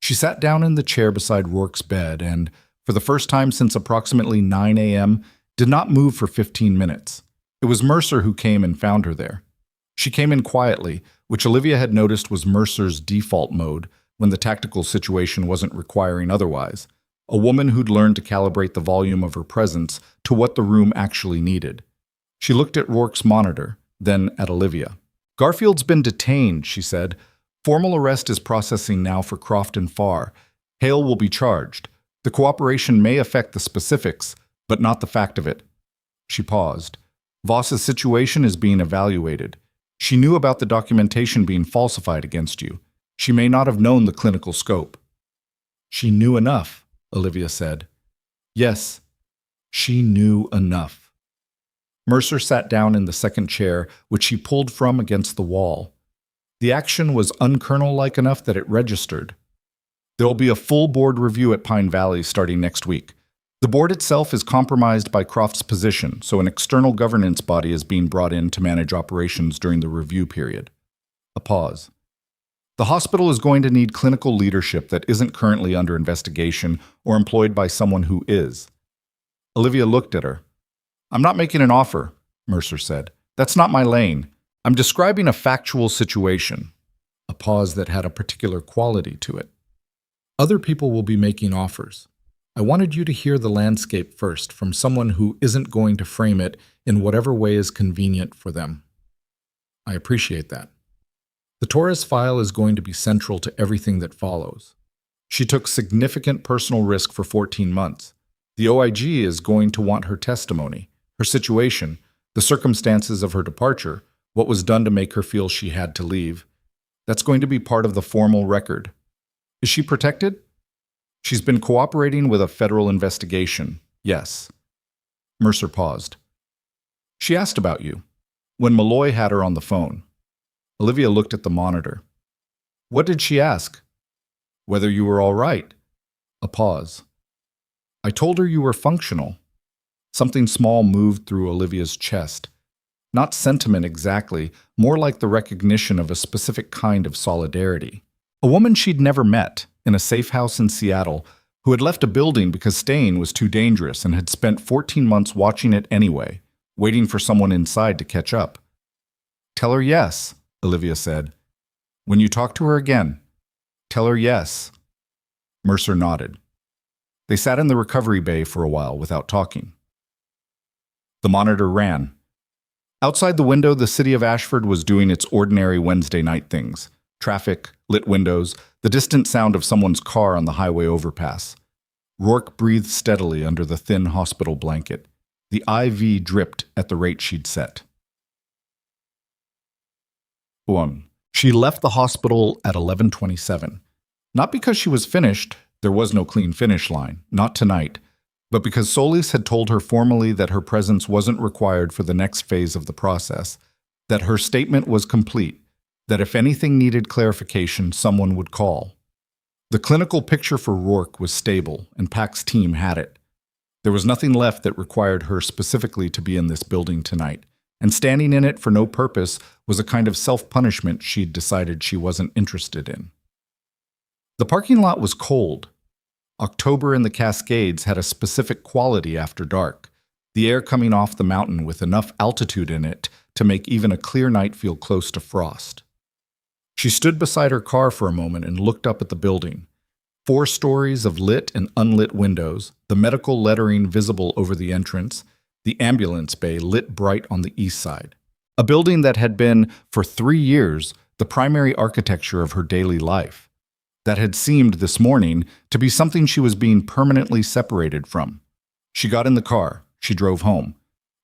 She sat down in the chair beside Rourke's bed and, for the first time since approximately 9 a.m., did not move for 15 minutes. It was Mercer who came and found her there. She came in quietly, which Olivia had noticed was Mercer's default mode when the tactical situation wasn't requiring otherwise, a woman who'd learned to calibrate the volume of her presence to what the room actually needed. She looked at Rourke's monitor, then at Olivia. "Garfield's been detained," she said. "Formal arrest is processing now for Croft and Farr. Hale will be charged. The cooperation may affect the specifics, but not the fact of it." She paused. "Voss's situation is being evaluated. She knew about the documentation being falsified against you. She may not have known the clinical scope." "She knew enough," Olivia said. "Yes, she knew enough." Mercer sat down in the second chair, which she pulled from against the wall. The action was unkernel-like enough that it registered. "There'll be a full board review at Pine Valley starting next week. The board itself is compromised by Croft's position, so an external governance body is being brought in to manage operations during the review period." A pause. "The hospital is going to need clinical leadership that isn't currently under investigation or employed by someone who is." Olivia looked at her. "I'm not making an offer," Mercer said. "That's not my lane. I'm describing a factual situation." A pause that had a particular quality to it. "Other people will be making offers. I wanted you to hear the landscape first from someone who isn't going to frame it in whatever way is convenient for them. I appreciate that. The Torres file is going to be central to everything that follows. She took significant personal risk for 14 months. The OIG is going to want her testimony, her situation, the circumstances of her departure, what was done to make her feel she had to leave. That's going to be part of the formal record. Is she protected? She's been cooperating with a federal investigation, yes." Mercer paused. "She asked about you, when Malloy had her on the phone." Olivia looked at the monitor. "What did she ask?" "Whether you were all right." A pause. "I told her you were functional." Something small moved through Olivia's chest. Not sentiment exactly, more like the recognition of a specific kind of solidarity. A woman she'd never met, in a safe house in Seattle, who had left a building because staying was too dangerous and had spent 14 months watching it anyway, waiting for someone inside to catch up. "Tell her yes," Olivia said. "When you talk to her again, tell her yes." Mercer nodded. They sat in the recovery bay for a while without talking. The monitor ran. Outside the window, the city of Ashford was doing its ordinary Wednesday night things. Traffic, lit windows, the distant sound of someone's car on the highway overpass. Rourke breathed steadily under the thin hospital blanket. The IV dripped at the rate she'd set. 1. She left the hospital at 11:27. Not because she was finished, there was no clean finish line, not tonight, but because Solis had told her formally that her presence wasn't required for the next phase of the process, that her statement was complete, that if anything needed clarification, someone would call. The clinical picture for Rourke was stable, and Pack's team had it. There was nothing left that required her specifically to be in this building tonight, and standing in it for no purpose was a kind of self-punishment she'd decided she wasn't interested in. The parking lot was cold. October in the Cascades had a specific quality after dark, the air coming off the mountain with enough altitude in it to make even a clear night feel close to frost. She stood beside her car for a moment and looked up at the building. 4 stories of lit and unlit windows, the medical lettering visible over the entrance, the ambulance bay lit bright on the east side. A building that had been, for 3 years, the primary architecture of her daily life. That had seemed, this morning, to be something she was being permanently separated from. She got in the car. She drove home.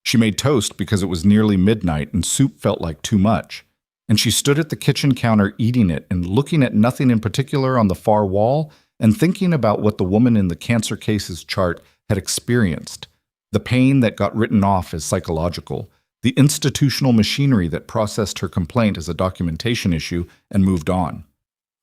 She made toast because it was nearly midnight and soup felt like too much. And she stood at the kitchen counter eating it and looking at nothing in particular on the far wall and thinking about what the woman in the cancer cases chart had experienced. The pain that got written off as psychological, the institutional machinery that processed her complaint as a documentation issue and moved on.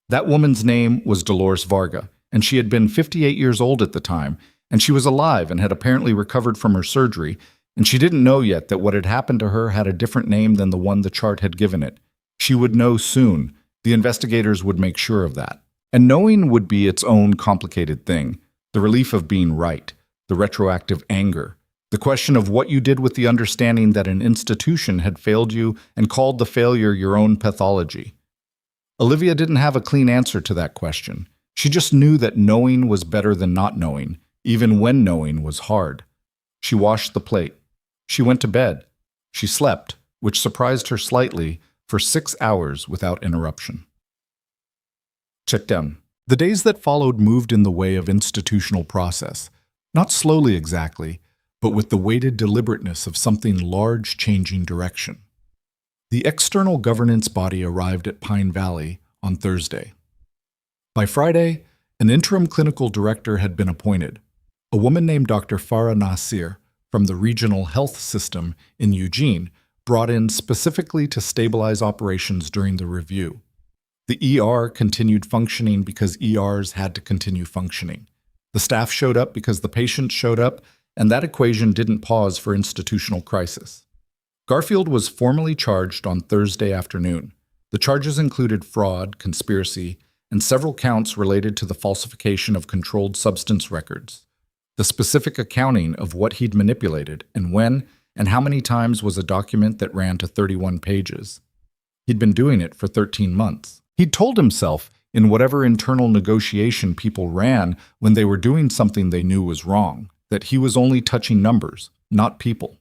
That woman's name was Dolores Varga, and she had been 58 years old at the time, and she was alive and had apparently recovered from her surgery, and she didn't know yet that what had happened to her had a different name than the one the chart had given it. She would know soon. The investigators would make sure of that. And knowing would be its own complicated thing. The relief of being right, the retroactive anger, the question of what you did with the understanding that an institution had failed you and called the failure your own pathology. Olivia didn't have a clean answer to that question. She just knew that knowing was better than not knowing, even when knowing was hard. She washed the plate. She went to bed. She slept, which surprised her slightly, for 6 hours without interruption. Check down. The days that followed moved in the way of institutional process, not slowly exactly, but with the weighted deliberateness of something large changing direction. The external governance body arrived at Pine Valley on Thursday. By Friday, an interim clinical director had been appointed, a woman named Dr. Farah Nasir from the regional health system in Eugene, brought in specifically to stabilize operations during the review. The ER continued functioning because ERs had to continue functioning. The staff showed up because the patients showed up, and that equation didn't pause for institutional crisis. Garfield was formally charged on Thursday afternoon. The charges included fraud, conspiracy, and several counts related to the falsification of controlled substance records. The specific accounting of what he'd manipulated and when and how many times was a document that ran to 31 pages. He'd been doing it for 13 months. He'd told himself, in whatever internal negotiation people ran when they were doing something they knew was wrong, that he was only touching numbers, not people.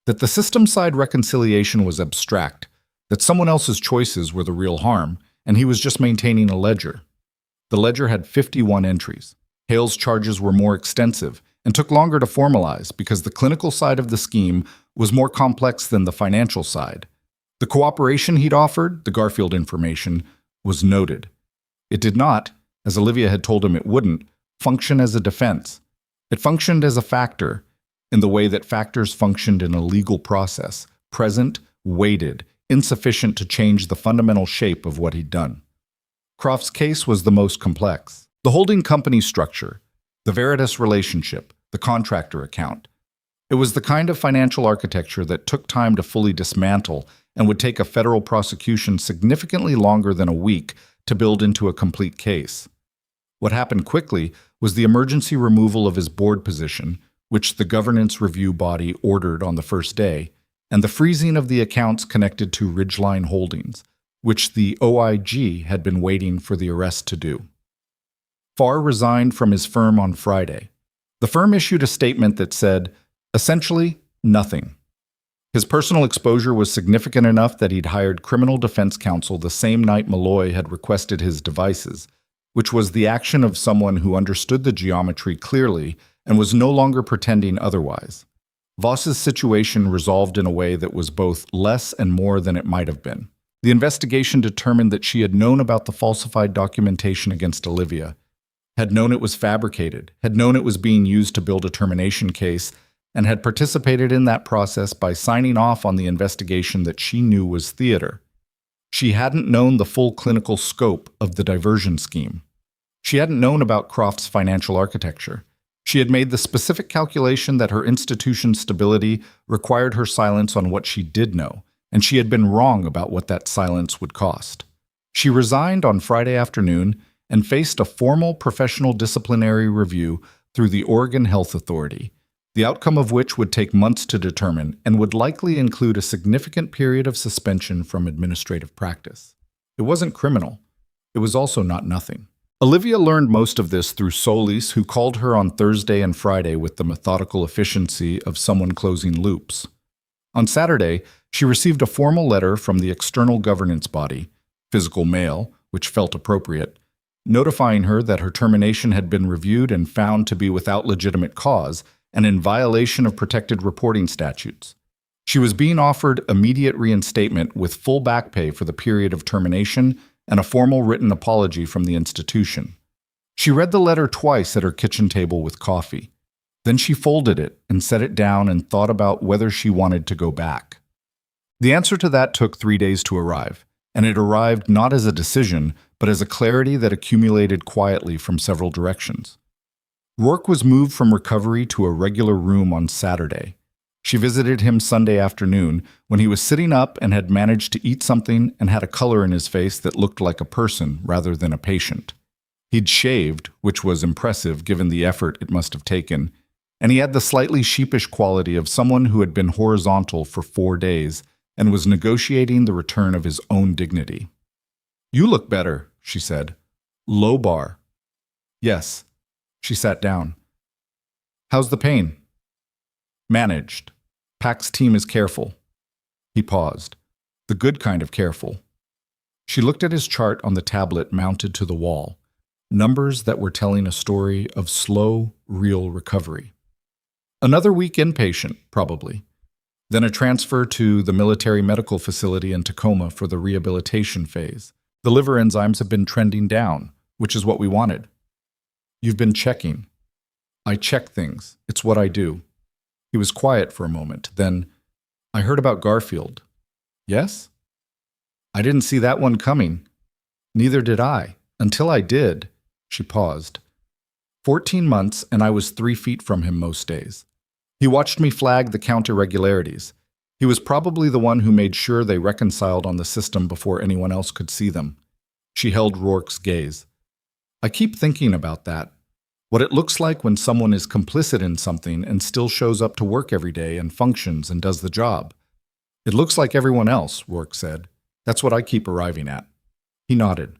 That the system-side reconciliation was abstract, that someone else's choices were the real harm, and he was just maintaining a ledger. The ledger had 51 entries. Hale's charges were more extensive and took longer to formalize because the clinical side of the scheme was more complex than the financial side. The cooperation he'd offered, the Garfield information, was noted. It did not, as Olivia had told him it wouldn't, function as a defense. It functioned as a factor, in the way that factors functioned in a legal process, present, weighted, insufficient to change the fundamental shape of what he'd done. Croft's case was the most complex. The holding company structure, the Veritas relationship, the contractor account. It was the kind of financial architecture that took time to fully dismantle and would take a federal prosecution significantly longer than a week to build into a complete case. What happened quickly was the emergency removal of his board position, which the governance review body ordered on the first day, and the freezing of the accounts connected to Ridgeline Holdings, which the OIG had been waiting for the arrest to do. Farr resigned from his firm on Friday. The firm issued a statement that said, essentially, nothing. His personal exposure was significant enough that he'd hired criminal defense counsel the same night Malloy had requested his devices, which was the action of someone who understood the geometry clearly and was no longer pretending otherwise. Voss's situation resolved in a way that was both less and more than it might have been. The investigation determined that she had known about the falsified documentation against Olivia, had known it was fabricated, had known it was being used to build a termination case, and had participated in that process by signing off on the investigation that she knew was theater. She hadn't known the full clinical scope of the diversion scheme. She hadn't known about Croft's financial architecture. She had made the specific calculation that her institution's stability required her silence on what she did know, and she had been wrong about what that silence would cost. She resigned on Friday afternoon and faced a formal professional disciplinary review through the Oregon Health Authority, the outcome of which would take months to determine and would likely include a significant period of suspension from administrative practice. It wasn't criminal. It was also not nothing. Olivia learned most of this through Solis, who called her on Thursday and Friday with the methodical efficiency of someone closing loops. On Saturday, she received a formal letter from the external governance body, physical mail, which felt appropriate, notifying her that her termination had been reviewed and found to be without legitimate cause and in violation of protected reporting statutes. She was being offered immediate reinstatement with full back pay for the period of termination and a formal written apology from the institution. She read the letter twice at her kitchen table with coffee. Then she folded it and set it down and thought about whether she wanted to go back. The answer to that took 3 days to arrive, and it arrived not as a decision, but as a clarity that accumulated quietly from several directions. Rourke was moved from recovery to a regular room on Saturday. She visited him Sunday afternoon when he was sitting up and had managed to eat something and had a color in his face that looked like a person rather than a patient. He'd shaved, which was impressive given the effort it must have taken, and he had the slightly sheepish quality of someone who had been horizontal for 4 days and was negotiating the return of his own dignity. "You look better," she said. "Low bar." "Yes." She sat down. "How's the pain?" "Managed. Pack's team is careful." He paused. "The good kind of careful." She looked at his chart on the tablet mounted to the wall, numbers that were telling a story of slow, real recovery. Another week inpatient, probably. Then a transfer to the military medical facility in Tacoma for the rehabilitation phase. The liver enzymes have been trending down, which is what we wanted. "You've been checking." "I check things. It's what I do." He was quiet for a moment. Then, "I heard about Garfield." "Yes?" "I didn't see that one coming." "Neither did I. Until I did." She paused. 14 months, and I was 3 feet from him most days. He watched me flag the count irregularities. He was probably the one who made sure they reconciled on the system before anyone else could see them. She held Rourke's gaze. "I keep thinking about that. What it looks like when someone is complicit in something and still shows up to work every day and functions and does the job." "It looks like everyone else," Rourke said. "That's what I keep arriving at." He nodded.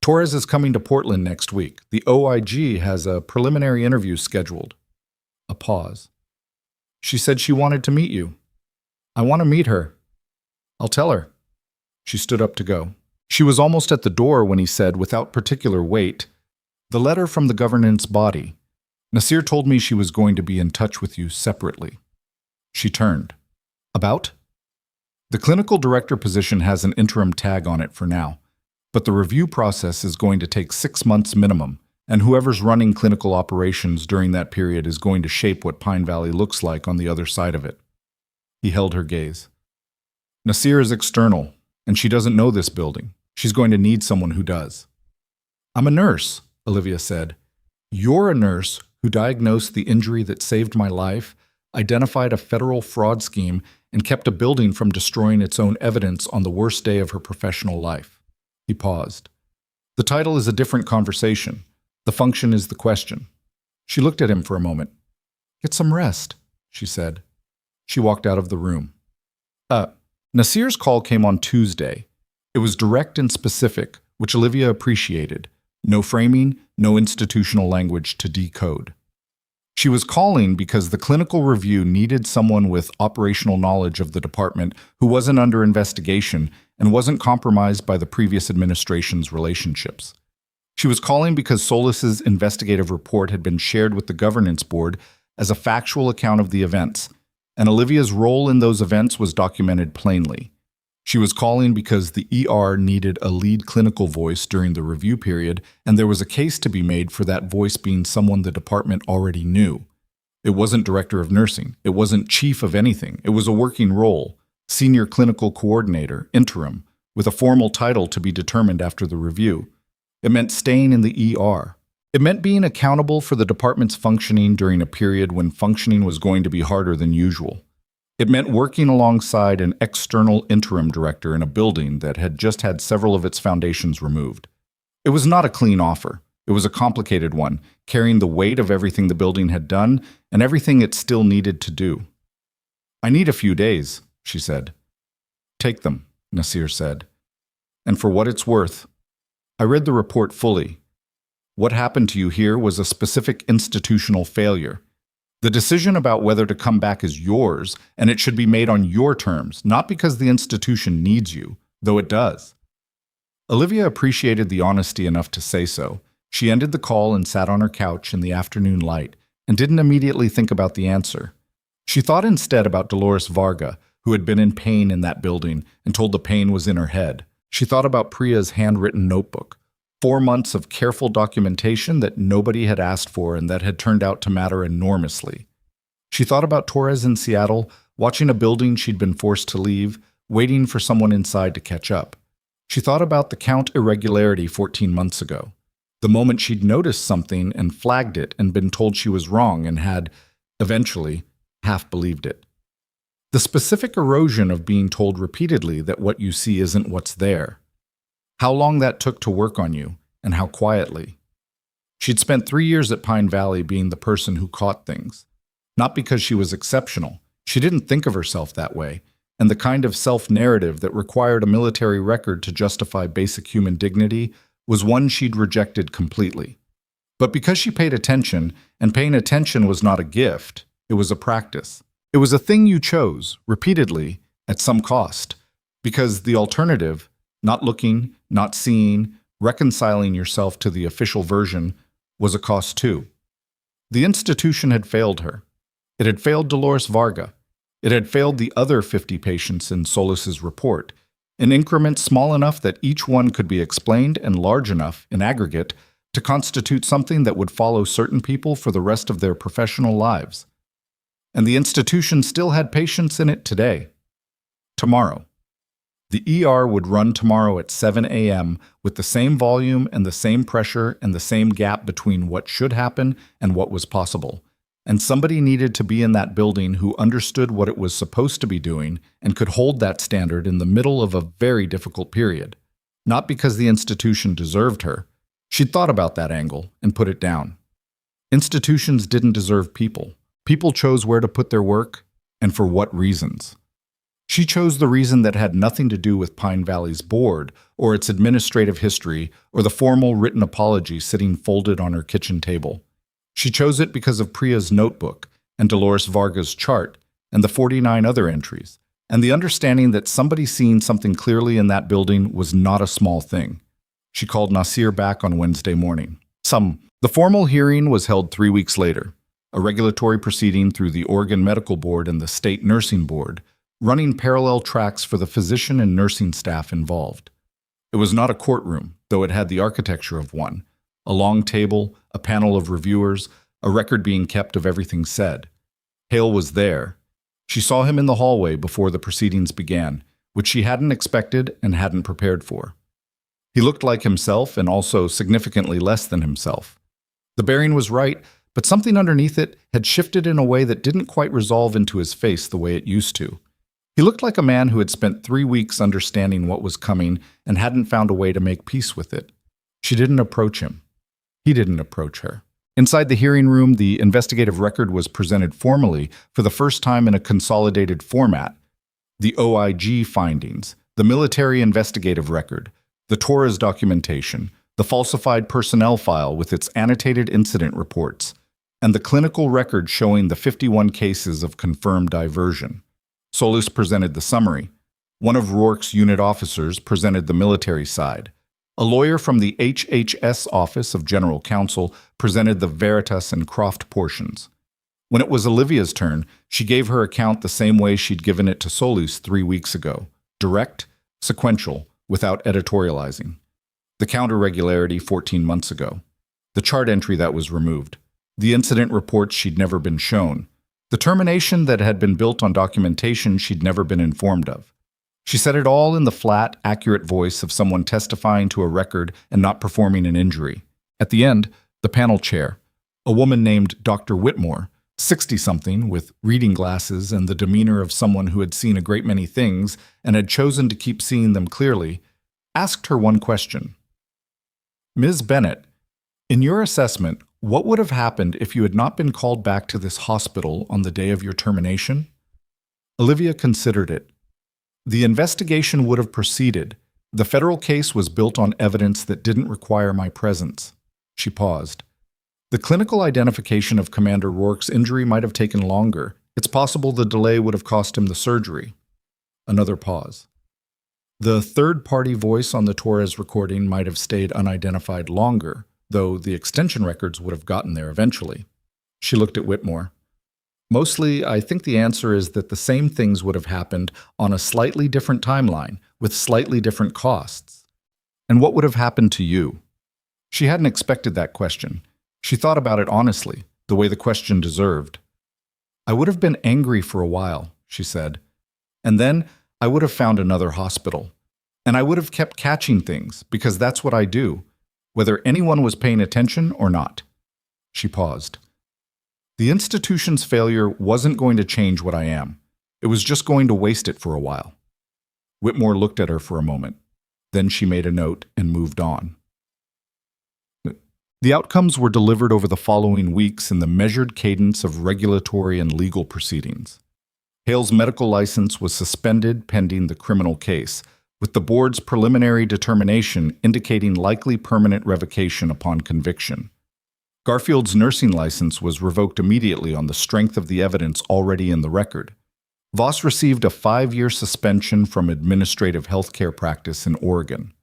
"Torres is coming to Portland next week. The OIG has a preliminary interview scheduled." A pause. "She said she wanted to meet you." "I want to meet her." "I'll tell her." She stood up to go. She was almost at the door when he said, without particular weight, "The letter from the governance body. Nasir told me she was going to be in touch with you separately." She turned. "About?" "The clinical director position has an interim tag on it for now, but the review process is going to take 6 months minimum, and whoever's running clinical operations during that period is going to shape what Pine Valley looks like on the other side of it." He held her gaze. "Nasir is external, and she doesn't know this building. She's going to need someone who does." "I'm a nurse," Olivia said. "You're a nurse who diagnosed the injury that saved my life, identified a federal fraud scheme, and kept a building from destroying its own evidence on the worst day of her professional life." He paused. "The title is a different conversation. The function is the question." She looked at him for a moment. "Get some rest," she said. She walked out of the room. Nasir's call came on Tuesday. It was direct and specific, which Olivia appreciated. No framing, no institutional language to decode. She was calling because the clinical review needed someone with operational knowledge of the department who wasn't under investigation and wasn't compromised by the previous administration's relationships. She was calling because Solis's investigative report had been shared with the governance board as a factual account of the events, and Olivia's role in those events was documented plainly. She was calling because the ER needed a lead clinical voice during the review period, and there was a case to be made for that voice being someone the department already knew. It wasn't director of nursing. It wasn't chief of anything. It was a working role, senior clinical coordinator, interim, with a formal title to be determined after the review. It meant staying in the ER. It meant being accountable for the department's functioning during a period when functioning was going to be harder than usual. It meant working alongside an external interim director in a building that had just had several of its foundations removed. It was not a clean offer. It was a complicated one, carrying the weight of everything the building had done and everything it still needed to do. "I need a few days," she said. "Take them," Nasir said. "And for what it's worth, I read the report fully. What happened to you here was a specific institutional failure. The decision about whether to come back is yours, and it should be made on your terms, not because the institution needs you, though it does." Olivia appreciated the honesty enough to say so. She ended the call and sat on her couch in the afternoon light, and didn't immediately think about the answer. She thought instead about Dolores Varga, who had been in pain in that building and told the pain was in her head. She thought about Priya's handwritten notebook, 4 months of careful documentation that nobody had asked for and that had turned out to matter enormously. She thought about Torres in Seattle, watching a building she'd been forced to leave, waiting for someone inside to catch up. She thought about the count irregularity 14 months ago, the moment she'd noticed something and flagged it and been told she was wrong and had, eventually, half believed it. The specific erosion of being told repeatedly that what you see isn't what's there. How long that took to work on you, and how quietly. She'd spent 3 years at Pine Valley being the person who caught things. Not because she was exceptional. She didn't think of herself that way, and the kind of self-narrative that required a military record to justify basic human dignity was one she'd rejected completely. But because she paid attention, and paying attention was not a gift, it was a practice. It was a thing you chose, repeatedly, at some cost, because the alternative, not looking, not seeing, reconciling yourself to the official version, was a cost too. The institution had failed her. It had failed Dolores Varga. It had failed the other 50 patients in Solis's report, in increments small enough that each one could be explained and large enough, in aggregate, to constitute something that would follow certain people for the rest of their professional lives. And the institution still had patients in it today. Tomorrow. The ER would run tomorrow at 7 a.m. with the same volume and the same pressure and the same gap between what should happen and what was possible. And somebody needed to be in that building who understood what it was supposed to be doing and could hold that standard in the middle of a very difficult period. Not because the institution deserved her. She'd thought about that angle and put it down. Institutions didn't deserve people. People chose where to put their work and for what reasons. She chose the reason that had nothing to do with Pine Valley's board or its administrative history or the formal written apology sitting folded on her kitchen table. She chose it because of Priya's notebook and Dolores Varga's chart and the 49 other entries, and the understanding that somebody seeing something clearly in that building was not a small thing. She called Nasir back on Wednesday morning. The formal hearing was held 3 weeks later, a regulatory proceeding through the Oregon Medical Board and the State Nursing Board, running parallel tracks for the physician and nursing staff involved. It was not a courtroom, though it had the architecture of one. A long table, a panel of reviewers, a record being kept of everything said. Hale was there. She saw him in the hallway before the proceedings began, which she hadn't expected and hadn't prepared for. He looked like himself and also significantly less than himself. The bearing was right, but something underneath it had shifted in a way that didn't quite resolve into his face the way it used to. He looked like a man who had spent 3 weeks understanding what was coming and hadn't found a way to make peace with it. She didn't approach him. He didn't approach her. Inside the hearing room, the investigative record was presented formally for the first time in a consolidated format. The OIG findings, the military investigative record, the Torres documentation, the falsified personnel file with its annotated incident reports, and the clinical record showing the 51 cases of confirmed diversion. Solis presented the summary. One of Rourke's unit officers presented the military side. A lawyer from the HHS Office of General Counsel presented the Veritas and Croft portions. When it was Olivia's turn, she gave her account the same way she'd given it to Solis 3 weeks ago. Direct, sequential, without editorializing. The count irregularity 14 months ago. The chart entry that was removed. The incident reports she'd never been shown. The termination that had been built on documentation she'd never been informed of. She said it all in the flat, accurate voice of someone testifying to a record and not performing an injury. At the end, the panel chair, a woman named Dr. Whitmore, 60-something, with reading glasses and the demeanor of someone who had seen a great many things and had chosen to keep seeing them clearly, asked her one question. Ms. Bennett, in your assessment, what would have happened if you had not been called back to this hospital on the day of your termination? Olivia considered it. The investigation would have proceeded. The federal case was built on evidence that didn't require my presence. She paused. The clinical identification of Commander Rourke's injury might have taken longer. It's possible the delay would have cost him the surgery. Another pause. The third-party voice on the Torres recording might have stayed unidentified longer, though the extension records would have gotten there eventually. She looked at Whitmore. Mostly, I think the answer is that the same things would have happened on a slightly different timeline, with slightly different costs. And what would have happened to you? She hadn't expected that question. She thought about it honestly, the way the question deserved. I would have been angry for a while, she said. And then I would have found another hospital. And I would have kept catching things, because that's what I do, whether anyone was paying attention or not. She paused. The institution's failure wasn't going to change what I am. It was just going to waste it for a while. Whitmore looked at her for a moment. Then she made a note and moved on. The outcomes were delivered over the following weeks in the measured cadence of regulatory and legal proceedings. Hale's medical license was suspended pending the criminal case, with the board's preliminary determination indicating likely permanent revocation upon conviction. Garfield's nursing license was revoked immediately on the strength of the evidence already in the record. Voss received a 5-year suspension from administrative healthcare practice in Oregon.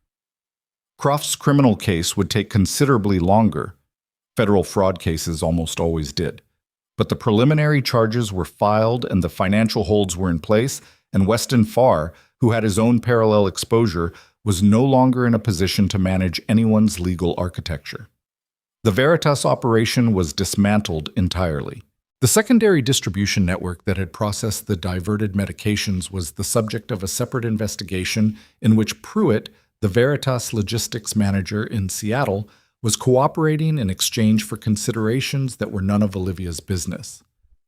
Croft's criminal case would take considerably longer. Federal fraud cases almost always did. But the preliminary charges were filed and the financial holds were in place, and Weston Farr, who had his own parallel exposure, was no longer in a position to manage anyone's legal architecture. The Veritas operation was dismantled entirely. The secondary distribution network that had processed the diverted medications was the subject of a separate investigation in which Pruitt, the Veritas logistics manager in Seattle, was cooperating in exchange for considerations that were none of Olivia's business.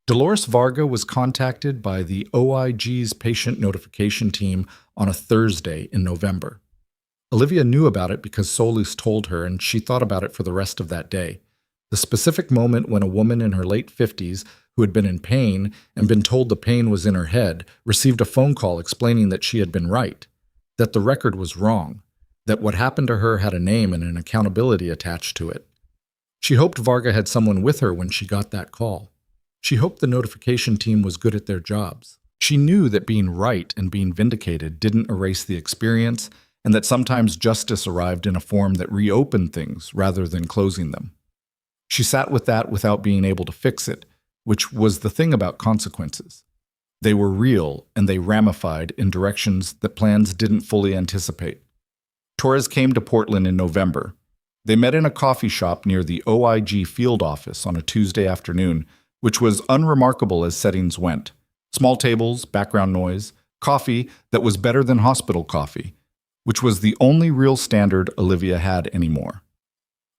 Dolores Varga was contacted by the OIG's patient notification team on a Thursday in November. Olivia knew about it because Solis told her, and she thought about it for the rest of that day. The specific moment when a woman in her late 50s, who had been in pain and been told the pain was in her head, received a phone call explaining that she had been right, that the record was wrong, that what happened to her had a name and an accountability attached to it. She hoped Varga had someone with her when she got that call. She hoped the notification team was good at their jobs. She knew that being right and being vindicated didn't erase the experience, and that sometimes justice arrived in a form that reopened things rather than closing them. She sat with that without being able to fix it, which was the thing about consequences. They were real, and they ramified in directions that plans didn't fully anticipate. Torres came to Portland in November. They met in a coffee shop near the OIG field office on a Tuesday afternoon, which was unremarkable as settings went. Small tables, background noise, coffee that was better than hospital coffee, which was the only real standard Olivia had anymore.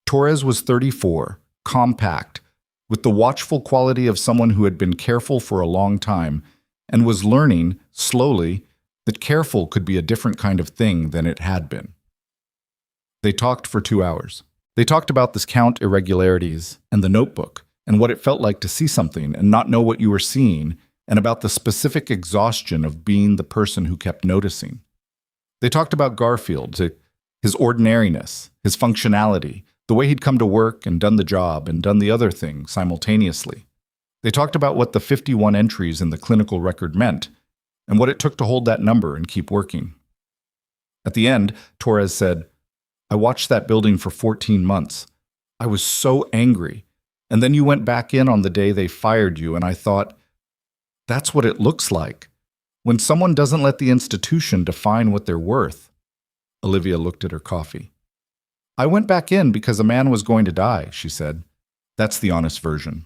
Torres was 34, compact, with the watchful quality of someone who had been careful for a long time and was learning, slowly, that careful could be a different kind of thing than it had been. They talked for 2 hours. They talked about the count irregularities and the notebook and what it felt like to see something and not know what you were seeing, and about the specific exhaustion of being the person who kept noticing. They talked about Garfield, his ordinariness, his functionality, the way he'd come to work and done the job and done the other thing simultaneously. They talked about what the 51 entries in the clinical record meant and what it took to hold that number and keep working. At the end, Torres said, "I watched that building for 14 months. I was so angry. And then you went back in on the day they fired you, and I thought, that's what it looks like. When someone doesn't let the institution define what they're worth." Olivia looked at her coffee. "I went back in because a man was going to die," she said. That's the honest version.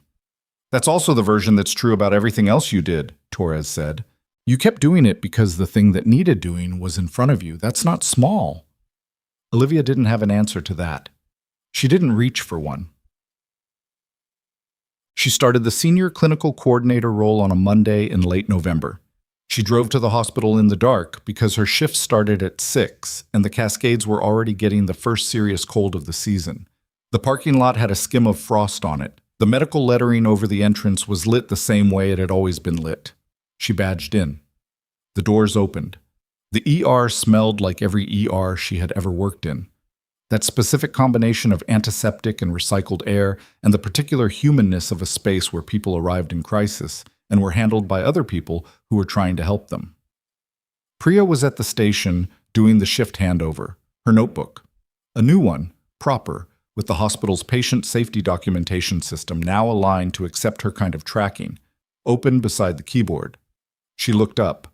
That's also the version that's true about everything else you did, Torres said. You kept doing it because the thing that needed doing was in front of you. That's not small. Olivia didn't have an answer to that. She didn't reach for one. She started the senior clinical coordinator role on a Monday in late November. She drove to the hospital in the dark because her shift started at 6 and the Cascades were already getting the first serious cold of the season. The parking lot had a skim of frost on it. The medical lettering over the entrance was lit the same way it had always been lit. She badged in. The doors opened. The ER smelled like every ER she had ever worked in. That specific combination of antiseptic and recycled air and the particular humanness of a space where people arrived in crisis and were handled by other people who were trying to help them. Priya was at the station doing the shift handover, her notebook. A new one, proper, with the hospital's patient safety documentation system now aligned to accept her kind of tracking, open beside the keyboard. She looked up.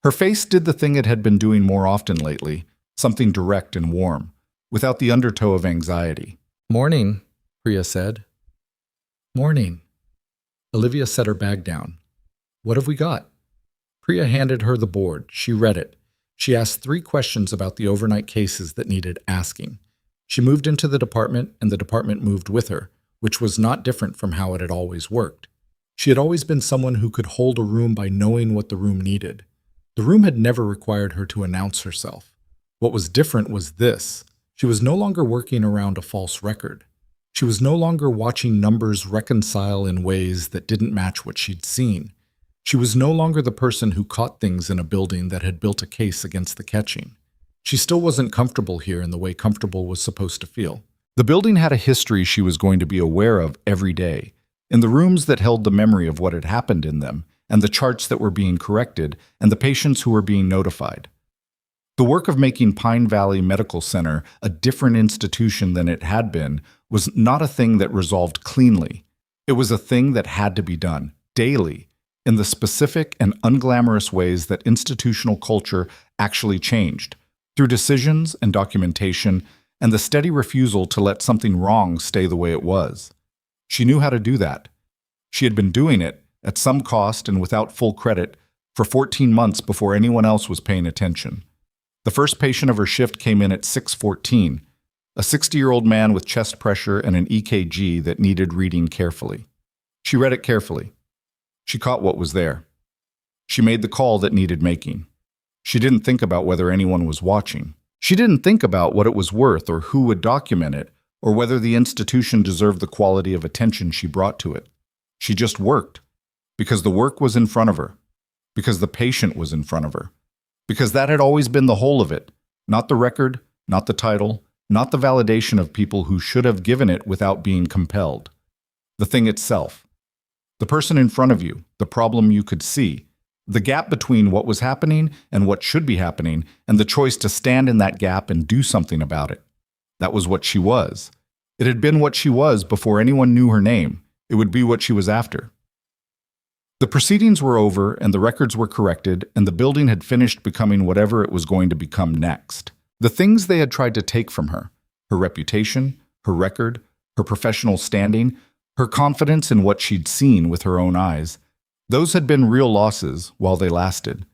Her face did the thing it had been doing more often lately, something direct and warm, without the undertow of anxiety. "Morning," Priya said. "Morning." Olivia set her bag down. "What have we got?" Priya handed her the board. She read it. She asked 3 questions about the overnight cases that needed asking. She moved into the department, and the department moved with her, which was not different from how it had always worked. She had always been someone who could hold a room by knowing what the room needed. The room had never required her to announce herself. What was different was this. She was no longer working around a false record. She was no longer watching numbers reconcile in ways that didn't match what she'd seen. She was no longer the person who caught things in a building that had built a case against the catching. She still wasn't comfortable here in the way comfortable was supposed to feel. The building had a history she was going to be aware of every day, in the rooms that held the memory of what had happened in them, and the charts that were being corrected, and the patients who were being notified. The work of making Pine Valley Medical Center a different institution than it had been was not a thing that resolved cleanly. It was a thing that had to be done, daily, in the specific and unglamorous ways that institutional culture actually changed, through decisions and documentation, and the steady refusal to let something wrong stay the way it was. She knew how to do that. She had been doing it, at some cost and without full credit, for 14 months before anyone else was paying attention. The first patient of her shift came in at 6:14, a 60-year-old man with chest pressure and an EKG that needed reading carefully. She read it carefully. She caught what was there. She made the call that needed making. She didn't think about whether anyone was watching. She didn't think about what it was worth or who would document it, or whether the institution deserved the quality of attention she brought to it. She just worked, because the work was in front of her, because the patient was in front of her, because that had always been the whole of it, not the record, not the title, not the validation of people who should have given it without being compelled. The thing itself. The person in front of you, the problem you could see, the gap between what was happening and what should be happening, and the choice to stand in that gap and do something about it. That was what she was. It had been what she was before anyone knew her name. It would be what she was after. The proceedings were over, and the records were corrected, and the building had finished becoming whatever it was going to become next. The things they had tried to take from her, her reputation, her record, her professional standing, her confidence in what she'd seen with her own eyes, those had been real losses while they lasted.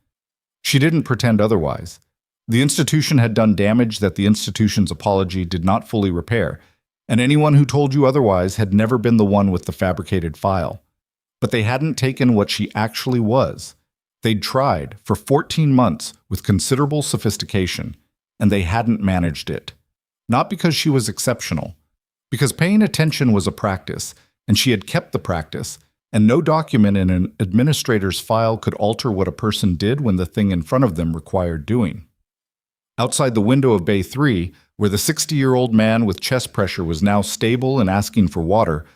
She didn't pretend otherwise. The institution had done damage that the institution's apology did not fully repair, and anyone who told you otherwise had never been the one with the fabricated file. But they hadn't taken what she actually was. They'd tried for 14 months with considerable sophistication, and they hadn't managed it. Not because she was exceptional, because paying attention was a practice, and she had kept the practice, and no document in an administrator's file could alter what a person did when the thing in front of them required doing. Outside the window of Bay 3, where the 60-year-old man with chest pressure was now stable and asking for water,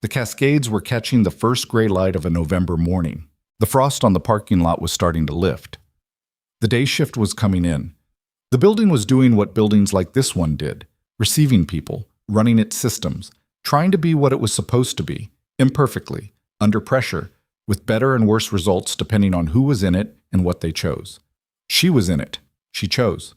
the Cascades were catching the first gray light of a November morning. The frost on the parking lot was starting to lift. The day shift was coming in. The building was doing what buildings like this one did, receiving people, running its systems, trying to be what it was supposed to be, imperfectly, under pressure, with better and worse results depending on who was in it and what they chose. She was in it. She chose.